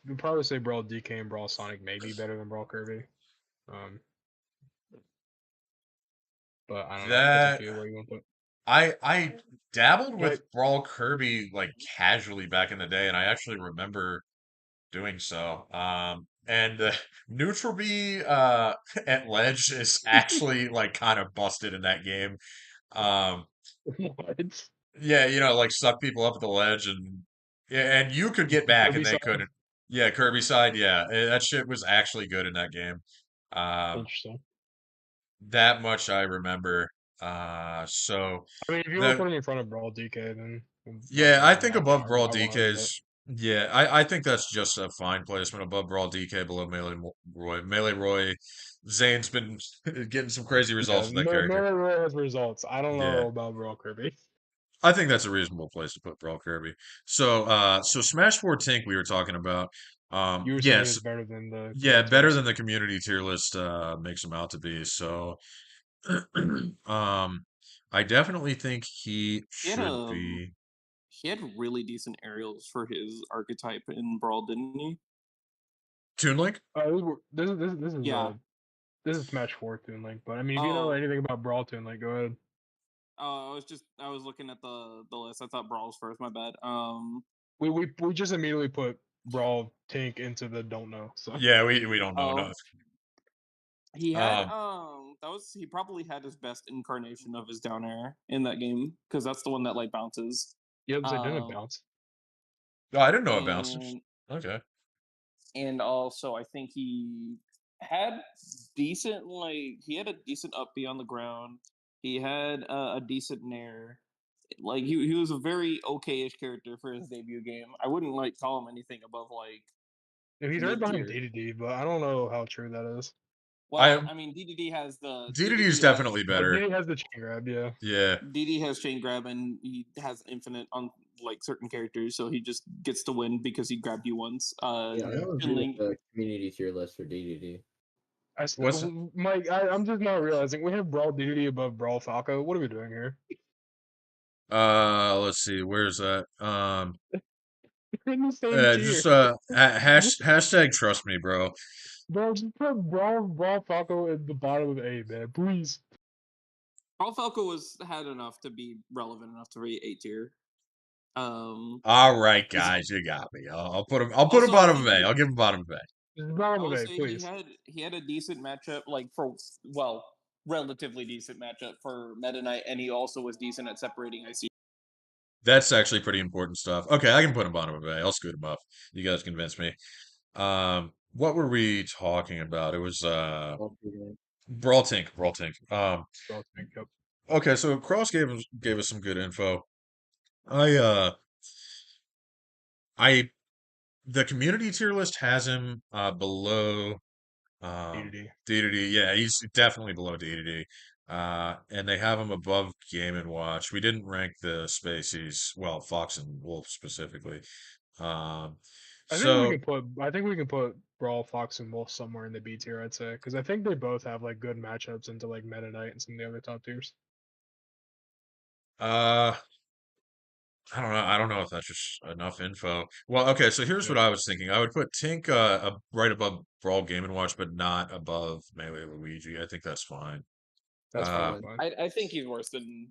we'd probably say Brawl DK and Brawl Sonic may be better than Brawl Kirby. Um, but I don't know. That's up that to you where you want to put. I dabbled But with Brawl Kirby like casually back in the day, and I actually remember doing so. And Neutral B at Ledge is actually like kind of busted in that game. Um, what? yeah, like suck people up at the ledge, and yeah, and you could get back and Kirby they side? couldn't. Yeah, Kirby side, yeah, that shit was actually good in that game. Um, Interesting. that much I remember. So I mean, if you want to the put him in front of Brawl DK, then yeah, I think I mean, above Brawl I want to. DK's. Yeah, I think that's just a fine placement above Brawl DK, below Roy. Melee Roy, Zane's been getting some crazy Yeah, results with that character. Melee Roy has results. I don't Yeah, know about Brawl Kirby. I think that's a reasonable place to put Brawl Kirby. So Smash 4 Tink we were talking about. You were saying Yes, it's better than the yeah, community better list. than the community tier list makes him out to be. So, I definitely think he He had should be. he had really decent aerials for his archetype in Brawl, didn't he? Toon Link? Yeah. This is Smash 4 Toon Link, but I mean, if you know Oh, anything about Brawl Toon Link, go ahead. I was looking at the list. I thought Brawl was first. My bad. We just immediately put Brawl Tink into the don't know. So Yeah, we don't know Oh, enough. he had he probably had his best incarnation of his down air in that game because that's the one that like bounces. yeah, they didn't Um, bounce. Oh, I didn't know it bounced. and Okay. and also I think he had he had a decent up B on the ground. He had a decent nair. Like he was a very okay-ish character for his debut game. I wouldn't like call him anything above like If he's right behind mid-tier. DDD, but I don't know how true that is. Well, I mean DDD has the DDD is DDD definitely But better. DDD has the chain grab, yeah. Yeah. DD has chain grab and he has infinite on like certain characters, so he just gets to win because he grabbed you once. Yeah, I don't agree Finley, with the community tier list for DDD. What's Mike, I'm just not realizing we have Brawl DDD above Brawl Falco. What are we doing here? let's see, where's that? We're in the same tier. Just hashtag trust me, bro. Bro, just put Brawl Falco at the bottom of A, man. Please. Brawl Falco had enough to be relevant enough to be A tier. All right, guys, you got me. I'll put him. I'll put him Also, I bottom of think A. I'll give him bottom of A. Just I bottom of will A, say please. he had a decent matchup, like for relatively decent matchup for Meta Knight, and he also was decent at separating IC. That's actually pretty important stuff. Okay, I can put him bottom of A. I'll scoot him up. You guys convinced me. What were we talking about? It was Brawl Tink. Brawl Tink. Brawl Tank, yep. Okay, so Cross gave us some good info. I the community tier list has him below DDD. DDD. Yeah, he's definitely below DDD. And they have him above Game and Watch. We didn't rank the species, well, Fox and Wolf specifically. Um, I think we so can put Brawl, Fox, and Wolf somewhere in the B tier, I'd say, because I think they both have like good matchups into like Meta Knight and some of the other top tiers. uh I don't know. I don't know if that's just enough info. Well, okay, so here's what Yeah, I was thinking. I would put Tink right above Brawl Game and Watch, but not above Melee Luigi. I think that's fine. that's Uh, probably fine. I think he's worse than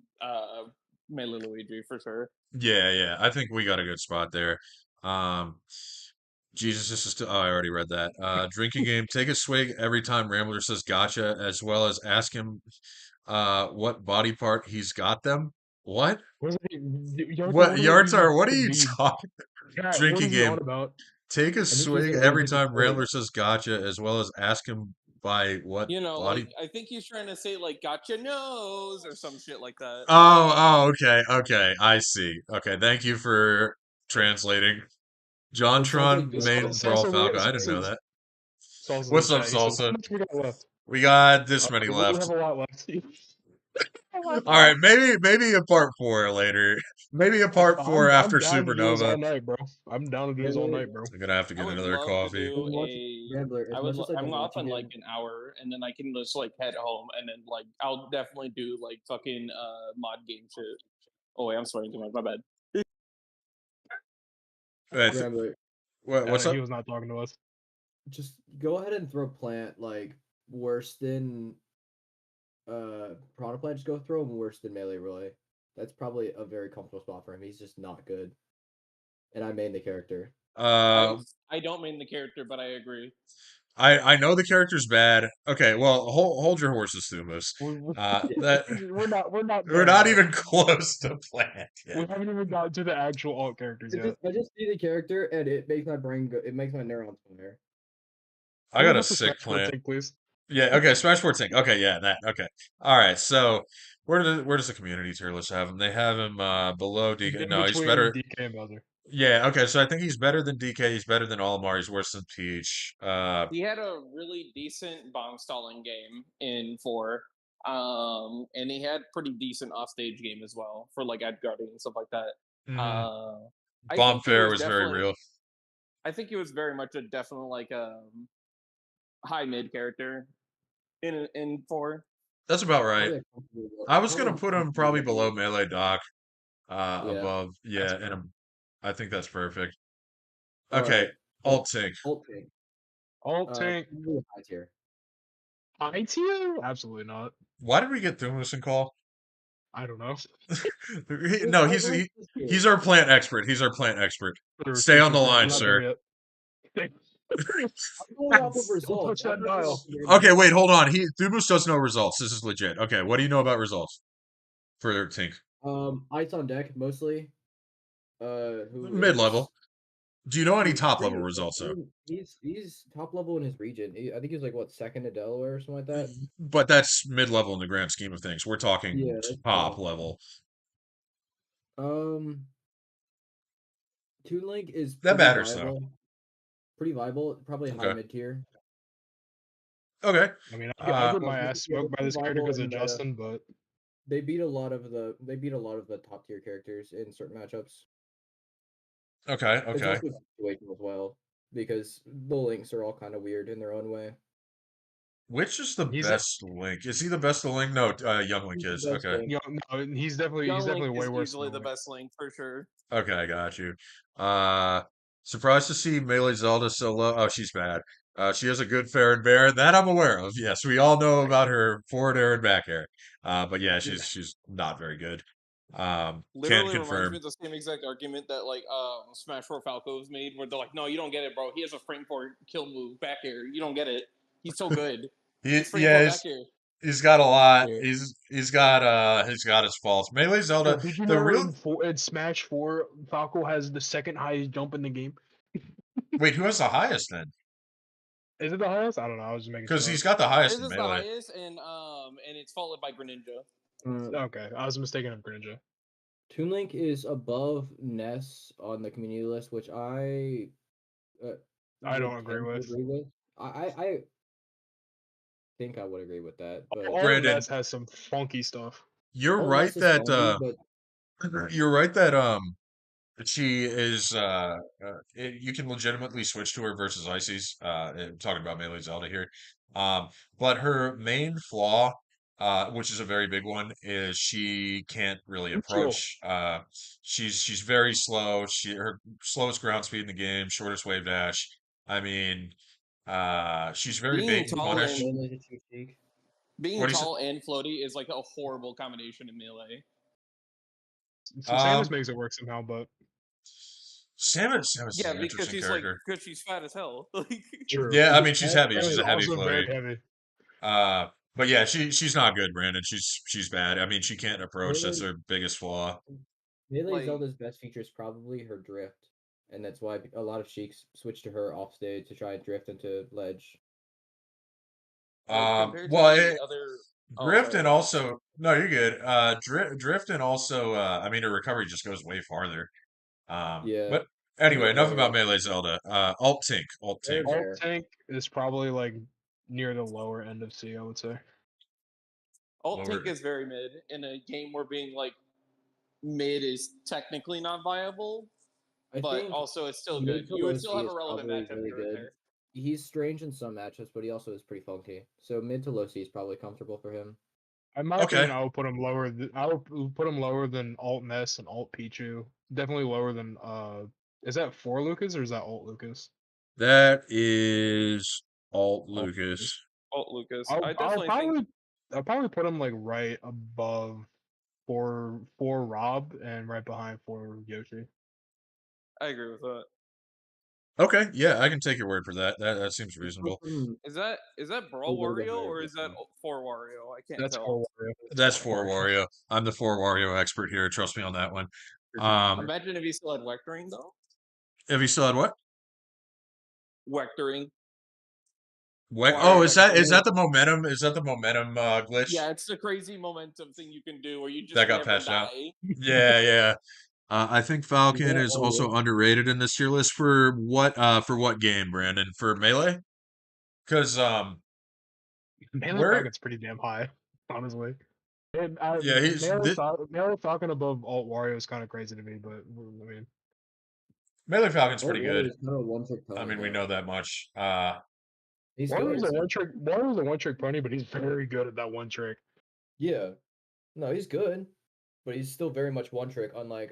Melee Luigi for sure. yeah. I think we got a good spot there. Um, Jesus, this is still. Oh, I already read that. Drinking game. Take a swig every time Rambler says "gotcha," as well as ask him, what body part he's got them. What? What What Yartar? What are fucking you mean? talking? Cat, what Drinking is he on game. about? Take a And this was swig a every legit time word. Rambler says "gotcha," as well as ask him by what You know, body. like I think he's trying to say like "gotcha nose" or some shit like that. Okay. I see. Okay, thank you for translating. John It sounds like Tron this main is- Brawl Salsa, Falco. I didn't know that. Salsa's What's in up, chat. He says, how Salsa? much we got left? We got this many We left. have a lot left. All right, maybe a part 4 later. Maybe a part 4 after I'm down to do this Supernova. all night, bro. I'm down to do this all night, bro. I'm gonna have to I get would another love coffee. to do As much- a. Rambler, as much as I I'm don't off want in you like an hour, and then I can just like head home, and then like I'll definitely do like fucking mod game shit. Oh wait, I'm swearing too much. My bad. Rambler, What's He up? was not talking to us. just go ahead and throw Plant like worse than Piranha Plant. Just go throw him worse than Melee Roy. That's probably a very comfortable spot for him. He's just not good. And I main the character. I don't mean the character, but I agree. I know the character's bad. Okay, well, hold your horses, Thumus. That We're not. we're not even close to Plant We yet. haven't even gotten to the actual alt characters yet. I just see the character and it makes my brain go. It makes my neurons fire. I got a What's the sick Smash Bros. Plant. Take, please. Yeah, okay, Smash 14. Okay, yeah, that. Okay. All right, so where does the community tier list have him? They have him below DK. In No, he's between better. DK and Bowser. Yeah, okay, so I think he's better than DK. He's better than Olimar. He's worse than Peach. He had a really decent bomb stalling game in 4. And he had pretty decent offstage game as well for like Edguardian and stuff like that. I Bomb think he Fair was very definitely- real. I think he was very much a definite like high mid character in 4. That's about right. Probably a comfortable- I was gonna probably a put him comfortable probably level. below Melee Doc, Yeah. above. Yeah, That's and I think that's perfect. All Okay, right. alt tank. Alt tank. Alt tank. Really high tier. High tier? Absolutely not. Why did we get Thumus in call? I don't know. No, he's our plant expert. He's our plant expert. True, Stay true, on the true, true. line, We're not sir. there yet. I'm going off of results. touch that I'm not dial. off of your Okay, wait, hold on. Thumus does know results. This is legit. Okay, what do you know about results for Tink? Ice on deck mostly. Who Mid level. is- Do you know any he's top level pretty- results though? He's top level in his region. I think he was like what, second in Delaware or something like that. But that's mid level in the grand scheme of things. We're talking Yeah, that's top true. level. Toon Link is That pretty matters, though. viable. Pretty viable. Probably high Okay. mid tier. Okay. I mean, I get my Yeah, ass smoked by this character survival because of and meta. Justin, but They beat a lot of the top tier characters in certain matchups. Okay. It's Okay. also situational as well because the links are all kind of weird in their own way. Which is the He's a- best Link? Is he the best Link? No, Young Link He's is. the best Okay. Link. no, he's definitely Young Link way is worse. easily than the Link. best Link for sure. Okay, I got you. Surprised to see Melee Zelda so low. Oh, she's bad. She has a good fair and bear. That I'm aware of. Yes, we all know about her forward air and back air. But yeah, she's not very good. Can Literally reminds confirm. me of the same exact argument that like Smash 4 Falco's made, where they're like, "No, you don't get it, bro. He has a frame 4 kill move back air. You don't get it. He's so good. His frame 4 Yeah, back air." he's got a lot. Yeah. He's got his faults. Melee Zelda, Did you the know real in Smash 4, Falco has the second highest jump in the game? wait, who has the highest then? Is it the highest? I don't know. I was just making Because sure. he's got the highest This in is the Melee. highest, and it's followed by Greninja. Okay, I was mistaken of Greninja. Toon Link is above Ness on the community list, which I don't would agree tend to with. agree with. I think I would agree with that, but All of Brandon, Ness has some funky stuff. You're all right Ness is that funky, but you're right that she is you can legitimately switch to her versus Ices. Talking about Melee Zelda here. But her main flaw, which is a very big one, is she can't really Neutral. approach. She's very slow. Her slowest ground speed in the game, shortest wave dash. I mean, she's very Being bait and tall punish. and- Mainly the cheek. Being What do you say? tall and floaty is like a horrible combination in Melee. So Samus Um, makes it work somehow, but Samus Yeah, is an because interesting she's character. like because she's fat as hell. Like, true. Yeah, I mean she's heavy. That She's is a heavy also very floaty. heavy. But yeah, she's not good, Brandon. She's bad. I mean, she can't approach. That's Melee, her biggest flaw. Melee Like- Zelda's best feature is probably her drift, and that's why a lot of Sheiks switch to her off stage to try and drift into ledge. compared to Well, the other drift sorry. and also no, you're good. Drift and also, I mean, her recovery just goes way farther. Yeah. But anyway, enough fair. about Melee Zelda. Alt Tink. Fair. Alt Fair. tank is probably like near the lower end of C, I would say. Alt tank Lower- is very mid in a game where being like mid is technically not viable, I but think also it's still mid good. to You would low still C have a is relevant probably matchup really here and good. there. He's strange in some matchups, but he also is pretty funky. So mid to low C is probably comfortable for him. In my Okay. opinion, I would put him lower. I would put him lower than Alt Ness and Alt Pichu. Definitely lower than Is that for Lucas or is that Alt Lucas? That is Alt Alt Lucas. Alt Lucas. I'll, I I'll definitely think probably I'll probably put him like right above for Rob and right behind for Yoshi. I agree with that. Okay, yeah, I can take your word for that. That seems reasonable. Is that Brawl We'll go to Wario higher or is that position. for Wario? I can't That's tell. for Wario. That's for Wario. I'm the for Wario expert here. Trust me on that one. Imagine if he still had vectoring though. If he still had what? Vectoring. Oh, Wario is that vectoring. the momentum? Is that the momentum glitch Yeah, it's the crazy momentum thing you can do where you just that got never patched out? die. Yeah, yeah. I think Falcon that is also all? underrated in this tier list for what game, Brandon? For Melee? Because Melee where Falcon's pretty damn high, honestly. And yeah, Melee Falcon above Alt Wario is kind of crazy to me, but I mean, Melee Falcon's Alt pretty Wario good. is kind of a one-trick pony. I mean, we though. know that much. He's Wario's good. a one trick pony, but he's very good at that one trick. Yeah. No, he's good, but he's still very much one trick, unlike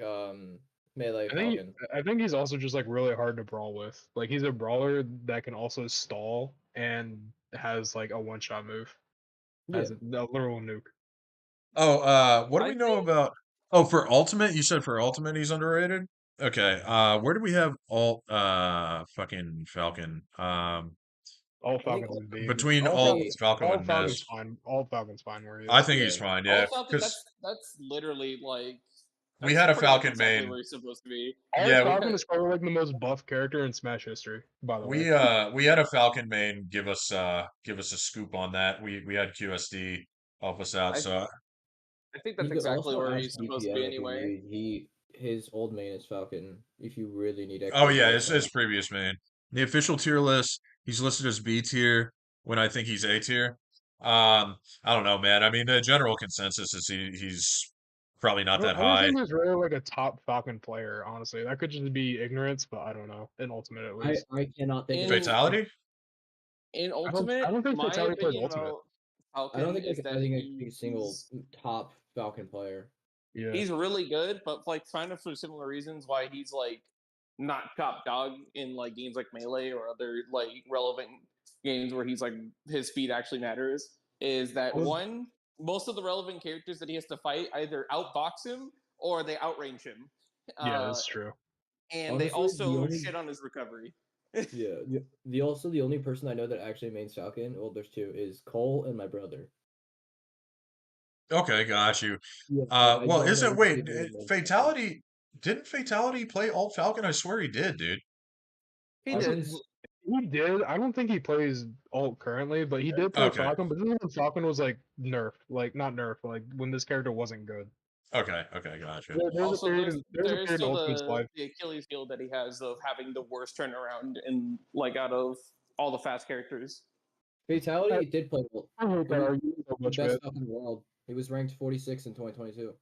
Melee Falcon. I think he's also just like really hard to brawl with. Like he's a brawler that can also stall and has like a one shot move. Has a literal nuke. Oh, what do I we know think- about? Oh, for Ultimate, you said for Ultimate he's underrated. Okay. Where do we have fucking Falcon? All think Falcons is B. Between All Alt Falcons, Falco all and Falcons Ness. fine. All Falcons fine where he is. I think he's Yeah. fine. Yeah, Alt Falcon, because that's literally like we that's had a pretty much Falcon exactly main. where he's supposed to be. All Yeah, Falcon is probably like the most buff character in Smash history. By the way, we had a Falcon main give us a scoop on that. We had QSD help us out. I- So I think You that's could exactly also where ask he's supposed to BPM be if you anyway. need- his old main is Falcon. If you really need extra. oh yeah, health it's on his him. previous main. The official tier list, he's listed as B tier when I think he's A tier. I don't know, man. I mean, the general consensus is he's probably not that I don't high. think there's really like a top Falcon player. Honestly, that could just be ignorance, but I don't know. In Ultimate, at least. I cannot think. In- of Fatality? In Ultimate, I don't think my Fatality plays opinion Ultimate. about Falcon I don't think is I that can think of a single he's- top Falcon player. Yeah. he's really good, but like kind of for similar reasons why he's like not top dog in like games like Melee or other like relevant games where he's like his speed actually matters. Is that Was- one? Most of the relevant characters that he has to fight either outbox him or they outrange him. Yeah, that's true. And they Honestly, the also only- shit on his recovery. Yeah. The only person I know that actually mains Falcon, well, there's two, is Cole and my brother. Okay, got you. Yeah, Well, isn't wait, Fatality? Didn't Fatality play Alt Falcon? I swear he did, dude. He I did. was- He did. I don't think he plays Alt currently, but he did play Okay. Falcon. But this is when Falcon was like nerfed, like not nerfed, like when this character wasn't good. Okay, got you. There's Also, a period. there's, There's a there's period in still Ultimate's life. the Achilles heel that he has of having the worst turnaround in like out of all the fast characters. Fatality did play well. I hate that He- argument so The much, best man. Falcon in the world. He was ranked 46 in 2022.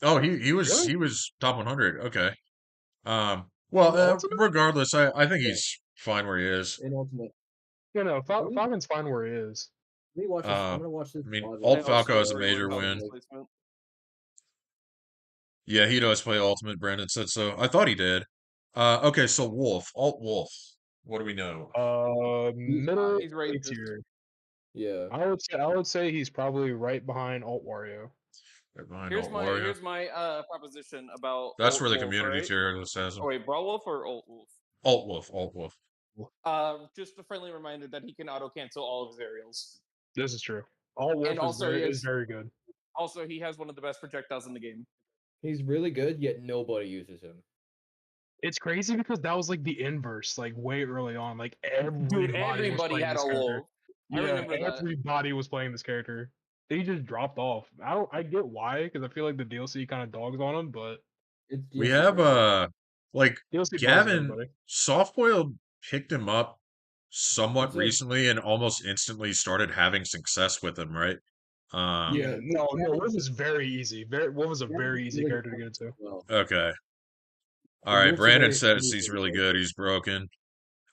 Oh, he was Really? he was top 100. Okay. Well, In Ultimate? regardless, I think he's fine where he is. In Ultimate. You know, Really? Falcon's fine where he is. Let me watch this. I'm Uh, gonna watch this. I mean, live Alt right Falco now. is a major win. Yeah, he does play Ultimate. Brandon said so. I thought he did. Okay, so Wolf, Alt Wolf. What do we know? Middle he's A racist. tier. Yeah. I would say he's probably right behind Alt Wario. Right behind Here's Alt my Wario. here's my proposition about That's Alt where the Wolf, community right? tier list has him. Oh, wait, Brawl Wolf or Alt Wolf? Alt Wolf, Alt Wolf. Just a friendly reminder that he can auto cancel all of his aerials. This is true. Alt Wolf also he is has- very good. Also, he has one of the best projectiles in the game. He's really good, yet nobody uses him. It's crazy because that was like the inverse, like way early on. Like everybody, was Everybody playing had this a character. wolf. I Yeah, remember that. everybody was playing this character. They just dropped off. I get why, because I feel like the DLC kind of dogs on them, but It's We DLC have version. like DLC bugs Gavin everybody. Softboiled picked him up somewhat It's like- recently and almost instantly started having success with him, right? Yeah, no, Gavin- Wolf is very easy. Wolf is a Gavin's very easy really character to good get into. Well, Okay. All and right. Wolf's a Brandon very says smooth he's little really character. good. He's broken.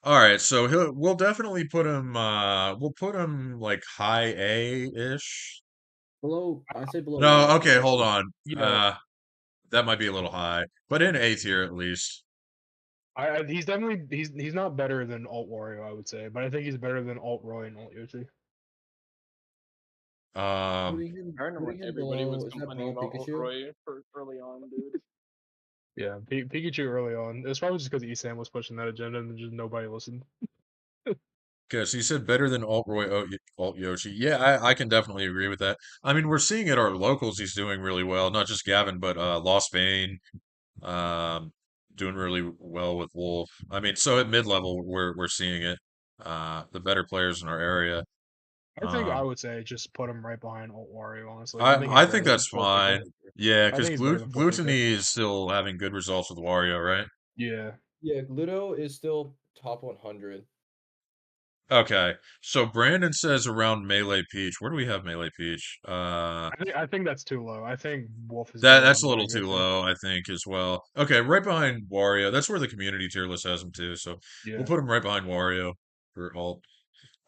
All right. So we'll definitely put him. We'll put him like high A ish. Below, I say below No. Wolf. Okay. Hold on. Yeah, That might be a little high, but in A tier at least. he's definitely he's not better than Alt Wario, I would say, but I think he's better than Alt Roy and Alt Yoshi. Putting him, I remember putting when him everybody was below, is that complaining below about Pikachu? Roy for early on, dude. Yeah, Pikachu early on. It's probably just because Esam was pushing that agenda and just nobody listened. Okay, so you said better than Alt Yoshi. Yeah, I can definitely agree with that. I mean, we're seeing at our locals he's doing really well. Not just Gavin, but Lost Bane, um, doing really well with Wolf. I mean, so at mid level we're seeing it. The better players in our area. I think I Um, would say just put him right behind Alt Wario. Honestly, I think he's I think better than that's Full fine. Pika. Yeah, I because think he's better than Full Pika. Gluttony is still having good results with Wario, right? Yeah, Yeah, Gluto is still top 100. Okay, so Brandon says around Melee Peach. Where do we have Melee Peach? I think that's too low. I think Wolf is better That's on a the little regular too tier. low, I think, as well. Okay, right behind Wario. That's where the community tier list has him too. So we'll Yeah. put him right behind Wario for alt.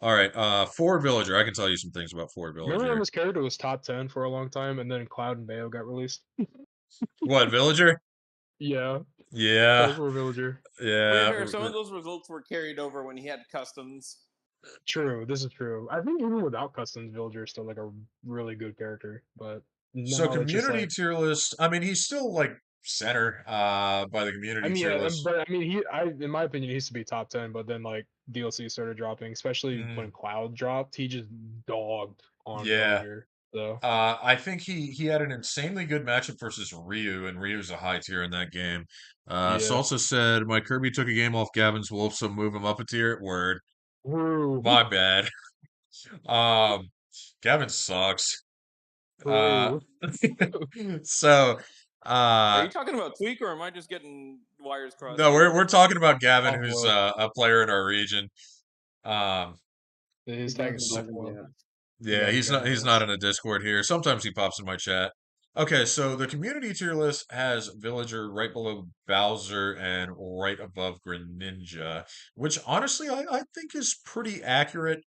All right, Ford Villager. I can tell you some things about Ford Remember when Villager. this character was top 10 for a long time, and then Cloud and Bayo got released? What Villager? Yeah, Yeah, Ford Villager. yeah. Fair, some of those results were carried over when he had customs. True, this is true. I think even without customs, Villager is still like a really good character, but So now it's just community like tier list. I mean, he's still like center by the I community mean, tier yeah, list. but I mean, in my opinion, he used to be top 10, but then like DLC started dropping, especially Mm, when Cloud dropped, he just dogged on yeah. Villager. So I think he had an insanely good matchup versus Ryu, and Ryu's a high tier in that game. yeah, Salsa said, "My Kirby took a game off Gavin's Wolf, so move him up a tier." Word, true, my bad. Um, Gavin sucks. Uh, true. so, Are uh, you talking about Tweak, or am I just getting wires crossed no, here? we're talking about Gavin, who's Buffalo. a player in our region. Um, His He's tag not is in Gavin Buffalo. yet. Yeah, Yeah, he's he's Gavin not West. in a Discord here. Sometimes he pops in my chat. Okay, so the community tier list has Villager right below Bowser and right above Greninja, which honestly I think is pretty accurate.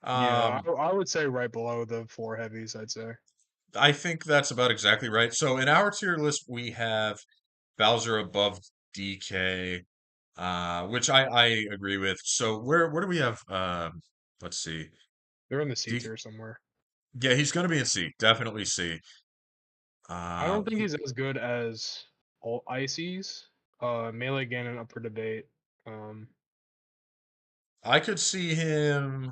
Yeah, Um, I would say right below the four heavies. I'd say. I think that's about exactly right. So in our tier list we have Bowser above DK, which I agree with. So where do we have let's see. They're in the C D tier somewhere. Yeah, he's gonna be in C, definitely C. I don't think Who he's as good as all Ices. Melee Ganon up for debate. Um, I could see him.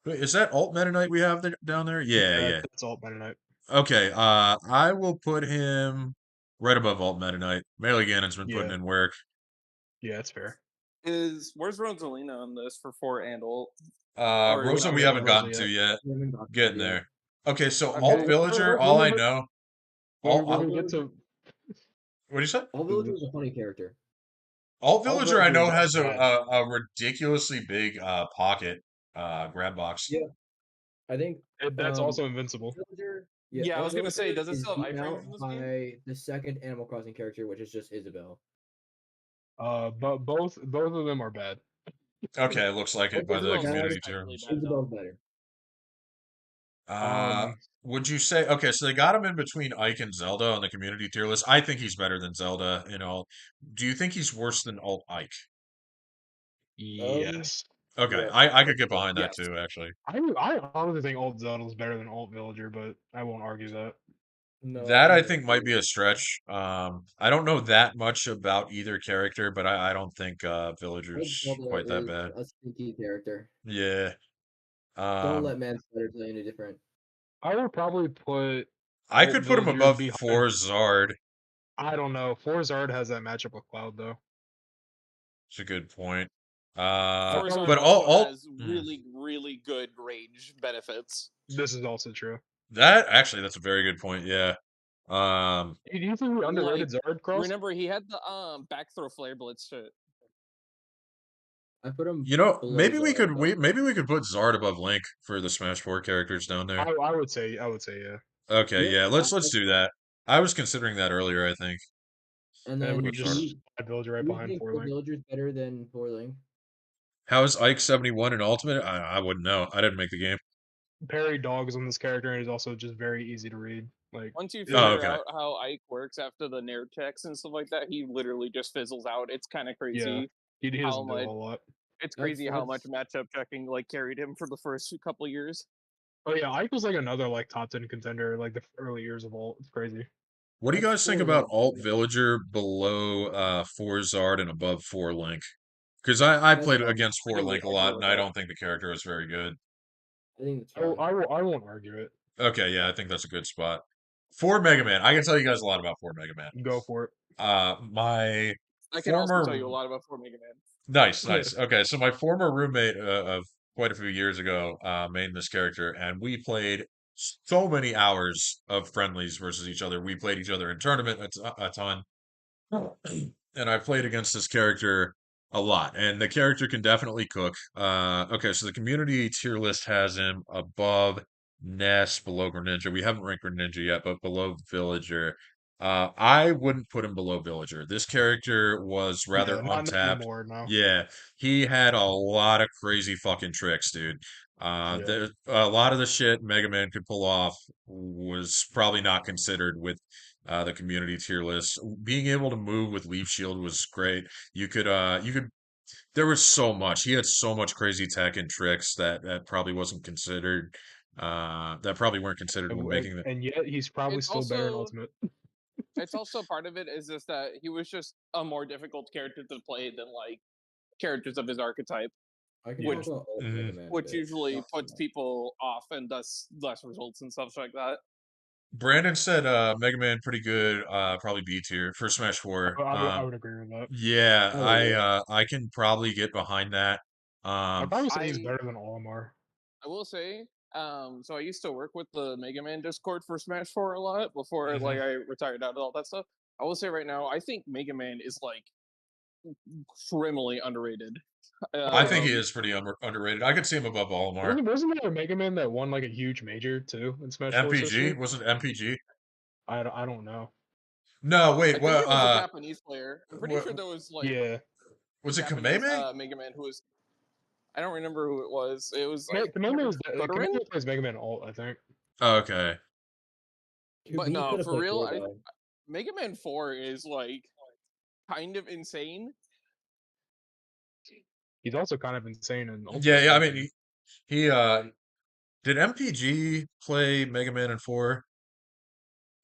Wait, is that Alt Meta Knight we have there, down there? Yeah, yeah, yeah. that's Alt Meta Knight. Okay, I will put him right above Alt Meta Knight. Melee Ganon's been putting Yeah, in work. yeah, that's fair. Where's Rosalina on this for 4 and ult? We Rosa don't we get haven't Rosa gotten yet. to yet. We haven't gotten Getting there yet. there. Okay, so I Alt mean, Villager, when all I we know. when Alt, we, when we get to what do you say? All Villager is a funny character. Alt Alt Villager, I Villager is know, not has bad. a ridiculously big pocket grab box. Yeah, I think That's also invincible. Villager. Yeah, Yeah, I All was gonna say, Villager does it is still have beat iframes out in this game? by the second Animal Crossing character, which is just Isabelle. But both of them are bad. Okay, looks like it Both by the Isabelle's Isabel's bad. community especially terms. bad, though. Isabelle's better. Uh, would you say okay? So they got him in between Ike and Zelda on the community tier list. I think he's better than Zelda. Do you think he's worse than Alt Ike? Yes. Okay, Yes. I could get behind that Yes. too, actually. I honestly think Alt Zelda is better than Alt Villager, but I won't argue that. No, I That I can't think might be agree. a stretch. I don't know that much about either character, but I don't think Old Villager's Zelda quite that is bad. a sneaky character. Yeah. Don't Um, let Man Spider tell you any different. I would probably put I Alt could put him Villager above behind. Forzard. I don't know. Forzard has that matchup with Cloud though. It's a good point. I'd probably, But Charizard also alt has really good range benefits. this is also true. that actually that's a very good point. Yeah. Do you think we underrated Zard Cross? Remember, he had the back throw flare blitz shit. I put him You know, below maybe we Zard, could though. maybe we could put Zard above Link for the Smash 4 characters down there. I would say yeah. Okay, Yeah, yeah, let's I- do that. I was considering that earlier, I think. and And we then Put could Zard. just add Villager right do you behind think Four Four Link. Villagers better than Four Link? How is Ike 71 in Ultimate? I wouldn't know. I didn't make the game. Parry dogs on this character, and he's also just very easy to read. Like Once you Yeah. Oh, figure okay. out how Ike works after the nair checks and stuff like that, he literally just fizzles out. It's kind of crazy. he How doesn't do a much? whole lot. It's That's- crazy how much that's- matchup checking like carried him for the first couple years. Oh yeah, Ike was like another like top 10 contender like the early years of Alt. It's crazy. What do you That's guys think Four about Link. Alt Villager below 4 Zard and above 4 Link? Because I That's played fine. against I 4 can Link a I can lot, live and with I that. don't think the character was very good. I think it's I, will, fine. I, will, I won't argue it. Okay, yeah, I think that's a good spot. 4 Mega Man. I can tell you guys a lot about 4 Mega Man. Go for it. My I can also former tell you a lot about 4 Mega Man. Nice, nice. Okay, so my former roommate of quite a few years ago made this character, and we played so many hours of friendlies versus each other. We played each other in tournament a ton, and I played against this character a lot. And the character can definitely cook. Okay, so the community tier list has him above Ness, below Greninja. We haven't ranked Greninja yet, but below Villager. I wouldn't put him below Villager. This character was rather Yeah, not untapped. anymore now. Yeah, he had a lot of crazy fucking tricks, dude. Yeah. A lot of the shit Mega Man could pull off was probably not considered with the community tier list. Being able to move with Leaf Shield was great. You could. There was so much. He had so much crazy tech and tricks that probably wasn't considered. That probably weren't considered when making the. And yet he's probably It's still better in also Ultimate. it's also part of it is just that he was just a more difficult character to play than like characters of his archetype, I can Which- talk about Alt Mhm. Mega Man a which bit, usually not so puts much. people off and thus less results and stuff like that. Brandon said Mega Man pretty good. Probably B tier for Smash 4. I would agree with that. Yeah, Oh, yeah. I can probably get behind that. I'd probably say he's I- better than Olimar. I will say, so I used to work with the Mega Man Discord for Smash 4 a lot before Mhm. like I retired out of all that stuff. I will say right now, I think Mega Man is like criminally underrated. I think he Um, is pretty underrated. I could see him above Olimar. Wasn't there a Mega Man that won like a huge major too in Smash Bros. MPG history? wasn't MPG. I don't know. No, I wait. think Well, it was a Japanese player. I'm pretty what- sure there was like Yeah, was it Japanese, Kameme? Mega Man who was. I don't remember who it was. It was Kameme like Kodorin? plays Mega Man Alt, I think. Oh, okay. But He no, could've for played real, four, though. Mega Man 4 is like kind of insane. He's also kind of insane in Ultimate. Yeah, yeah. I mean, he did MPG play Mega Man in 4?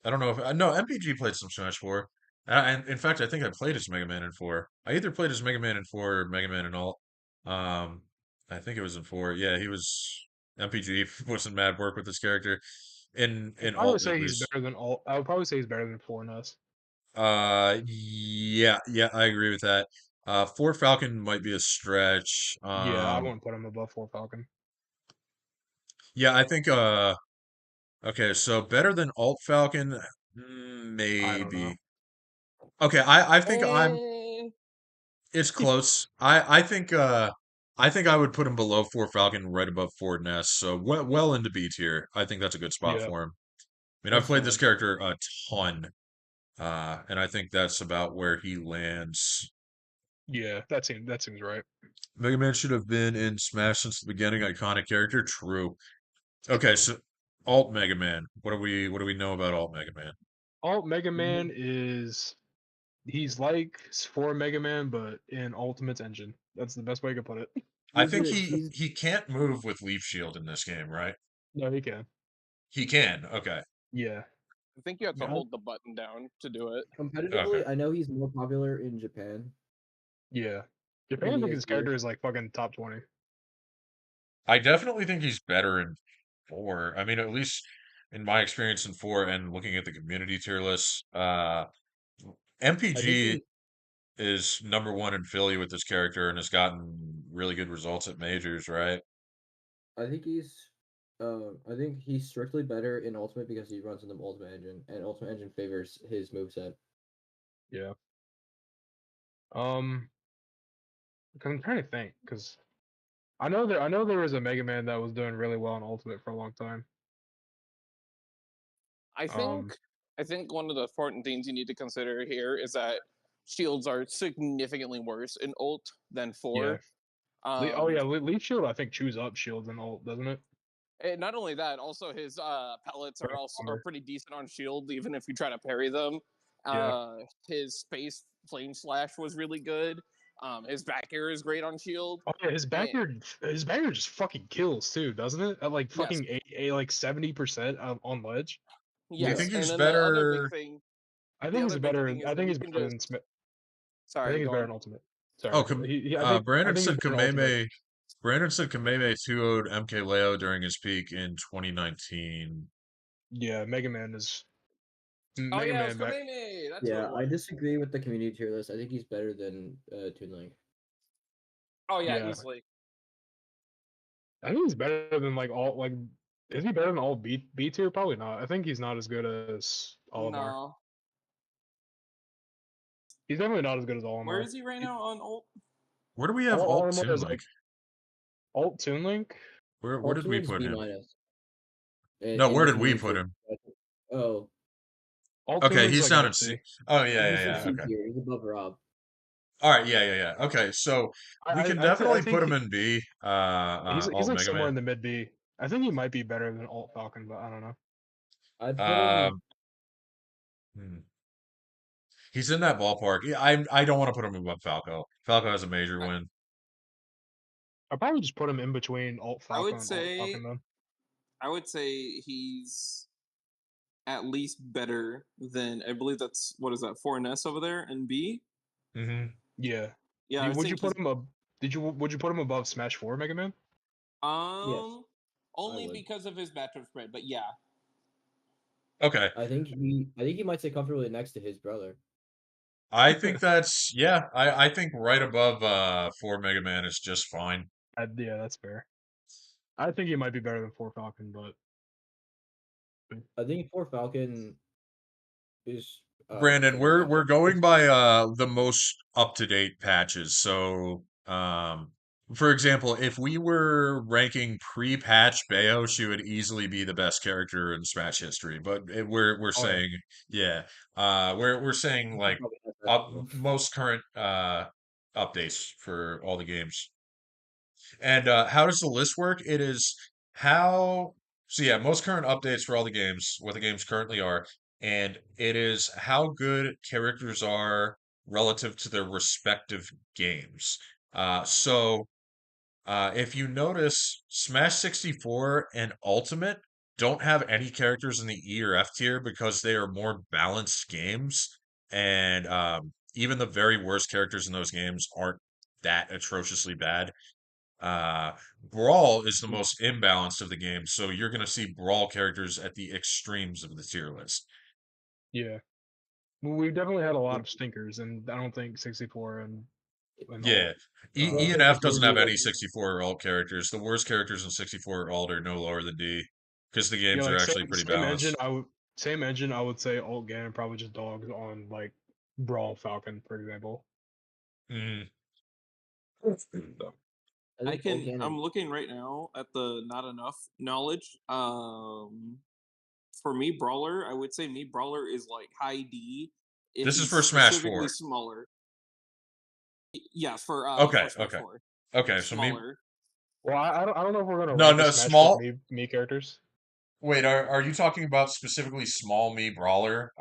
I don't know if no MPG played some Smash 4. And in fact, I think I played as Mega Man in 4. I either played as Mega Man in 4 or Mega Man in Alt. Um, I think it was in 4. Yeah, he was MPG was some mad work with this character. In I would Alt, say it he's was better than Alt. I would probably say he's better than 4NES. yeah, yeah, I agree with that. 4 Falcon might be a stretch. Yeah, I wouldn't put him above 4 Falcon. Yeah, I think okay, so better than Alt Falcon, I don't know. maybe. Okay, I think I'm Eh, it's close. I think I would put him below 4 Falcon, right above 4 Ness. So well into B tier. I think that's a good spot Yeah. for him. I mean, I've That's played this fine. character a ton. And I think that's about where he lands. Yeah, that seems right. Mega Man should have been in Smash since the beginning, iconic character. True. Okay, so Alt Mega Man. What do we know about Alt Mega Man? Alt Mega Man he's like 4 Mega Man, but in Ultimate's engine. That's the best way I could put it. I He's think a- he's- he can't move with Leaf Shield in this game, right? No, he can. He can. Okay. Yeah. I think you have to Yeah. hold the button down to do it. competitively, I know he's more popular in Japan. Yeah. Japan thinks is his here. character is like fucking top 20. I definitely think he's better in 4. I mean, at least in my experience in 4 and looking at the community tier list, I MPG think is number 1 in Philly with this character and has gotten really good results at majors, right? I think he's strictly better in Ultimate because he runs in the Ultimate Engine, and Ultimate Engine favors his moveset. Yeah. 'Cause I'm trying to think, because I know there was a Mega Man that was doing really well in Ultimate for a long time. I think I think one of the important things you need to consider here is that shields are significantly worse in ult than Yeah. four. Oh yeah, Leaf Shield I think chews up shields in ult, doesn't it? And not only that, also his pellets are also Armor. pretty decent on shield, even if you try to parry them. Yeah. His space flame slash was really good. His back air is great on shield. Oh yeah, his backyard just fucking kills too, doesn't it? At like Yes. fucking like 70% on ledge. Do you Yes, think and he's then the other better? big thing, I the think he's other big better. thing is I that think you he's can better than just. Smith. I Sorry, think he's go better on. in Ultimate. Sorry. Oh, I Brandon think he's said better in Ultimate. Kameme. Brandon said Kameme 2-0'd MKLeo during his peak in 2019. Yeah, Mega Man is Oh Mega yeah, it was Man back. Kameme. That's Yeah, what I it was. disagree with the community tier list. I think he's better than Toon Link. Oh yeah, Yeah. easily. I think he's better than like all like. Is he better than all B tier? Probably not. I think he's not as good as Olimar. No. He's definitely not as good as Olimar. Where is he right now on ult? Where do we have All Alt Olimar Toon is Link? like Alt Toon Link. Where All did Toon we Link's put B him? minus. No, In where the did we community put tier. him? Oh, Alt Toon Okay, Link's he's like down mid in C. C. Oh yeah, he's yeah, in yeah. C Okay. tier. He's above Rob. All right, yeah. Okay, so we can I definitely think put him in B. he's Alt like Mega somewhere Man. in the mid B. I think he might be better than Alt Falcon, but I don't know. I'd put him. Hmm. He's in that ballpark. Yeah, I don't want to put him above Falco. Falco has a major win. I'd probably just put him in between Alt I Falcon would and Alt say Falcon then. I would say he's at least better than, I believe that's, what is that, 4NS over there in B? hmm Yeah. Yeah, I Would you think put him would you put him above Smash 4 Mega Man? Only would. because of his matchup spread, but yeah. Okay. I think he might sit comfortably next to his brother. I think that's yeah. I think right above 4 Mega Man is just fine. Yeah, that's fair. I think he might be better than 4 Falcon, but I think 4 Falcon is. Brandon, in the we're matchup. going by the most up-to-date patches. So for example, if we were ranking pre-patch Bayo, she would easily be the best character in Smash history. But we're Oh, yeah. saying yeah, we're saying like Probably not that level. most current updates for all the games. And how does the list work? It is how, so yeah, most current updates for all the games, what the games currently are, and it is how good characters are relative to their respective games. If you notice, Smash 64 and Ultimate don't have any characters in the E or F tier because they are more balanced games, and even the very worst characters in those games aren't that atrociously bad. Uh, Brawl is the most imbalanced of the games, so you're going to see Brawl characters at the extremes of the tier list. yeah. Well, we've definitely had a lot of stinkers, and I don't think 64 and Yeah, Well, E and F 64 doesn't would have be any like 64 alt characters. The worst characters in 64 alt are no lower than D because the yeah, games are like actually pretty same engine. balanced. Same engine. I would say Alt Ganon probably just dogs on like Brawl Falcon, for example. Mhm. So, I think I'm looking right now at the not enough knowledge. For me, Brawler, I would say me Brawler is like high D if This is he's for Smash specifically 4. smaller. Yes, for Okay, Smash okay, 4. okay. So me, Smaller. well, I don't know if we're gonna no, rank the no, Smash 4 small. me characters. Wait, are you talking about specifically small me brawler?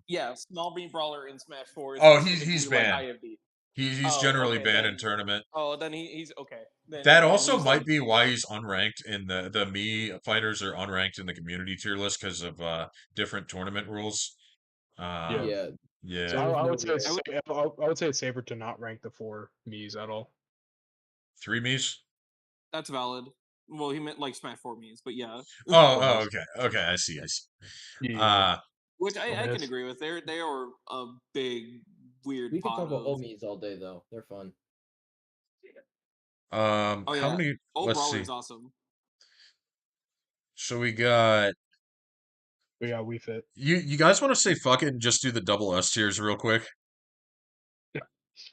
Yeah, small me Brawler in Smash 4 is Oh, he's specifically like banned. high of D. He's Oh, generally okay, banned in then. tournament. Oh, then he's okay. That Then also he's might like, be why he's unranked in the me fighters are unranked in the community tier list because of different tournament rules. Yeah. Yeah. Yeah. So There's I no would say way. I would say it's safer to not rank the 4 Mii's at all. 3 me's? that's valid. Well, he meant like Smash 4 memes, but yeah. Oh, okay. I see. Yeah. Which I can Dumbass. agree with. They are a big weird We could pot talk about of. Omis all day though. They're fun. Oh how yeah, many? Old Let's Brawler see. is awesome. So we got But yeah, we fit. you. You guys want to say fuck it and just do the double S tiers real quick?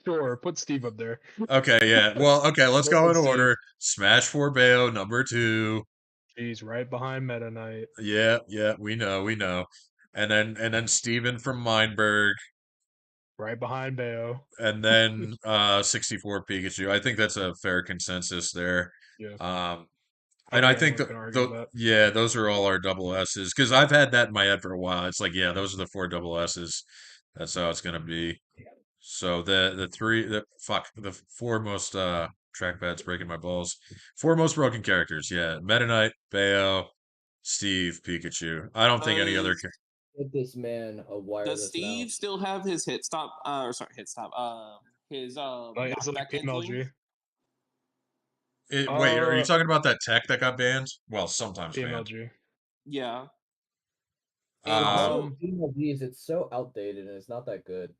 Sure, put Steve up there. Okay, yeah. Well, okay, let's go in Steve. order. Smash 4 Bayo, number 2. He's right behind Meta Knight. Yeah, yeah, we know. And then Steven from Mindberg, Right behind Bayo. and then 64 Pikachu. I think that's a fair consensus there. Yeah. Um, I and don't I think think anyone's gonna argue with that. yeah, those are all our double S's because I've had that in my head for a while. It's like, yeah, those are the 4 double S's. That's how it's gonna be. So the 4 most trackpads breaking my balls. 4 most broken characters. Yeah, Meta Knight, Bayo, Steve, Pikachu. I don't think any other. Does Get this man a does wireless Steve mouse. still have his hit stop? Or sorry, hit stop. His It's like knockback handling? PMLG. Wait, are you Uh, talking about that tech that got banned? Well, sometimes banned. PMLG. Yeah. The And Uh, problem also, with PMLG is it's so outdated and it's not that good.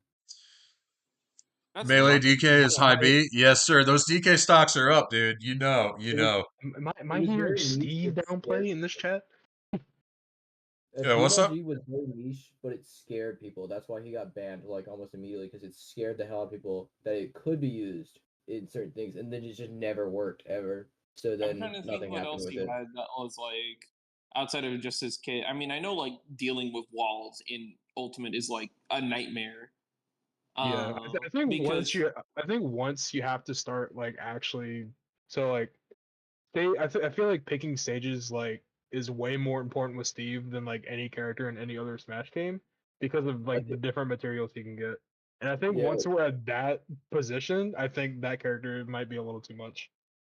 that's Melee fair. DK is high B. Yes, sir. Those DK stocks are up, dude. You know. Am I was hearing very niche, Steve it downplay scared in this chat? Yeah, what's up? PMLG was very niche, but it scared people. That's why he got banned like almost immediately because it scared the hell out of people that it could be used in certain things, and then it just never worked ever. So I'm then trying to think nothing what happened else with he it. had that was like outside of just his kit. I mean, I know like dealing with walls in Ultimate is like a nightmare. Yeah, I think because once you have to start like actually, so like I feel like picking stages like is way more important with Steve than like any character in any other Smash game because of like the different materials he can get. And I think Yeah. once we're at that position, I think that character might be a little too much.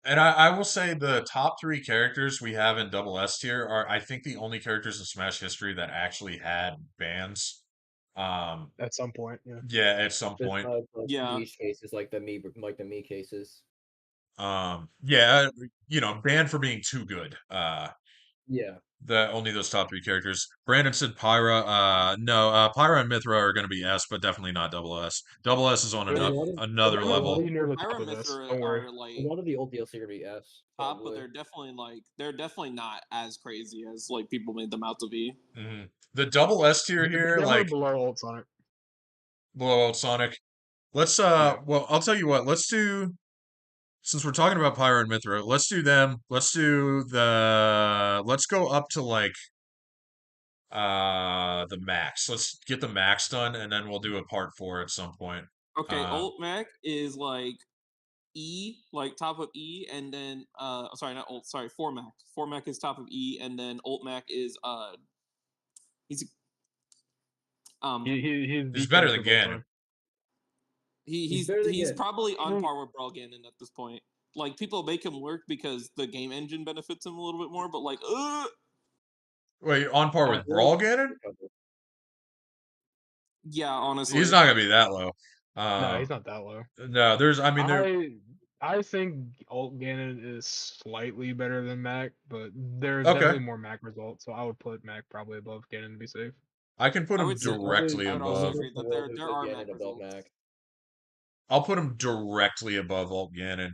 And I will say the top 3 characters we have in double S tier are, I think, the only characters in Smash history that actually had bans. At some point. Yeah. Yeah, at some point. Besides like Yeah. niche cases like the me cases. Yeah, banned for being too good. Yeah. Only those top 3 characters. Brandon said Pyra. No, Pyra and Mithra are going to be S, but definitely not double S. Double S is on There's a another lot of- another there's a lot level. of- Near the Pyra top of this. Mithra Don't worry. are A like lot of the old DLC are gonna be S. top, but probably. they're definitely not as crazy as like people made them out to be. Mhm. The double S tier here, Definitely like below Ult Sonic. below out Sonic. Let's Yeah. well, I'll tell you what. Let's do, since we're talking about Pyra and Mithra, let's do them. Let's go up to like the max. Let's get the max done, and then we'll do a part 4 at some point. Okay, Ult Mac is like E, like top of E, and then sorry, not Ult, sorry, Formac. Formac is top of E, and then Ult Mac is he's He's He's better than character of all Ganon. time. he's better than he's Ganon. probably on par with Brawl Ganon at this point. Like people make him work because the game engine benefits him a little bit more, but like Wait, on par with Brawl Ganon? yeah, honestly. He's not gonna be that low. No, he's not that low. No, I think Ult Ganon is slightly better than Mac, but there's Okay. definitely more Mac results, so I would put Mac probably above Ganon to be safe. I can put I him would say- directly I would also above. agree that there are Mac results. I'll put him directly above Alt Ganon.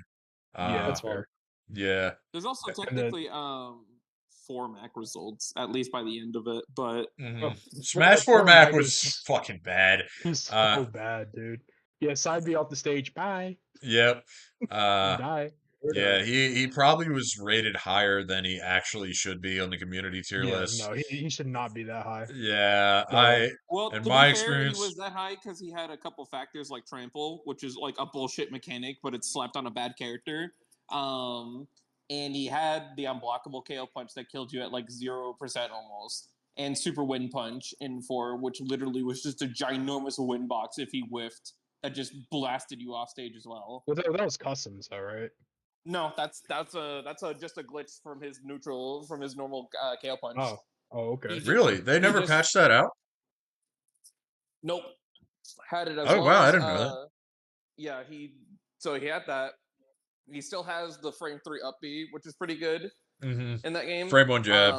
Yeah, that's That's fine. fair. Yeah. There's also then- technically 4 Mac results, at least by the end of it, but Mhm. Oh, Smash 4 4 Mac Mac was is- fucking bad. He's so bad, dude. Yeah, side B off the stage. Bye. Yep. Die. Yeah, he probably was rated higher than he actually should be on the community tier Yeah, list. no, he should not be that high. Yeah, No. well, in to my be fair, experience- he was that high because he had a couple factors like trample, which is like a bullshit mechanic, but it's slapped on a bad character. And he had the unblockable KO punch that killed you at like 0% almost, and super wind punch in 4, which literally was just a ginormous wind box if he whiffed that just blasted you off stage as well. Well, that was customs, though, right? No, that's just a glitch from his normal KO punch. Oh, okay. He- really? They never just- patched that out? Nope. Had it as Oh, well wow, I as, didn't know that. Yeah, he had that. He still has the frame 3 up B, which is pretty good Mm-hmm. in that game. Frame 1 jab.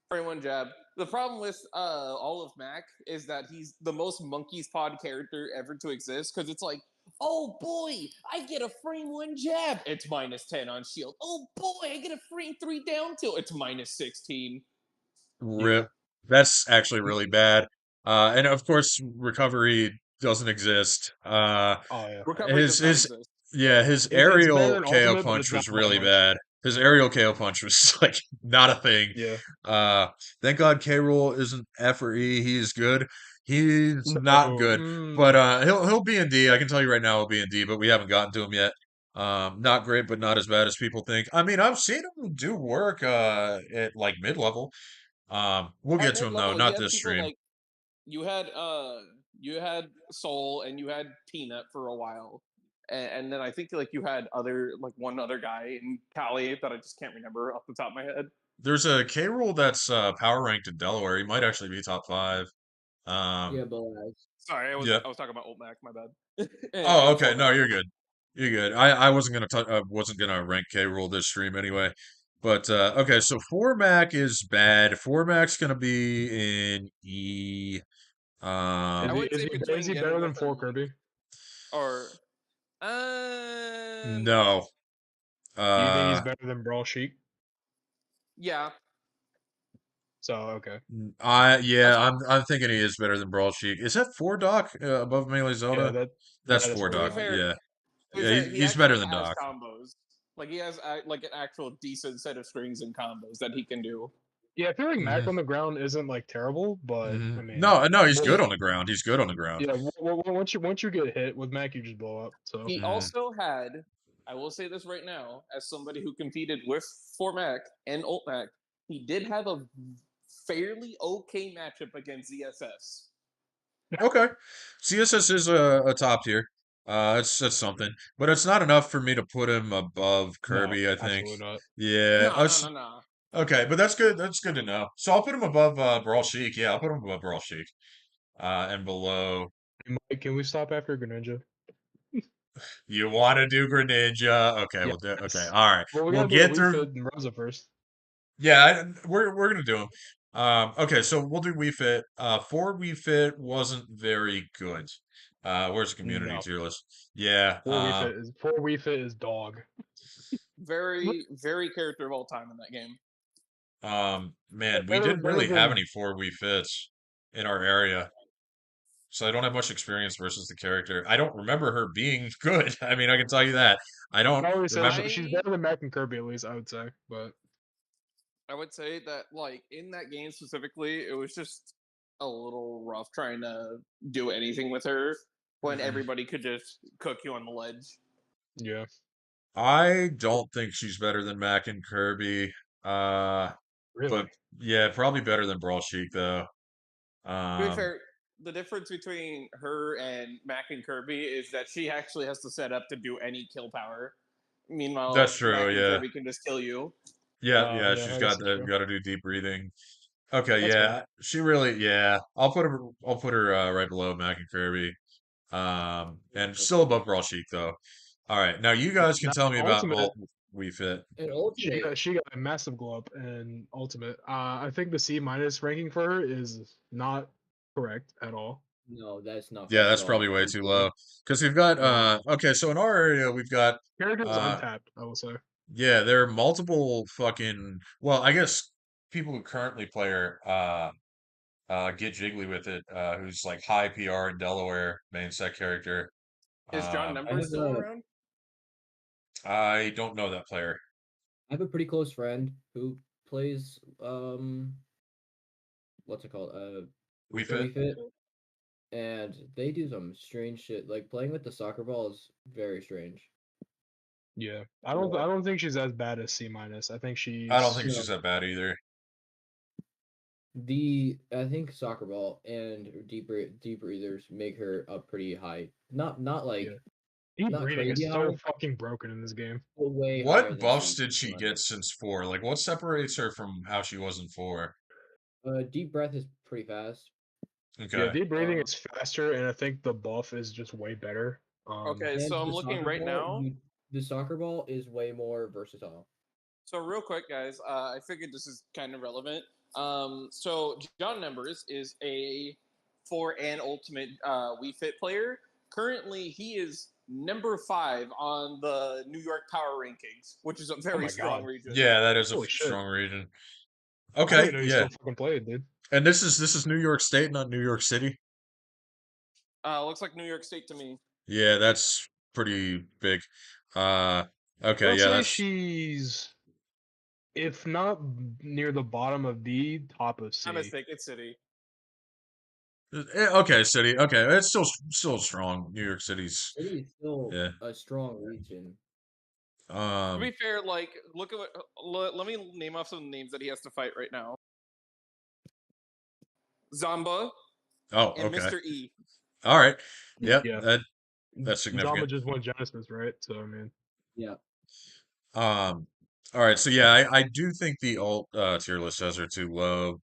Frame 1 jab. The problem with all of Mac is that he's the most monkey's pod character ever to exist, because it's like, oh boy, I get a frame 1 jab. It's -10 on shield. Oh boy, I get a frame 3 down tilt. It's -16. Rip. That's actually really bad. And of course, recovery doesn't exist. Oh yeah. Recovery His does not his exist. yeah, his It's better aerial than KO Ultimate, but punch it's not was by really much. bad. His aerial KO punch was like not a thing. Yeah. Thank God K. Rool isn't F or E. He's good. He's not No. good, but he'll be in D. I can tell you right now he'll be in D, but we haven't gotten to him yet. Not great, but not as bad as people think. I mean, I've seen him do work at like mid level. We'll At get to mid him though, level, he not has this people stream. like you had Soul and you had Peanut for a while. And then I think like you had one other guy in Cali that I just can't remember off the top of my head. There's a K. Rool that's power ranked in Delaware. He might actually be top 5. Yeah, Boaz. Sorry, Yeah. I was talking about Old Mac, my bad. Oh, And okay. No, Format. you're good. You're good. I wasn't gonna rank K. Rool this stream anyway. But okay, so 4Mac is bad. 4Mac's gonna be in E. I Is Um, he would is say he between is he better than Ganondorf 4 and Link. Kirby? Or no. Do you think he's Uh, better than Brawl Sheik? yeah. So okay. yeah, I'm thinking he is better than Brawl Sheik. Is that 4 Doc above Melee Yeah, Zelda? That's that is 4 4 To be Doc. Doc. fair, Yeah. to be Yeah, fair, he he's better actually than has Doc. combos. Like he has like an actual decent set of strings and combos that he can do. Yeah, I feel like Mac Mhm. on the ground isn't like terrible, but Mhm. I mean, No, he's good well, on the ground. He's good on the ground. yeah. Once you get hit with Mac, you just blow up. So He Mm. also had, I will say this right now, as somebody who competed with Formac and Ultmac, he did have a fairly okay matchup against ZSS. Okay. CSS is a top tier. That's something, but it's not enough for me to put him above no, Kirby, I think. absolutely not. Yeah. No. Okay, but that's good. That's good to know. So I'll put him above Brawl Sheik. Yeah, I'll put him above Brawl Sheik. And below. Hey, Mike, can we stop after Greninja? You want to do Greninja? Okay, we'll do. Okay, Yes. all right. Well, we We'll gotta do a get Wii through. Fit and Rosa first. Yeah, we're gonna do them. Okay, so we'll do Wii Fit. 4 Wii Fit wasn't very good. Where's the community No, tier list? Yeah. 4 Wii Fit is dog. Very, very character of all time in that game. Man, we Better, didn't better really have than any 4 Wii Fits in our area, so I don't have much experience versus the character. I don't remember her being good. I mean, I can tell you that. I don't I always say remember. she's better than Mac and Kirby at least. I would say, but I would say that, like, in that game specifically, it was just a little rough trying to do anything with her when Mhm. everybody could just cook you on the ledge. yeah. I don't think she's better than Mac and Kirby. Uh, Really? but yeah, probably better than Brawl Sheik though. To be Um, fair, the difference between her and Mac and Kirby is that she actually has to set up to do any kill power. Meanwhile, that's true. Mac and Yeah, Kirby can just kill you. yeah. Yeah, She's I guess got that's true. got to do deep breathing. Okay, That's fair. yeah. She really, yeah. I'll put her right below Mac and Kirby. And still above Brawl Sheik though. All right, now you guys can Now, tell me about Ultimate, Alt Wii Fit. And Ultimate, she got a massive glow up in Ultimate. I think the C minus ranking for her is not correct at all. no, that's not Yeah, correct at that's all. probably way too low. Because we've got okay, so in our area we've got Characters uh untapped, I will say. yeah, there are multiple fucking well, I guess people who currently play her get jiggly with it, who's like high PR in Delaware, main set character. Is John Um I Numbers have still a around? I don't know that player. I have a pretty close friend who plays what's it called? Wii Wii Fit? Fit, and they do some strange shit. Like playing with the soccer ball is very strange. Yeah, I No, don't think she's as bad as C minus. I think I don't she's think no. she's that bad either. I think soccer ball and deep breathers make her a pretty high. Not like Yeah. Deep not breathing is crazy so high, fucking broken in this game. but way higher What than buffs C. did she get since 4? Like what separates her from how she was in 4? Deep breath is pretty fast. Yeah, Okay. deep breathing is faster, and I think the buff is just way better. Okay, And so I'm the looking soccer right ball, now. the soccer ball is way more versatile. So real quick, guys, I figured this is kind of relevant. So John Numbers is a 4 and Ultimate Wii Fit player. Currently, he is number 5 on the New York Power Rankings, which is a very my strong God. region. Yeah, that is a Holy shit. strong region. I Okay, didn't know you yeah. still fucking played, dude. And this is New York State, not New York City. Looks like New York State to me. Yeah, that's pretty big. Uh, okay, I'd yeah, say that's she's, if not near the bottom of B, top of My C. mistake. It's City. okay. City, okay, it's still strong. New York City's, City is still yeah. a strong region. To be Um, fair, like, look at what. Let me name off some names that he has to fight right now. Zamba oh, and okay, Mr. E. all right, yep, Yeah. that's Zama significant. just won Genesis, right? So I mean, Yeah. All right, so yeah, I do think the alt tier list has her too low.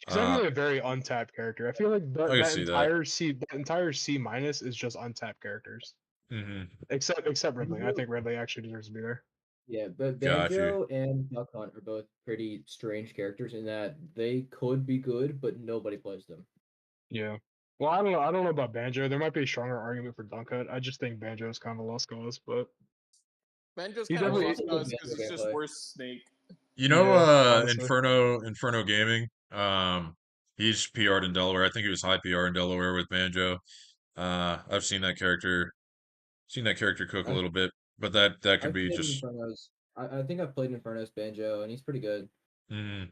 she's actually a very untapped character. I feel like I can see that. that entire C minus is just untapped characters. Hmm. Except Ridley. I Banjo- think Ridley actually deserves to be there. Yeah, but Got you. Banjo and Duck Hunt are both pretty strange characters in that they could be good, but nobody plays them. Yeah. Well, I don't know. I don't know about Banjo. There might be a stronger argument for Dunkut. I just think Banjo is kind of a lost cause, but Banjo's he kind of I've definitely, lost seen some cause because Banjo it's just gameplay. worse Snake. You know, yeah, honestly. Inferno Gaming. He's PR'd in Delaware. I think he was high PR in Delaware with Banjo. I've seen that character cook a I've little bit, but that could I've be played just. Inferno's. I think I've played Inferno's Banjo, and he's pretty good. Mm.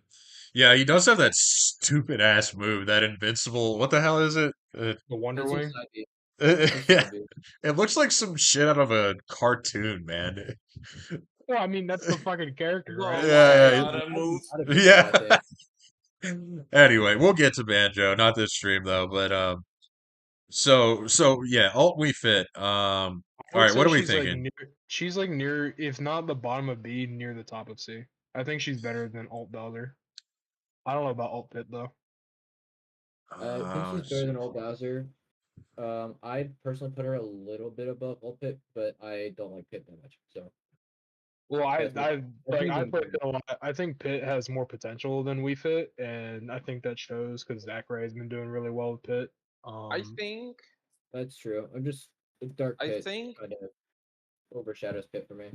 Yeah, he does have that stupid ass move, that invincible. What the hell is it? The Wonder It's his Wing. side B. It's his Yeah, side B. it looks like some shit out of a cartoon, man. Well, I mean that's the fucking character, The right? Yeah, Wada move. Out of yeah. I think. Anyway, we'll get to Banjo, not this stream though, but so yeah, alt we fit. I All would right, what say are we thinking? she's like near, if not the bottom of B, near the top of C. I think she's better than Alt Bowser. I don't know about Alt Pit though. I think she's Let's better see. than old Bowser. I personally put her a little bit above old Pit, but I don't like Pit that much. So Well, that's me. That's me I being play biased. Pit a lot. I think Pit has more potential than We Fit, and I think that shows because Zachary has been doing really well with Pit. I think. That's true. I'm just Dark I Pit think. kind of overshadows Pit for me.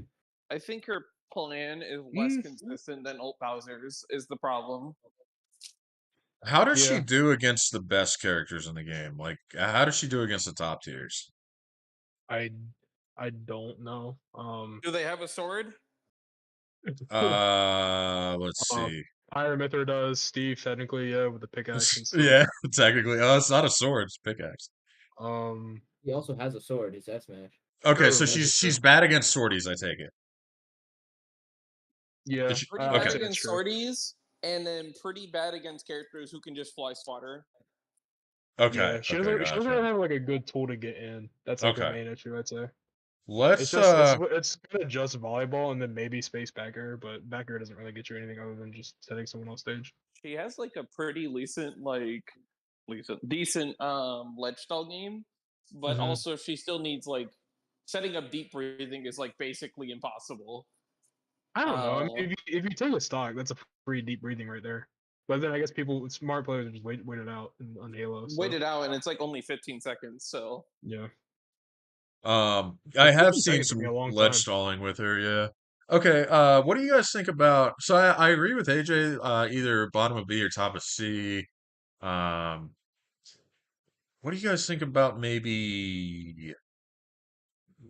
I think her plan is less Mm, consistent than Alt Bowser's. Is the problem? How does she yeah, do against the best characters in the game? Like, how does she do against the top tiers? I I don't know. Do they have a sword? Let's uh, see. Iron Myther does. Steve technically, yeah, with the pickaxe and stuff. Yeah, technically. Oh, it's not a sword, it's a pickaxe. Um, He also has a sword. His S Smash. Okay, so true. That's That's she's true. bad against swordies, I take it. Is Yeah, she- Pretty I'd bad okay, say that's against true. sorties, and then pretty bad against characters who can just fly swatter. okay, Yeah, okay, she doesn't really gotcha. have like a good tool to get in. That's like her Okay, main issue, I'd say. let's It's kind of just volleyball and then maybe space backer, but backer doesn't really get you anything other than just setting someone on stage. She has like a pretty decent ledge style game, but Hmm. also she still needs like setting up deep breathing is like basically impossible. I don't know. I mean, Uh, if you take a stock, that's a pretty deep breathing right there. But then I guess smart players just wait it out on Halo. wait So it out, and it's like only 15 seconds. So yeah, I have 15 seen seconds can be some a long ledge time. stalling with her, yeah. Okay, what do you guys think about, so I agree with AJ, either bottom of B or top of C. Um, what do you guys think about maybe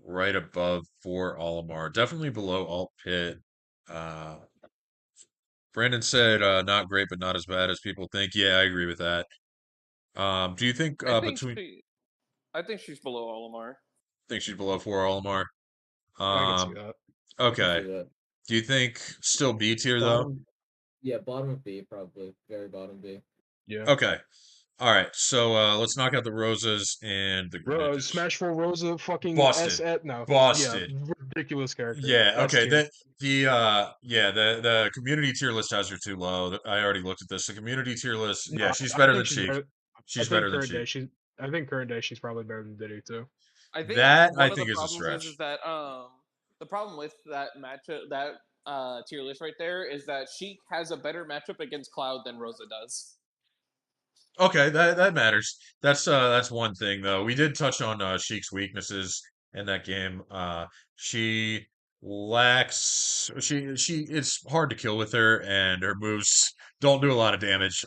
right above for Olimar? Definitely below Alt Pit. Uh, Brandon said not great, but not as bad as people think. Yeah, I agree with that. Do you think I think between she, I think she's below Olimar. think she's below four Olimar? I can see Um, that. I can see okay. that. Do you think still B tier though? Bottom, yeah, bottom of B probably. Very bottom B. Yeah. Okay. All right. So let's knock out the roses and the Greninjas. Smash for Rosa, fucking Busted. S at no. Yeah, Busted. ridiculous character. Yeah, S okay. tier. The community tier list has her too low. I already looked at this. The community tier list, No, yeah, she's I better than think she's Sheik. better. She's better than Sheik. I think current day she's probably better than Diddy too. I think That I one of the think is a problems is stretch. that the problem with that matchup that tier list right there is that Sheik has a better matchup against Cloud than Rosa does. Okay, that matters. That's one thing though. We did touch on Sheik's weaknesses in that game. She lacks she it's hard to kill with her and her moves don't do a lot of damage.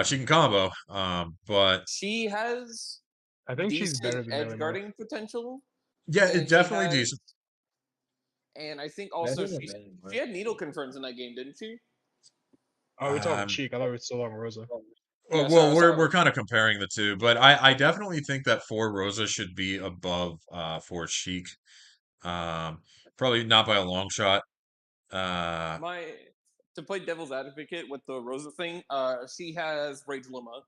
She can combo. But She has I think she's better decent than edge Melee Marth. guarding potential. Yeah, And it's she definitely has, decent. and I think also Better than she Melee Marth. she had needle confirms in that game, didn't she? Oh, we're talking Um, Cheek. I thought we were still on Rosa. Yeah, well, we're sorry. kind of comparing the two, but I definitely think that for Rosa should be above for Sheik. Um, Probably not by a long shot. Uh, My to play devil's advocate with the Rosa thing, she has Rage Luma.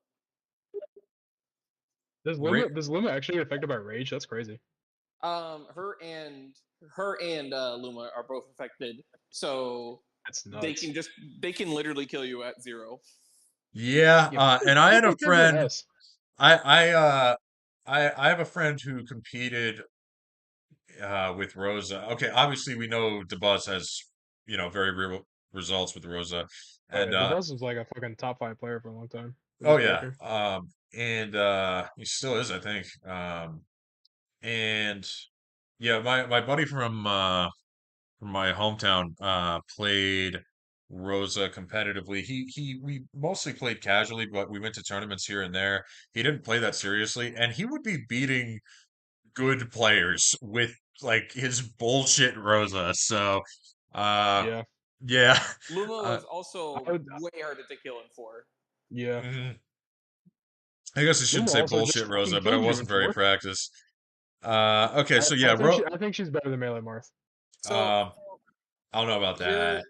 Does Luma actually get affected by Rage? That's crazy. Her and Luma are both affected, so That's they nuts. can literally kill you at 0. yeah, Yeah, and I had a who gives an friend. S? I have a friend who competed with Rosa. Okay, obviously we know DeBuzz has very real results with Rosa, Oh yeah, and DeBuzz was like a fucking top 5 player for a long time. With oh his yeah, character. and he still is, I think. And yeah, my buddy from my hometown played Rosa competitively. We mostly played casually, but we went to tournaments here and there. He didn't play that seriously, and he would be beating good players with like his bullshit Rosa. So, uh, Yeah, yeah, Luma uh, was also I would. way harder to kill in 4. Yeah, mhm. I guess I shouldn't Luma say also just bullshit fucking Rosa, but I killed you in wasn't very 4. practiced. Okay, so yeah, I think she's better than Melee Marth. So I don't know about here that.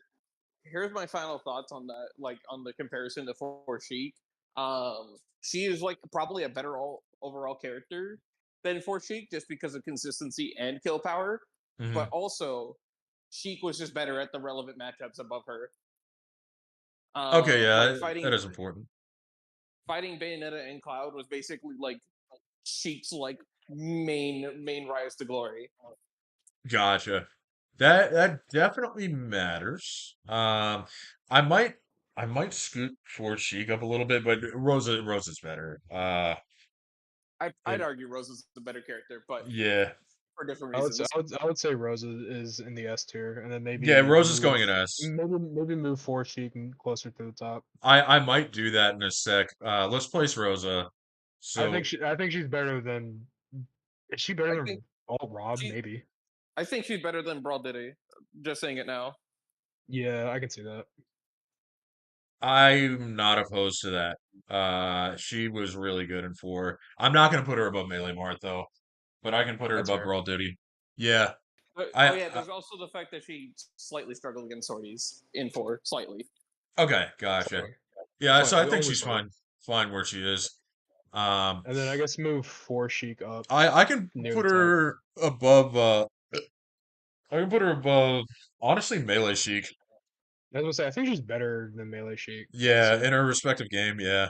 here's my final thoughts on that, like on the comparison to For Sheik. She is like probably a better overall character than For Sheik just because of consistency and kill power, but Mhm. also Sheik was just better at the relevant matchups above her. Okay, Like yeah, that is important. fighting Bayonetta and Cloud was basically like Sheik's like main rise to glory. Gotcha. That definitely matters. I might I might scoot for Sheik up a little bit, but Rosa's better. I'd And argue Rose is the better character, but yeah, for different I would say, reasons. I would say Rosa is in the S tier, and then yeah, maybe Rosa's going in S. move 4 Sheik and closer to the top. I might do that in a sec. Let's place Rosa. So I think she's better than. Is she better I than think Alt Rob? she Maybe. I think she's better than Brawl Diddy. Just saying it now. Yeah, I can see that. I'm not opposed to that. She was really good in 4. I'm not gonna put her above Melee Mart though, but I can put her That's above fair. Brawl Duty. Yeah, But, I, oh yeah, I there's also the fact that she slightly struggled against sorties in 4, slightly. okay, gotcha. Slightly, Yeah, so I think only she's slightly. fine where she is. Um, And then I guess move 4 Sheik up I can near the put top. her above. I can put her above. Honestly, Melee Chic. I was gonna say I think she's better than Melee Sheik. Yeah, Honestly, in her respective game. Yeah.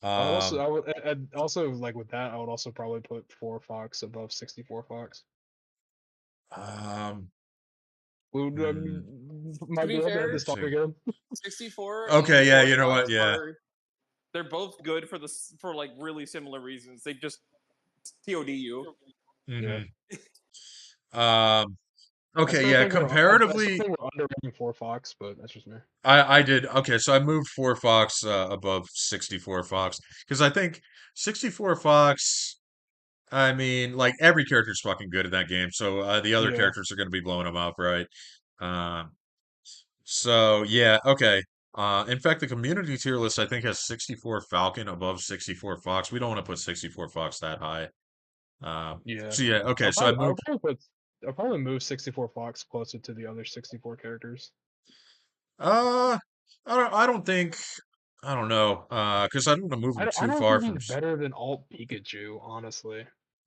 Um. I would also like with that. I would also probably put 4 Fox above 64 Fox. Um. Would hmm, To might be be able to have fair, this talk interesting. again. 64 and Okay. Yeah. 4 You know what? Fox Yeah. they're both good for like really similar reasons. They just TOD you. Yeah, hmm Okay. Yeah. I still Comparatively, think we're underrating 4 Fox, but that's just me. I did. Okay. So I moved 4 Fox above 64 Fox because I think 64 Fox. I mean, like every character's fucking good in that game, so the other Yeah, characters are going to be blowing them up, right? Um, so yeah, okay. In fact, the community tier list I think has 64 Falcon above 64 Fox. We don't want to put 64 Fox that high. yeah. So yeah, okay. So I moved. I'll probably move 64 Fox closer to the other 64 characters. Uh, I don't think. I don't know. Because I don't want to move them I too don't far think from. he's better than Alt Pikachu, honestly.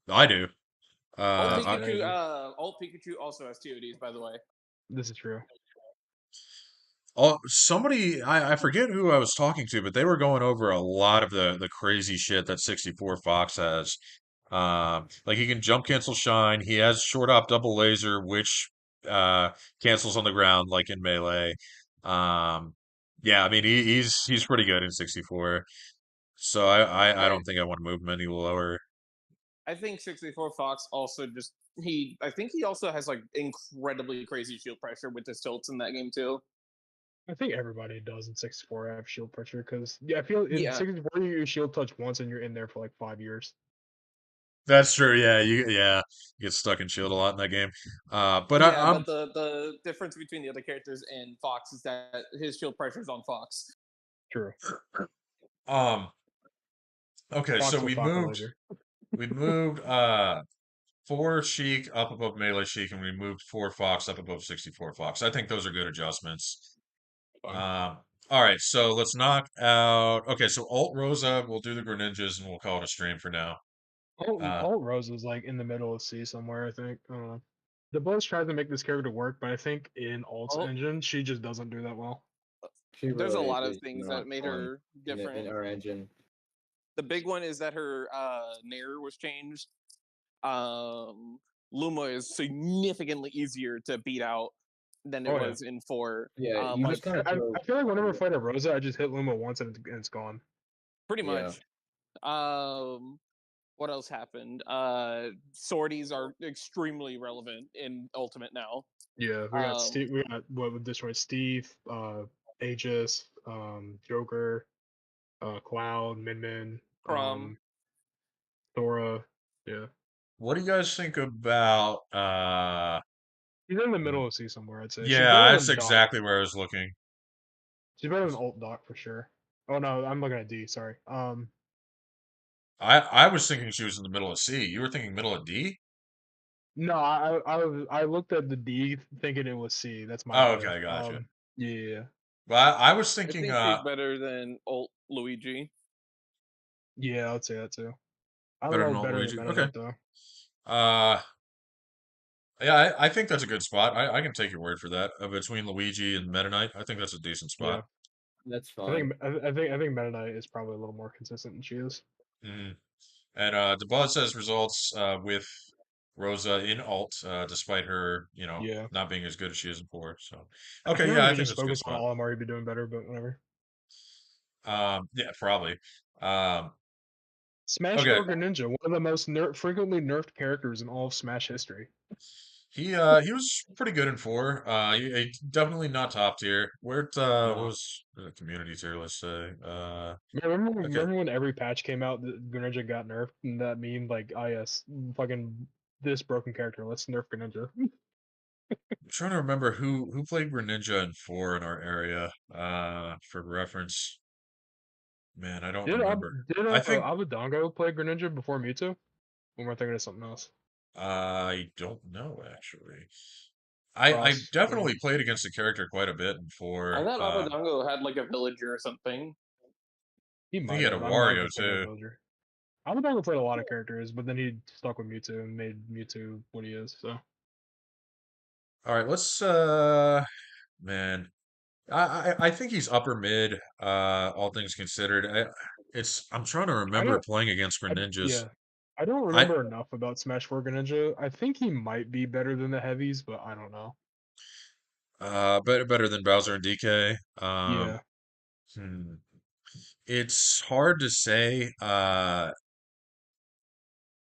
I do. Alt That's I, Pikachu, crazy. Alt Pikachu also has TODs, by the way. This is true. somebody I forget who I was talking to, but they were going over a lot of the crazy shit that 64 Fox has. Like he can jump cancel shine. He has short op double laser, which cancels on the ground like in melee. Um, yeah, I mean he's pretty good in 64. So I I don't think I want to move him any lower. I think 64 Fox also just I think he also has like incredibly crazy shield pressure with his tilts in that game too. I think everybody does in 64 have shield pressure because yeah, I feel in Yeah. 64 you shield touch once and you're in there for like 5 years. That's true. Yeah, you get stuck in shield a lot in that game. But Yeah, I'm but the difference between the other characters and Fox is that his shield pressure is on Fox. True. um okay, so Fox will Fox later. we moved 4 Sheik up above melee Sheik, and we moved 4 Fox up above 64 Fox. I think those are good adjustments. Fine. All right, so let's knock out. Okay, so Alt Rosa, we'll do the Greninjas, and we'll call it a stream for now. Alt Rose is like in the middle of C somewhere, I think. I don't know. The Buzz tries to make this character work, but I think in Alt's Oh. engine, she just doesn't do that well. She There's a really lot of is things not that made fun her different. in our engine. The big one is that her Nair was changed. Luma is significantly easier to beat out than it Oh, yeah. was in 4. Yeah, you I, just kind of. I feel like whenever I fight a Rosa, I just hit Luma once and it's gone. Pretty Yeah. much. What else happened? Sorties are extremely relevant in Ultimate now. Yeah, we got Steve. We got what would destroy Steve, Aegis, Joker, Cloud, Min, From Thora. Yeah, What do you guys think about he's in the middle of C somewhere. I'd say. She's yeah, better that's than Doc. exactly where I was looking. She's better than Alt Doc for sure. Oh no, I'm looking at D. Sorry. I was thinking she was in the middle of C. You were thinking middle of D? No, I looked at the D thinking it was C. That's my. Oh, bad. okay, gotcha. Yeah. Well, I was I thinking think she's better than Alt Luigi. Yeah, I'd say that too. I Better don't than know Alt better Luigi? than Okay. Benedict though. Yeah, I think that's a good spot. I can take your word for that. Between Luigi and Meta Knight, I think that's a decent Yeah. spot. That's I fine. think Meta Knight is probably a little more consistent than she is. Mhm. And DeBuzz says results with Rosa in alt, despite her, Yeah. not being as good as she is in 4. So, I okay, feel yeah, like I you think just that's a good focus on spot. Olimar, you'd be doing better, but whatever. Yeah, probably. Smash Okay. Bros. Greninja, one of the most frequently nerfed characters in all of Smash history. He was pretty good in 4. He definitely not top tier. Where it No. was the community tier, let's say. Remember when every patch came out that Greninja got nerfed and that meme like, ah yes, fucking this broken character, let's nerf Greninja. I'm trying to remember who played Greninja in 4 in our area. For reference. Man, I don't remember. I think Abadongo play Greninja before Mewtwo? Or am I thinking of something else? I don't know actually. I Ross, definitely played against the character quite a bit I before. thought Abadongo had like a villager or something. He I think might he had a have. I might Wario have played too. Villager. Abadongo played a lot of characters, but then he stuck with Mewtwo and made Mewtwo what he is. So All right, let's man. I think he's upper mid, all things considered. I'm trying to remember playing against Greninjas. I don't I remember enough about Smash 4 Greninja. I think he might be better than the heavies, but I don't know. better than Bowser and DK. Yeah. Hmm. It's hard to say.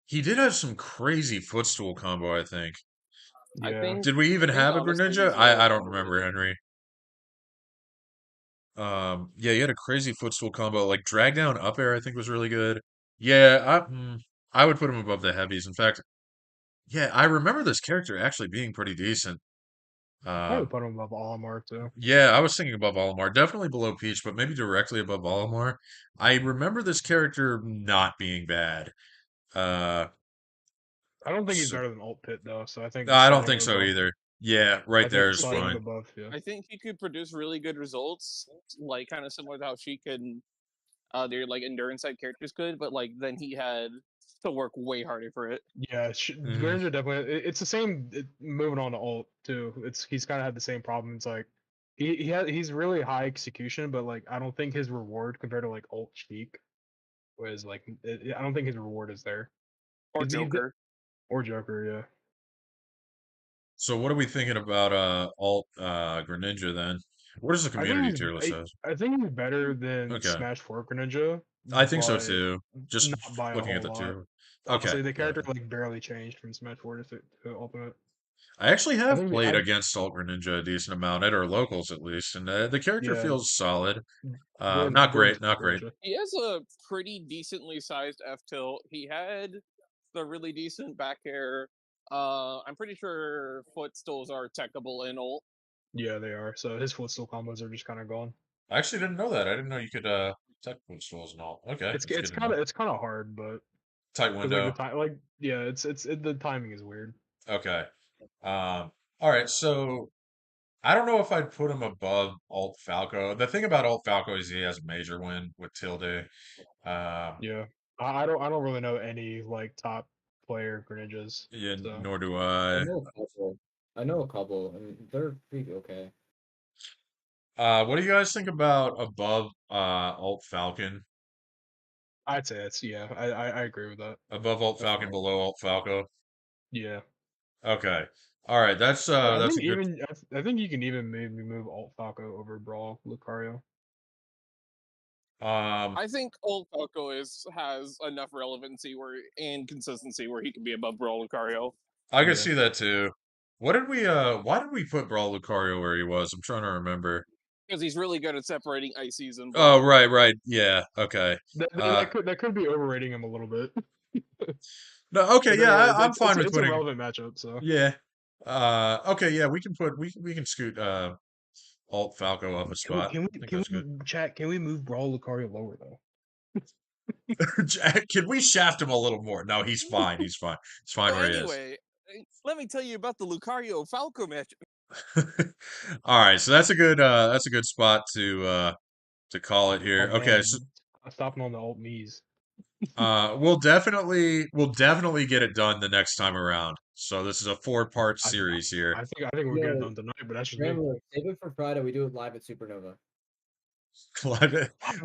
He did have some crazy footstool combo, I think. Yeah. I think Did we even think have a honestly Greninja? his I don't combo remember, was- Henry. Yeah, he had a crazy footstool combo. Like drag down up air, I think was really good. Yeah, I would put him above the heavies. In fact, yeah, I remember this character actually being pretty decent. I would put him above Olimar too. Yeah, I was thinking above Olimar, definitely below Peach, but maybe directly above Olimar. I remember this character not being bad. Uh, I don't think he's so, better than Alt Pit though, so I think no, I don't sliding think him so above- either. Yeah, I right think there is sliding him fine. above, yeah. I think he could produce really good results, like kind of similar to how she could, their like endurance type characters could, but like then he had to work way harder for it. Yeah, Greninja definitely. It's the same. Moving on to Alt too. He's kind of had the same problem. It's like he's really high execution, but like I don't think his reward compared to like Alt Sheik was like I don't think his reward is there. Or He's- Joker. Or Joker, yeah. So what are we thinking about alt Greninja then? What does the community tier list says? I think he's better than Okay. Smash 4 Greninja. I think so but too. Just not by a looking at whole the lot. two. Honestly, Okay. the yeah, character okay. like barely changed from Smash 4 to Ultimate. I actually have think played I- against Alt Greninja a decent amount at our locals at least, and the character Yeah. feels solid. Gordon- Not Gordon's great, not great. Greninja. He has a pretty decently sized F tilt. He had the really decent back air. I'm pretty sure footstools are techable in ult. Yeah, they are. So his footstool combos are just kind of gone. I actually didn't know that. I didn't know you could tech footstools and all. Okay, It's that's it's good to kind know. of it's kind of hard, but Tight because like the window. time, like yeah, the timing is weird. Okay. All right. So I don't know if I'd put him above Alt Falco. The thing about Alt Falco is he has a major win with Tilde. Um, Yeah, I don't really know any like top player Greninjas. yeah, So nor do I I. know a couple. I know a couple, and they're pretty okay. What do you guys think about above Alt Falcon? I'd say it's yeah. I agree with that. Above Alt That's Falcon, fine. below Alt Falco. Yeah, Okay. All right. I That's think a good. even I think you can even maybe move Alt Falco over Brawl Lucario. Um, I think Old Falco has enough relevancy and consistency where he can be above Brawl Lucario. I could Yeah. see that too. What did we why did we put Brawl Lucario where he was? I'm trying to remember. Because he's really good at separating Ices and Oh, Brawl. right. Yeah, okay. Uh That could be overrating him a little bit. no, okay, But yeah, anyways, I'm fine with it's a putting relevant matchup. So yeah. Okay, yeah, we can scoot Alt Falco up a spot. I think that's good. chat? Can we move Brawl Lucario lower though? Jack, can we shaft him a little more? No, he's fine. He's fine. He's fine So where he is. anyway, let me tell you about the Lucario Falco match. All right, so that's a good spot to call it here. Oh Okay, man, so stopping on the alt Mii's. we'll definitely get it done the next time around. So this is a four-part I, series here. I think we'll get it Yo, done tonight, but that's just me. Rambler, save it for Friday. We do it live at Supernova.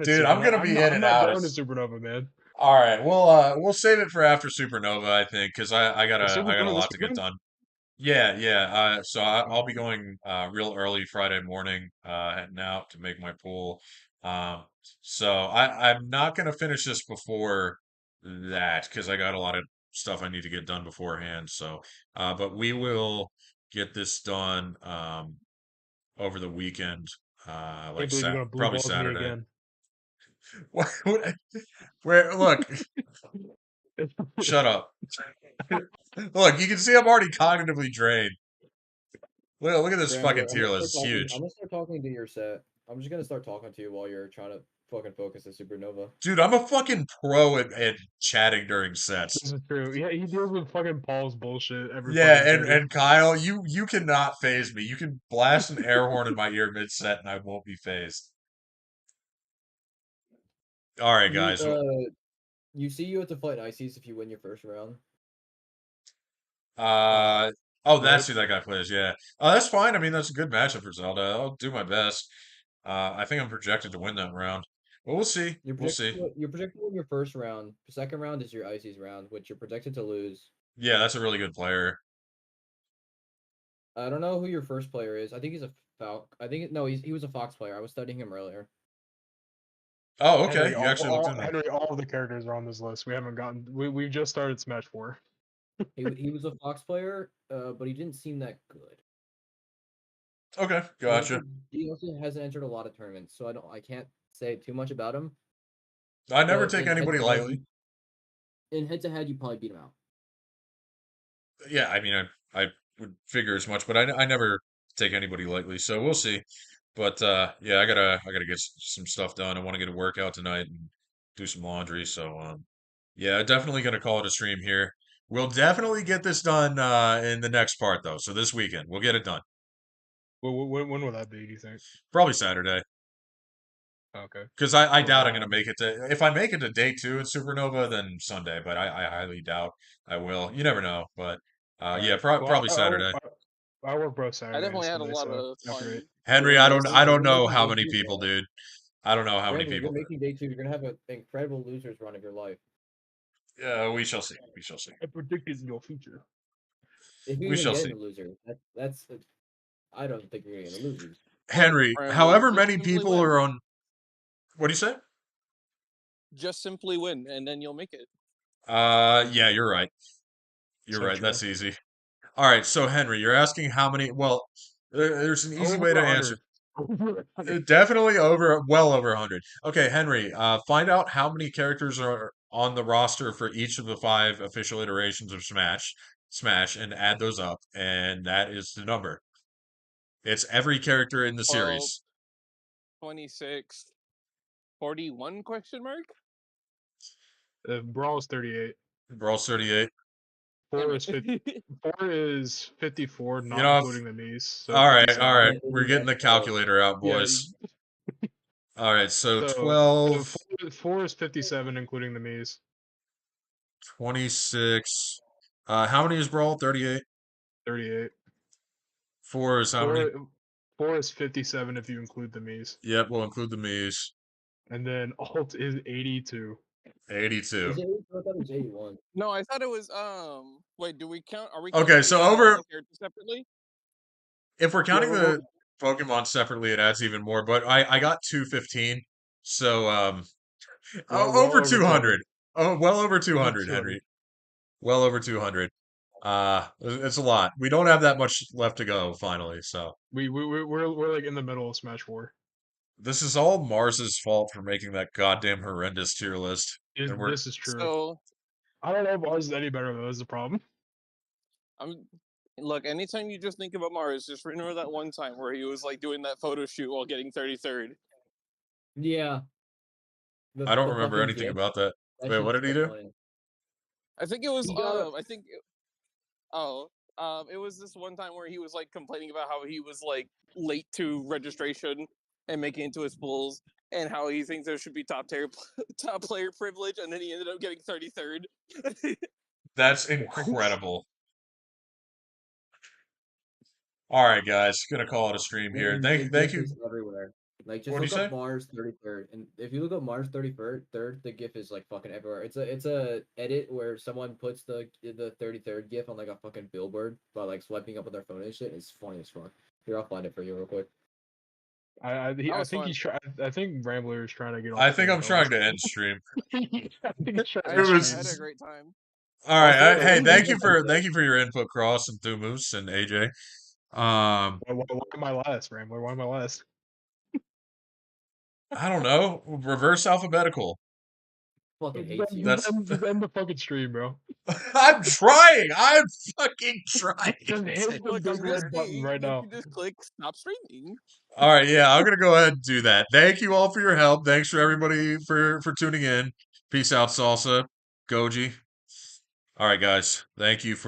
Dude, I'm gonna be in I'm and not out. going to Supernova, man. All right, we'll save it for after Supernova, I think, because I got a Supernova this lot to get weekend? done. Yeah. So I'll be going real early Friday morning, heading out to make my pool. Um, so I'm not gonna finish this before that because I got a lot of stuff I need to get done beforehand. So, but we will get this done over the weekend, Can't like believe you're gonna blue probably balls me Saturday. again. Where look, shut up. Look, you can see I'm already cognitively drained. Look at this fucking Rambler, tier list. It's I'm huge. gonna start talking to your set. I'm just gonna start talking to you while you're trying to fucking focus at Supernova. Dude, I'm a fucking pro at chatting during sets. This is true. Yeah, he deals with fucking Paul's bullshit every Yeah, fucking day. and Kyle, you cannot phase me. You can blast an air horn in my ear mid set and I won't be phased. All right, You guys. you see you have to fight Ices if you win your first round. Uh oh, that's Right? who that guy plays. Yeah. That's fine. I mean, that's a good matchup for Zelda. I'll do my best. I think I'm projected to win that round. But we'll see. We'll see. You're projected to win your first round. Second round is your Ices round, which you're projected to lose. Yeah, that's a really good player. I don't know who your first player is. I think he's a Falc. I think no, he was a Fox player. I was studying him earlier. Oh, okay. Henry, You actually looked in there. Henry, all of the characters are on this list. We haven't gotten. We've just started Smash 4. He was a Fox player, but he didn't seem that good. Okay, He also, gotcha. he also hasn't entered a lot of tournaments, so I can't say too much about him. I never But take in anybody head-to-head, lightly. in head to head, you probably beat him out. Yeah, I mean, I would figure as much, but I never take anybody lightly. So we'll see. But yeah, I gotta get some stuff done. I want to get a workout tonight and do some laundry. So yeah, definitely gonna call it a stream here. We'll definitely get this done in the next part though. So this weekend we'll get it done. When will that be? Do you think? Probably Saturday. Okay. Because I doubt I'm Well, gonna make it to. If I make it to day two in Supernova, then Sunday. But I highly doubt I will. You never know. But yeah, alright. Well, probably Saturday. I work both I Saturday and definitely had a Sunday, lot so of after 8. fun. Henry, during those I don't You're know making how day many two, people, dude. I don't know how many Rambler, you're people. making day two. You're gonna have an incredible losers run of your life. We shall see. We shall see. I predicted your future. If you We even shall get see. into loser, that's. I don't think you're gonna get into losers. Henry, Rambler, however just many simply people win. are on. What do you say? Just simply win, and then you'll make it. Yeah, you're right. You're So right. true. That's easy. All right. So Henry, you're asking how many? Well, there's an easy way to answer. Over 100. Definitely well over 100. Okay, Henry, find out how many characters are on the roster for each of the 5 official iterations of Smash, and add those up, and that is the number. It's every character in the 12, series. 26, 41 question mark? Brawl is 38. Brawl's 38. Four is 50, 4 is 54, You not know, including the Mies. So all right, 57. all right. Yeah, We're getting the that's calculator out, Yeah, boys. All right, so so 12, 4 is 57, including the Mies. 26. How many is Brawl? 38. 38. 4 is how many? 4 is 57 if you include the Mies. Yep, we'll include the Mies. And then alt is 82. 82. Is it 82? I thought it was 81. No, I thought it was wait, do we count are we Okay, counting so the, over- the characters separately? If we're counting well- the Pokemon separately, it adds even more. But I got 215, so Well over over 200. Oh, well over 200, 200. Henry. Well over 200. It's a lot. We don't have that much left to go. Finally, so We're like in the middle of Smash 4. this is all Mars's fault for making that goddamn horrendous tier list. And we're- This is true. So I don't know if Mars is any better though. Is the problem? look, anytime you just think about Mars, just remember that one time where he was like doing that photo shoot while getting 33rd. Yeah. I don't remember anything about that. Wait, what did he do? I think it was He got it was this one time where he was like complaining about how he was like late to registration and making it to his pools and how he thinks there should be top player privilege, and then he ended up getting 33rd. That's incredible. All right, guys, gonna call it a stream here. Thank you. Everywhere. Like just What'd look you up say? Mars 33rd, and if you look up Mars 33rd, the GIF is like fucking everywhere. It's a edit where someone puts the 33rd GIF on like a fucking billboard by like swiping up with their phone and shit. It's funny as fuck. Here, I'll find it for you real quick. I think fun. he's trying. I think Rambler is trying to get. I think I'm trying to end stream. I think he's trying I to It had, was- I had a great time. All right, Also, hey, thank you also- for your input, Cross and Thumus and AJ. Why am I last, Rambler? Why am I last? I don't know, reverse alphabetical. Fucking hate you. That's- Just end the fucking stream, bro. I'm trying. I'm fucking trying. Just hit the Look, big I'm red just button saying, right you now. can just click stop streaming. All right, yeah, I'm gonna go ahead and do that. Thank you all for your help. Thanks for everybody for tuning in. Peace out, Salsa, Goji. All right, guys. Thank you for.